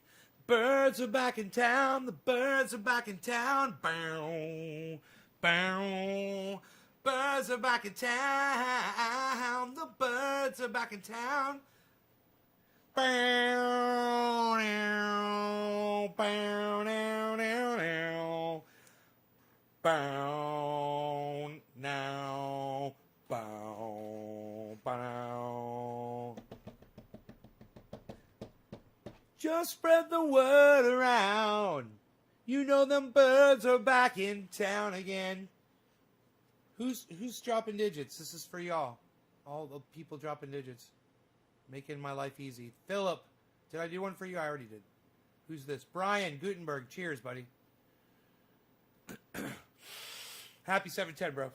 S1: Birds are back in town. The birds are back in town. Bow, bow. Birds are back in town. The birds are back in town. Bow, now, bow, now, now, now. Bow, now, bow, bow. Just spread the word around. You know them birds are back in town again. Who's dropping digits? This is for y'all. All the people dropping digits. Making my life easy. Philip, did I do one for you? I already did. Who's this? Brian Gutenberg. Cheers, buddy. Happy 710, bro.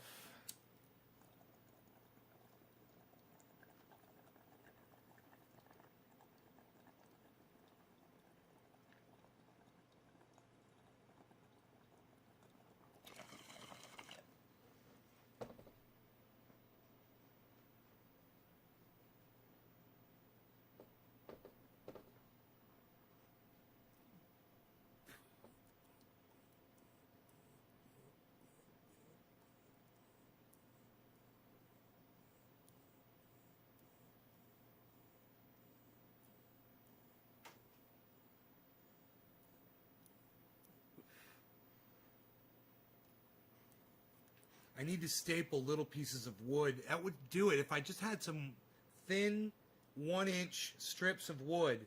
S1: I need to staple little pieces of wood. That would do it. If I just had some thin 1-inch strips of wood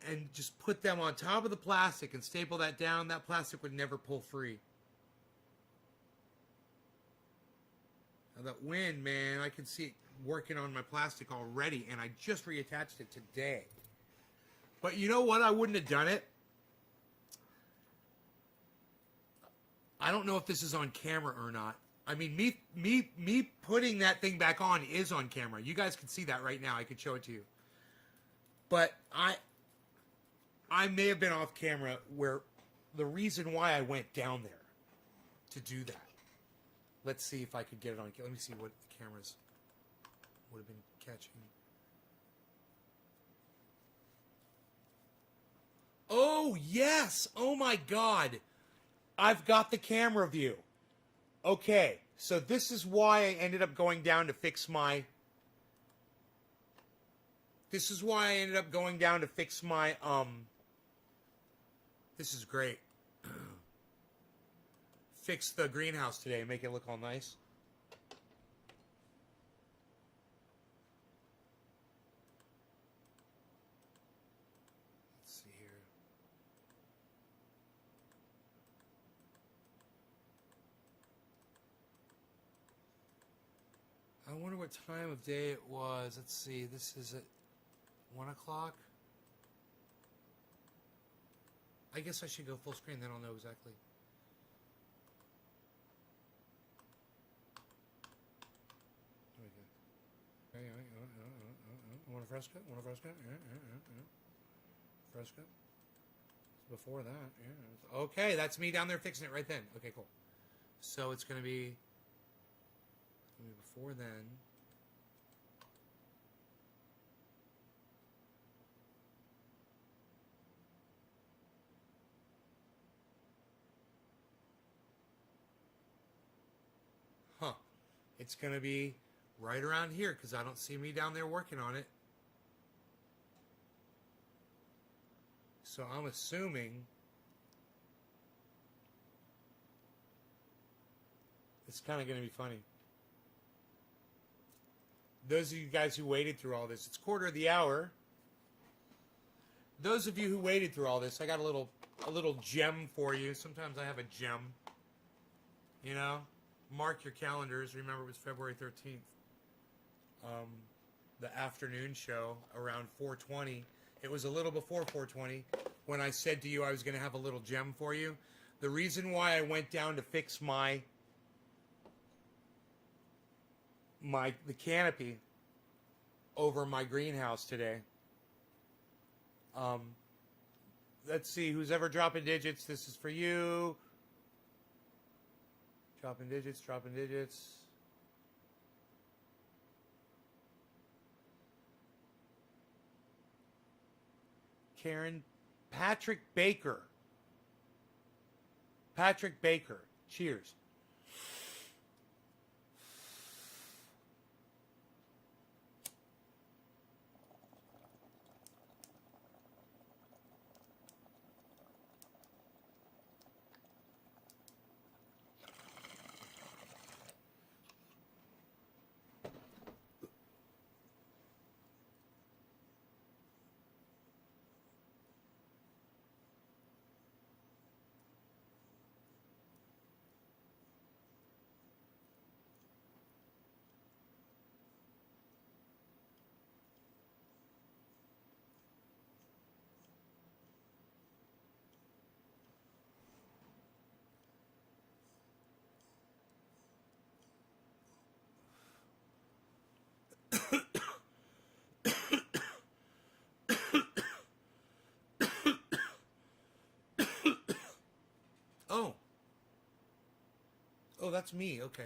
S1: and just put them on top of the plastic and staple that down, that plastic would never pull free. Now that wind, man, I can see it working on my plastic already, and I just reattached it today. But you know what? I wouldn't have done it. I don't know if this is on camera or not. I mean, me putting that thing back on is on camera. You guys can see that right now. I could show it to you. But I may have been off camera where the reason why I went down there to do that. Let's see if I could get it on. Let me see what the cameras would have been catching. Oh, yes. Oh, my God. I've got the camera view. Okay, so this is why I ended up going down to fix my... This is great. Fix the greenhouse today, make it look all nice. Let's see here. I wonder what time of day it was. Let's see. This is at 1 o'clock. I guess I should go full screen, then I'll know exactly. Want a fresco? Want a fresco? Yeah. Fresco? It's before that. Yeah. Okay, that's me down there fixing it right then. Okay, cool. So it's going to be before then. Huh. It's going to be right around here because I don't see me down there working on it. So I'm assuming it's kind of going to be funny. Those of you guys who waited through all this, it's 1:15. Those of you who waited through all this, I got a little gem for you. Sometimes I have a gem. You know, mark your calendars. Remember, it was February 13th. The afternoon show around 4:20. It was a little before 4:20 when I said to you I was going to have a little gem for you. The reason why I went down to fix the canopy over my greenhouse today. Let's see, who's ever dropping digits, this is for you. Dropping digits. Karen, Patrick Baker. Cheers. that's me. Okay.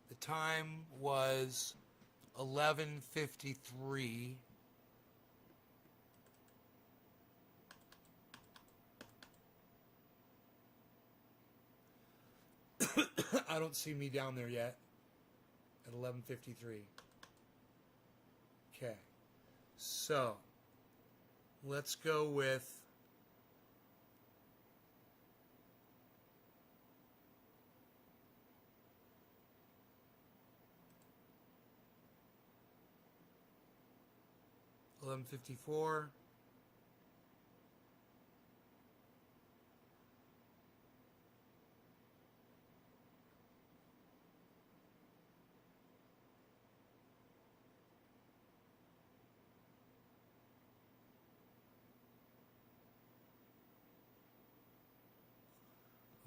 S1: The time was 11:53. I don't see me down there yet at 11:53. Okay. So, let's go with $11.54.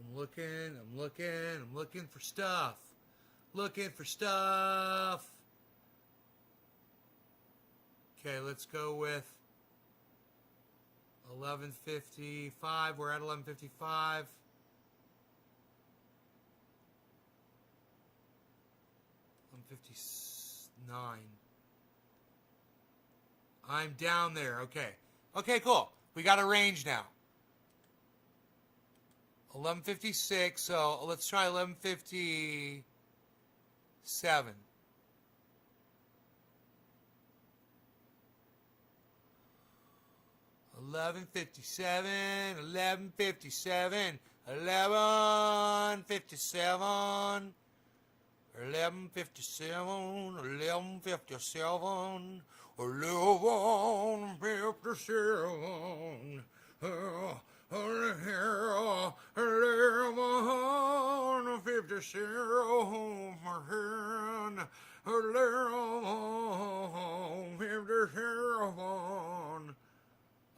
S1: I'm looking for stuff. Looking for stuff. Okay, let's go with 11:55. We're at 11:55. 11:59. I'm down there. Okay. Okay, cool. We got a range now. 11:56. So let's try 11:57. 11:57. 11:57. 11:57. 11:57. 11:57. 11:57.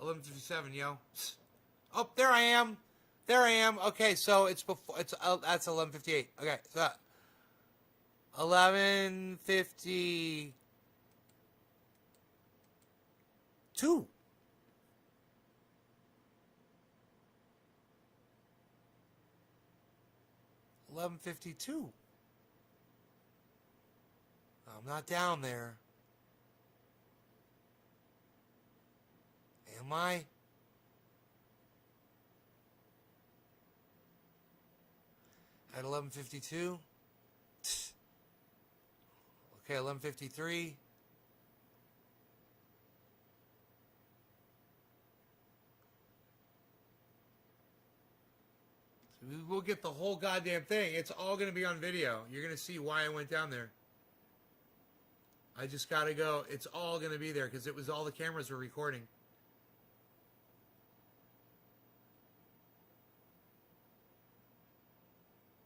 S1: 11:57, yo. Oh, there I am. There I am. Okay, so it's before. It's that's 11:58. Okay, so 11:52. 11:52. I'm not down there. Am I? At 11:52? Okay, 11:53. We'll get the whole goddamn thing. It's all going to be on video. You're going to see why I went down there. I just got to go. It's all going to be there because it was all the cameras were recording.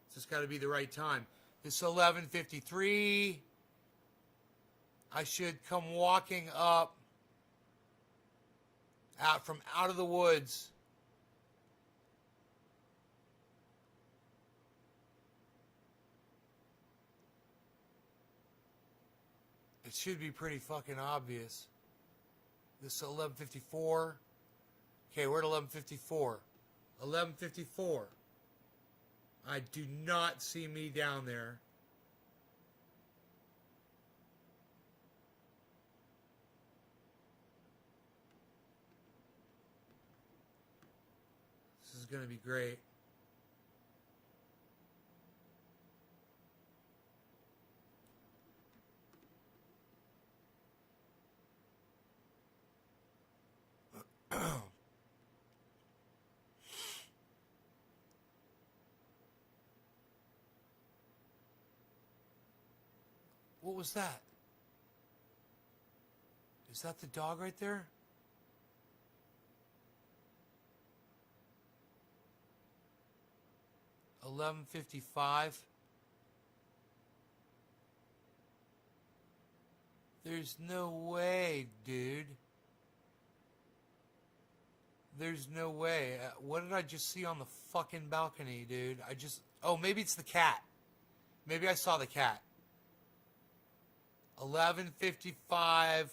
S1: It's just got to be the right time. It's 11:53. I should come walking up from out of the woods. It should be pretty fucking obvious. This is 11:54. Okay, we're at 11:54. 11:54. I do not see me down there. This is going to be great. What was that? Is that the dog right there? $11:55. There's no way, dude. There's no way. What did I just see on the fucking balcony, dude? Oh, maybe it's the cat. Maybe I saw the cat. 11:55.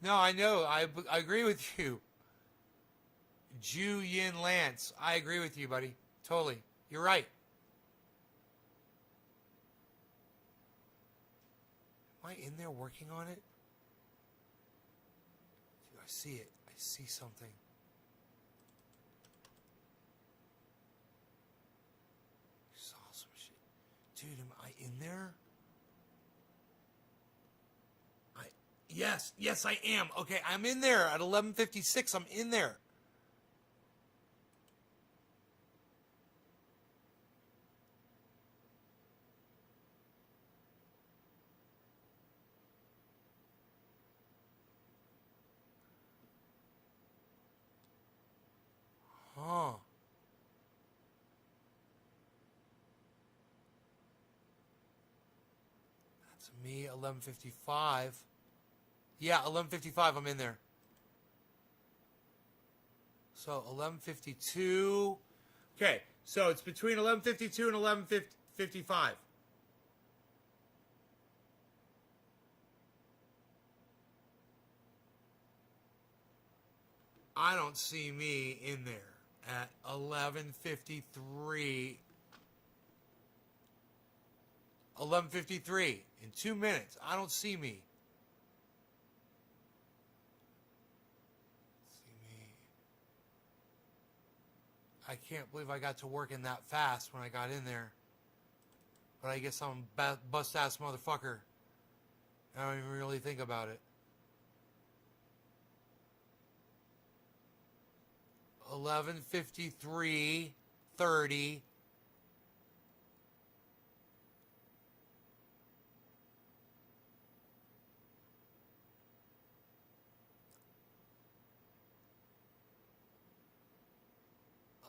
S1: No, I know. I agree with you. Ju Yin Lance. I agree with you, buddy. Totally. You're right. Am I in there working on it? Dude, I see it. I see something. You saw some shit. Dude, am I in there? Yes, I am. Okay, I'm in there at 11:56. I'm in there. Huh. That's me, 11:55. Yeah, 11:55, I'm in there. So 11:52. Okay, so it's between 11:52 and 11:55. I don't see me in there at 11:53. 11:53 in 2 minutes. I don't see me. I can't believe I got to working that fast when I got in there. But I guess I'm a bust-ass motherfucker. I don't even really think about it. 11:53:30.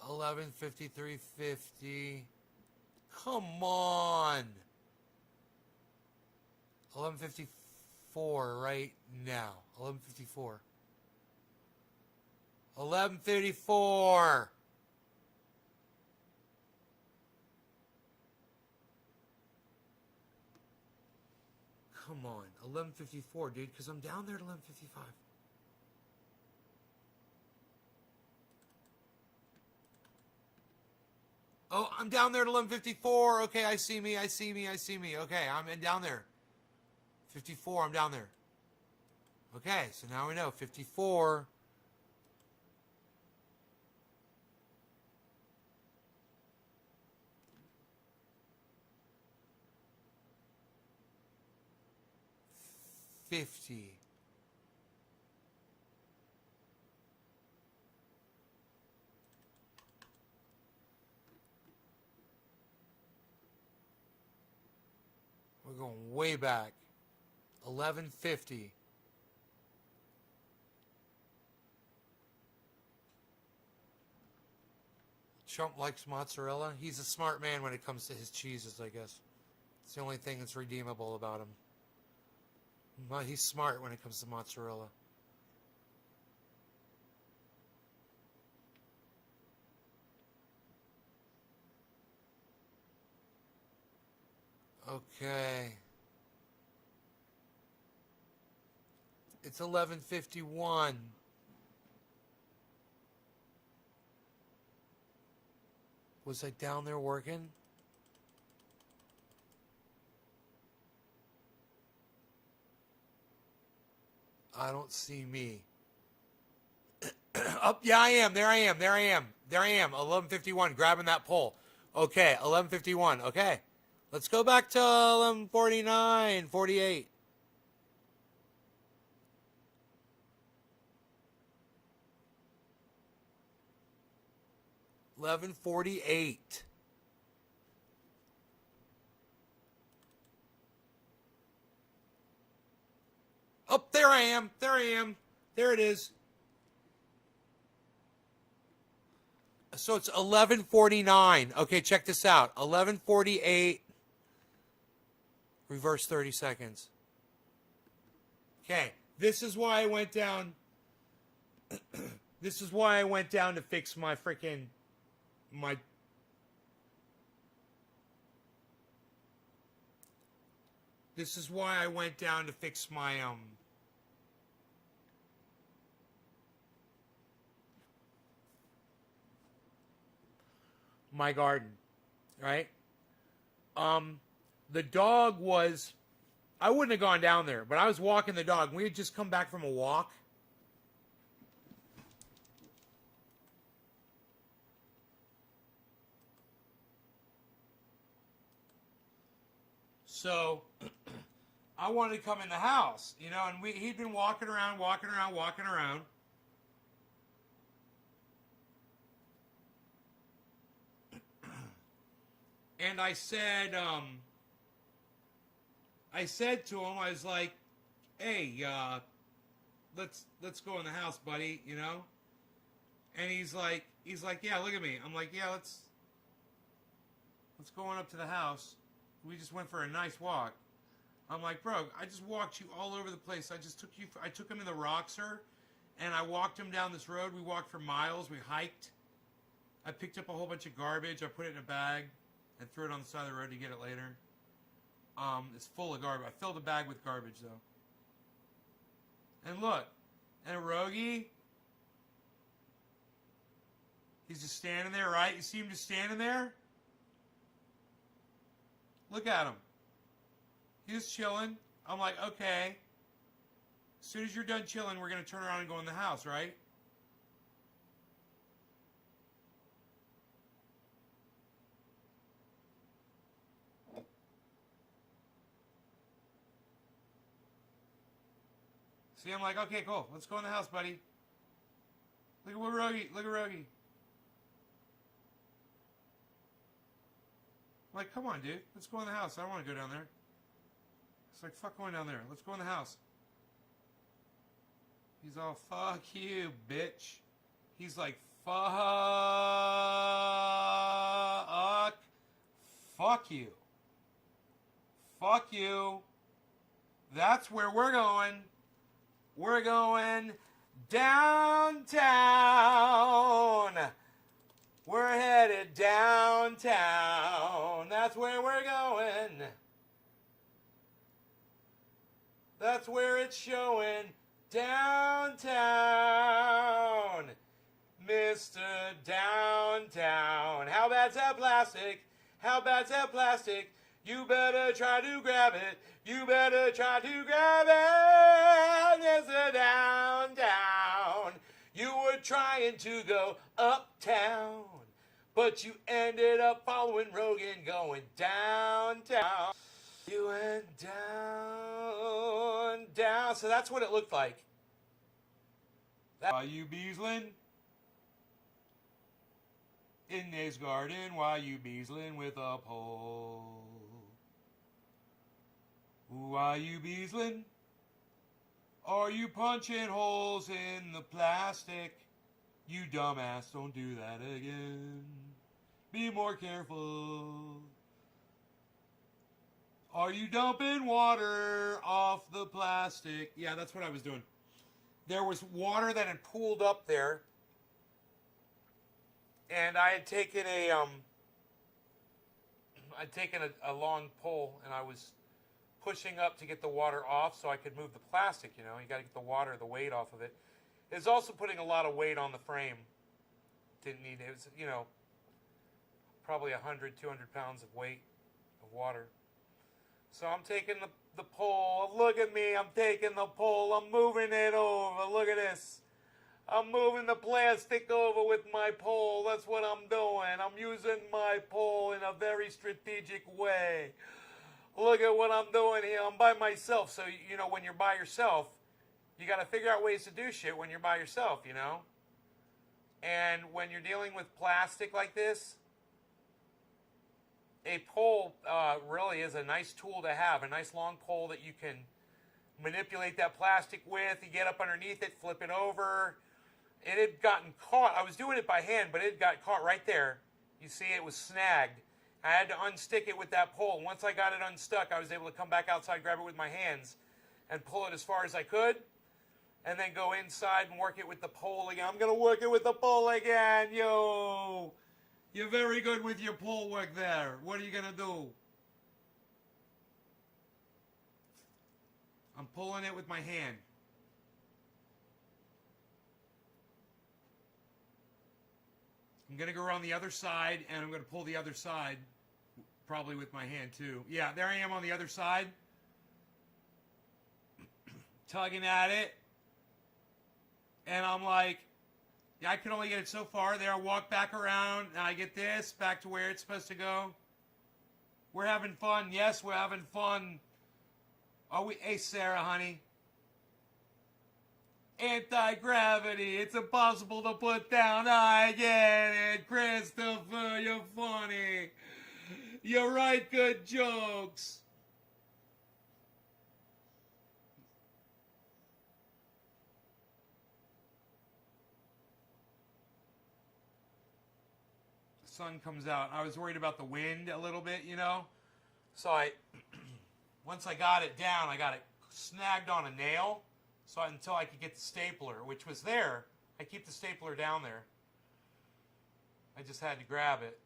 S1: $11:53:50. Come on. 11:54 right now. 11:54. 11:54. Come on. 11:54, dude, because I'm down there at 11:55. Oh, I'm down there at 11:54. Okay, I see me. Okay, I'm down there. 54, I'm down there. Okay, so now we know. 54. $50. We're going way back. 11:50. Trump likes mozzarella. He's a smart man when it comes to his cheeses, I guess. It's the only thing that's redeemable about him. But he's smart when it comes to mozzarella. Okay. It's 11:51. Was I down there working? I don't see me. Up, yeah, I am. There I am. 11:51, grabbing that pole. Okay, 11:51. Okay. Let's go back to 11:49, 48. $11:48. Oh, there I am. There it is. So it's 11:49. Okay, check this out. 11:48. Reverse 30 seconds. Okay, this is why I went down. This is why I went down to fix my freaking my. This is why I went down to fix my garden, right? The dog was, I wouldn't have gone down there, but I was walking the dog. We had just come back from a walk. So I wanted to come in the house, you know, and he'd been walking around. And I said to him, I was like, "Hey, let's go in the house, buddy," you know. And he's like, "Yeah, look at me." I'm like, "Yeah, let's go on up to the house." We just went for a nice walk. I'm like, "Bro, I just walked you all over the place. I took him in the Roxer, and I walked him down this road. We walked for miles. We hiked. I picked up a whole bunch of garbage. I put it in a bag and threw it on the side of the road to get it later. It's full of garbage. I filled the bag with garbage, though. And look, and Rogie, he's just standing there, right? You see him just standing there? Look at him. He's chilling. I'm like, okay. As soon as you're done chilling, we're going to turn around and go in the house, right? See, I'm like, okay, cool. Let's go in the house, buddy. Look at Rogie. Look at Rogie. I'm like, come on, dude. Let's go in the house. I don't want to go down there. It's like, fuck going down there. Let's go in the house. He's all, fuck you, bitch. He's like, fuck you. Fuck you. That's where we're going. We're going downtown. We're headed downtown. That's where we're going. That's where it's showing. Downtown. Mr. Downtown. How bad's that plastic? How bad's that plastic? You better try to grab it. You better try to grab it. Mr. Downtown. You were trying to go uptown, but you ended up following Rogan going downtown. You went down. So that's what it looked like. Why you beasling? In this garden, why you beasling with a pole? Why you beasling? Are you punching holes in the plastic? You dumbass, don't do that again. Be more careful. Are you dumping water off the plastic? Yeah, that's what I was doing. There was water that had pooled up there, and I had taken a long pole, and I was pushing up to get the water off so I could move the plastic. You know, you got to get the water, the weight off of it. It's also putting a lot of weight on the frame. Didn't need it. It was, you know, probably 100, 200 pounds of weight of water. So I'm taking the pole. Look at me. I'm taking the pole. I'm moving it over. Look at this. I'm moving the plastic over with my pole. That's what I'm doing. I'm using my pole in a very strategic way. Look at what I'm doing here. I'm by myself. So, you know, when you're by yourself, you got to figure out ways to do shit when you're by yourself, you know? And when you're dealing with plastic like this, a pole really is a nice tool to have, a nice long pole that you can manipulate that plastic with. You get up underneath it, flip it over, It had gotten caught. I was doing it by hand, but it got caught right there. You see, it was snagged. I had to unstick it with that pole. Once I got it unstuck, I was able to come back outside, grab it with my hands, and pull it as far as I could, and then go inside and work it with the pole again. I'm going to work it with the pole again, yo! You're very good with your pole work there. What are you going to do? I'm pulling it with my hand. I'm going to go around the other side, and I'm going to pull the other side, probably with my hand too. Yeah, there I am on the other side. Tugging at it. And I'm like, I can only get it so far. There, I walk back around, and I get this back to where it's supposed to go. We're having fun. Yes, we're having fun. Are we? Hey, Sarah, honey. Anti-gravity. It's impossible to put down. I get it. Christopher, you're funny. You write good jokes. The sun comes out. I was worried about the wind a little bit, you know. So once I got it down, I got it snagged on a nail. So until I could get the stapler, which was there, I keep the stapler down there. I just had to grab it.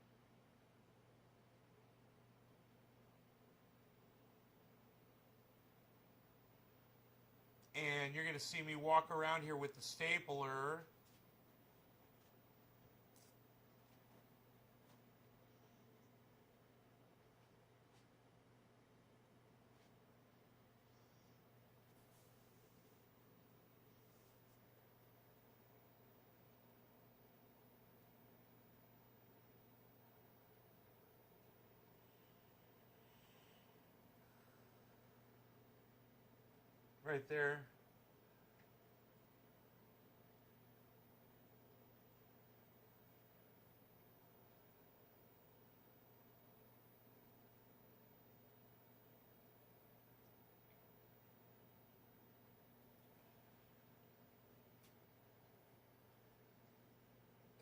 S1: And you're going to see me walk around here with the stapler. Right there.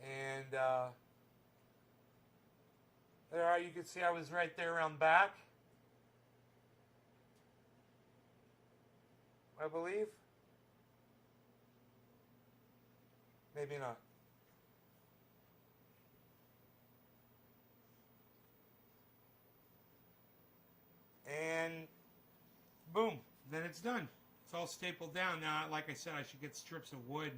S1: And there you can see I was right there around back, I believe. Maybe not. And boom, then it's done. It's all stapled down. Now, like I said, I should get strips of wood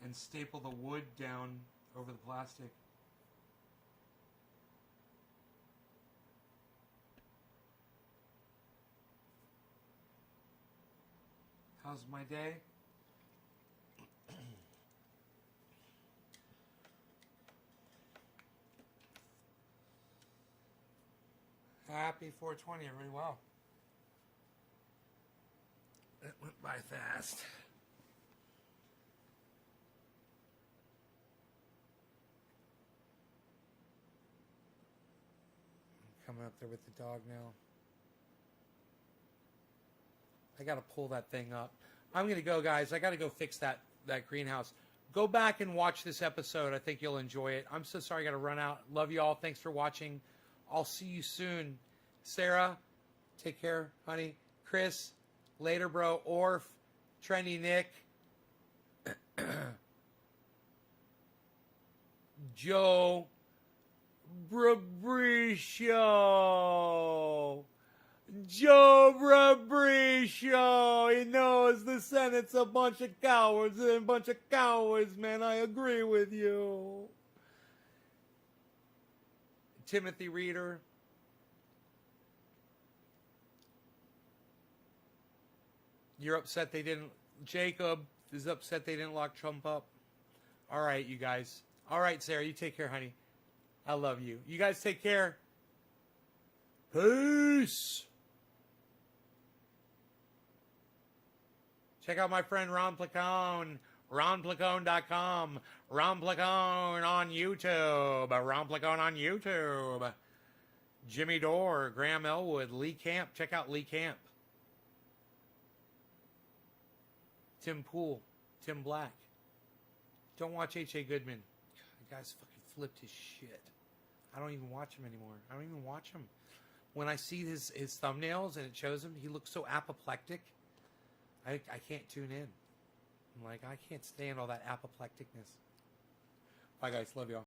S1: and staple the wood down over the plastic. How's my day? Happy 420, everybody. Wow. That went by fast. I'm coming up there with the dog now. I got to pull that thing up. I'm going to go, guys. I got to go fix that greenhouse. Go back and watch this episode. I think you'll enjoy it. I'm so sorry I got to run out. Love you all. Thanks for watching. I'll see you soon. Sarah, take care, honey. Chris, later, bro. Orf, Trendy Nick, Joe, Brabricio. Joe Brabricio. He knows the Senate's a bunch of cowards. They're a bunch of cowards, man. I agree with you. Timothy Reeder. You're upset they didn't. Jacob is upset they didn't lock Trump up. All right, you guys. All right, Sarah, you take care, honey. I love you. You guys take care. Peace. Check out my friend Ron Placone. RonPlacone.com. Ron Placone on YouTube. Ron Placone on YouTube. Jimmy Dore, Graham Elwood, Lee Camp. Check out Lee Camp. Tim Pool, Tim Black. Don't watch H.A. Goodman. God, the guy's fucking flipped his shit. I don't even watch him anymore. I don't even watch him. When I see his thumbnails and it shows him, he looks so apoplectic. I can't tune in. I'm like, I can't stand all that apoplecticness. Bye, guys. Love y'all.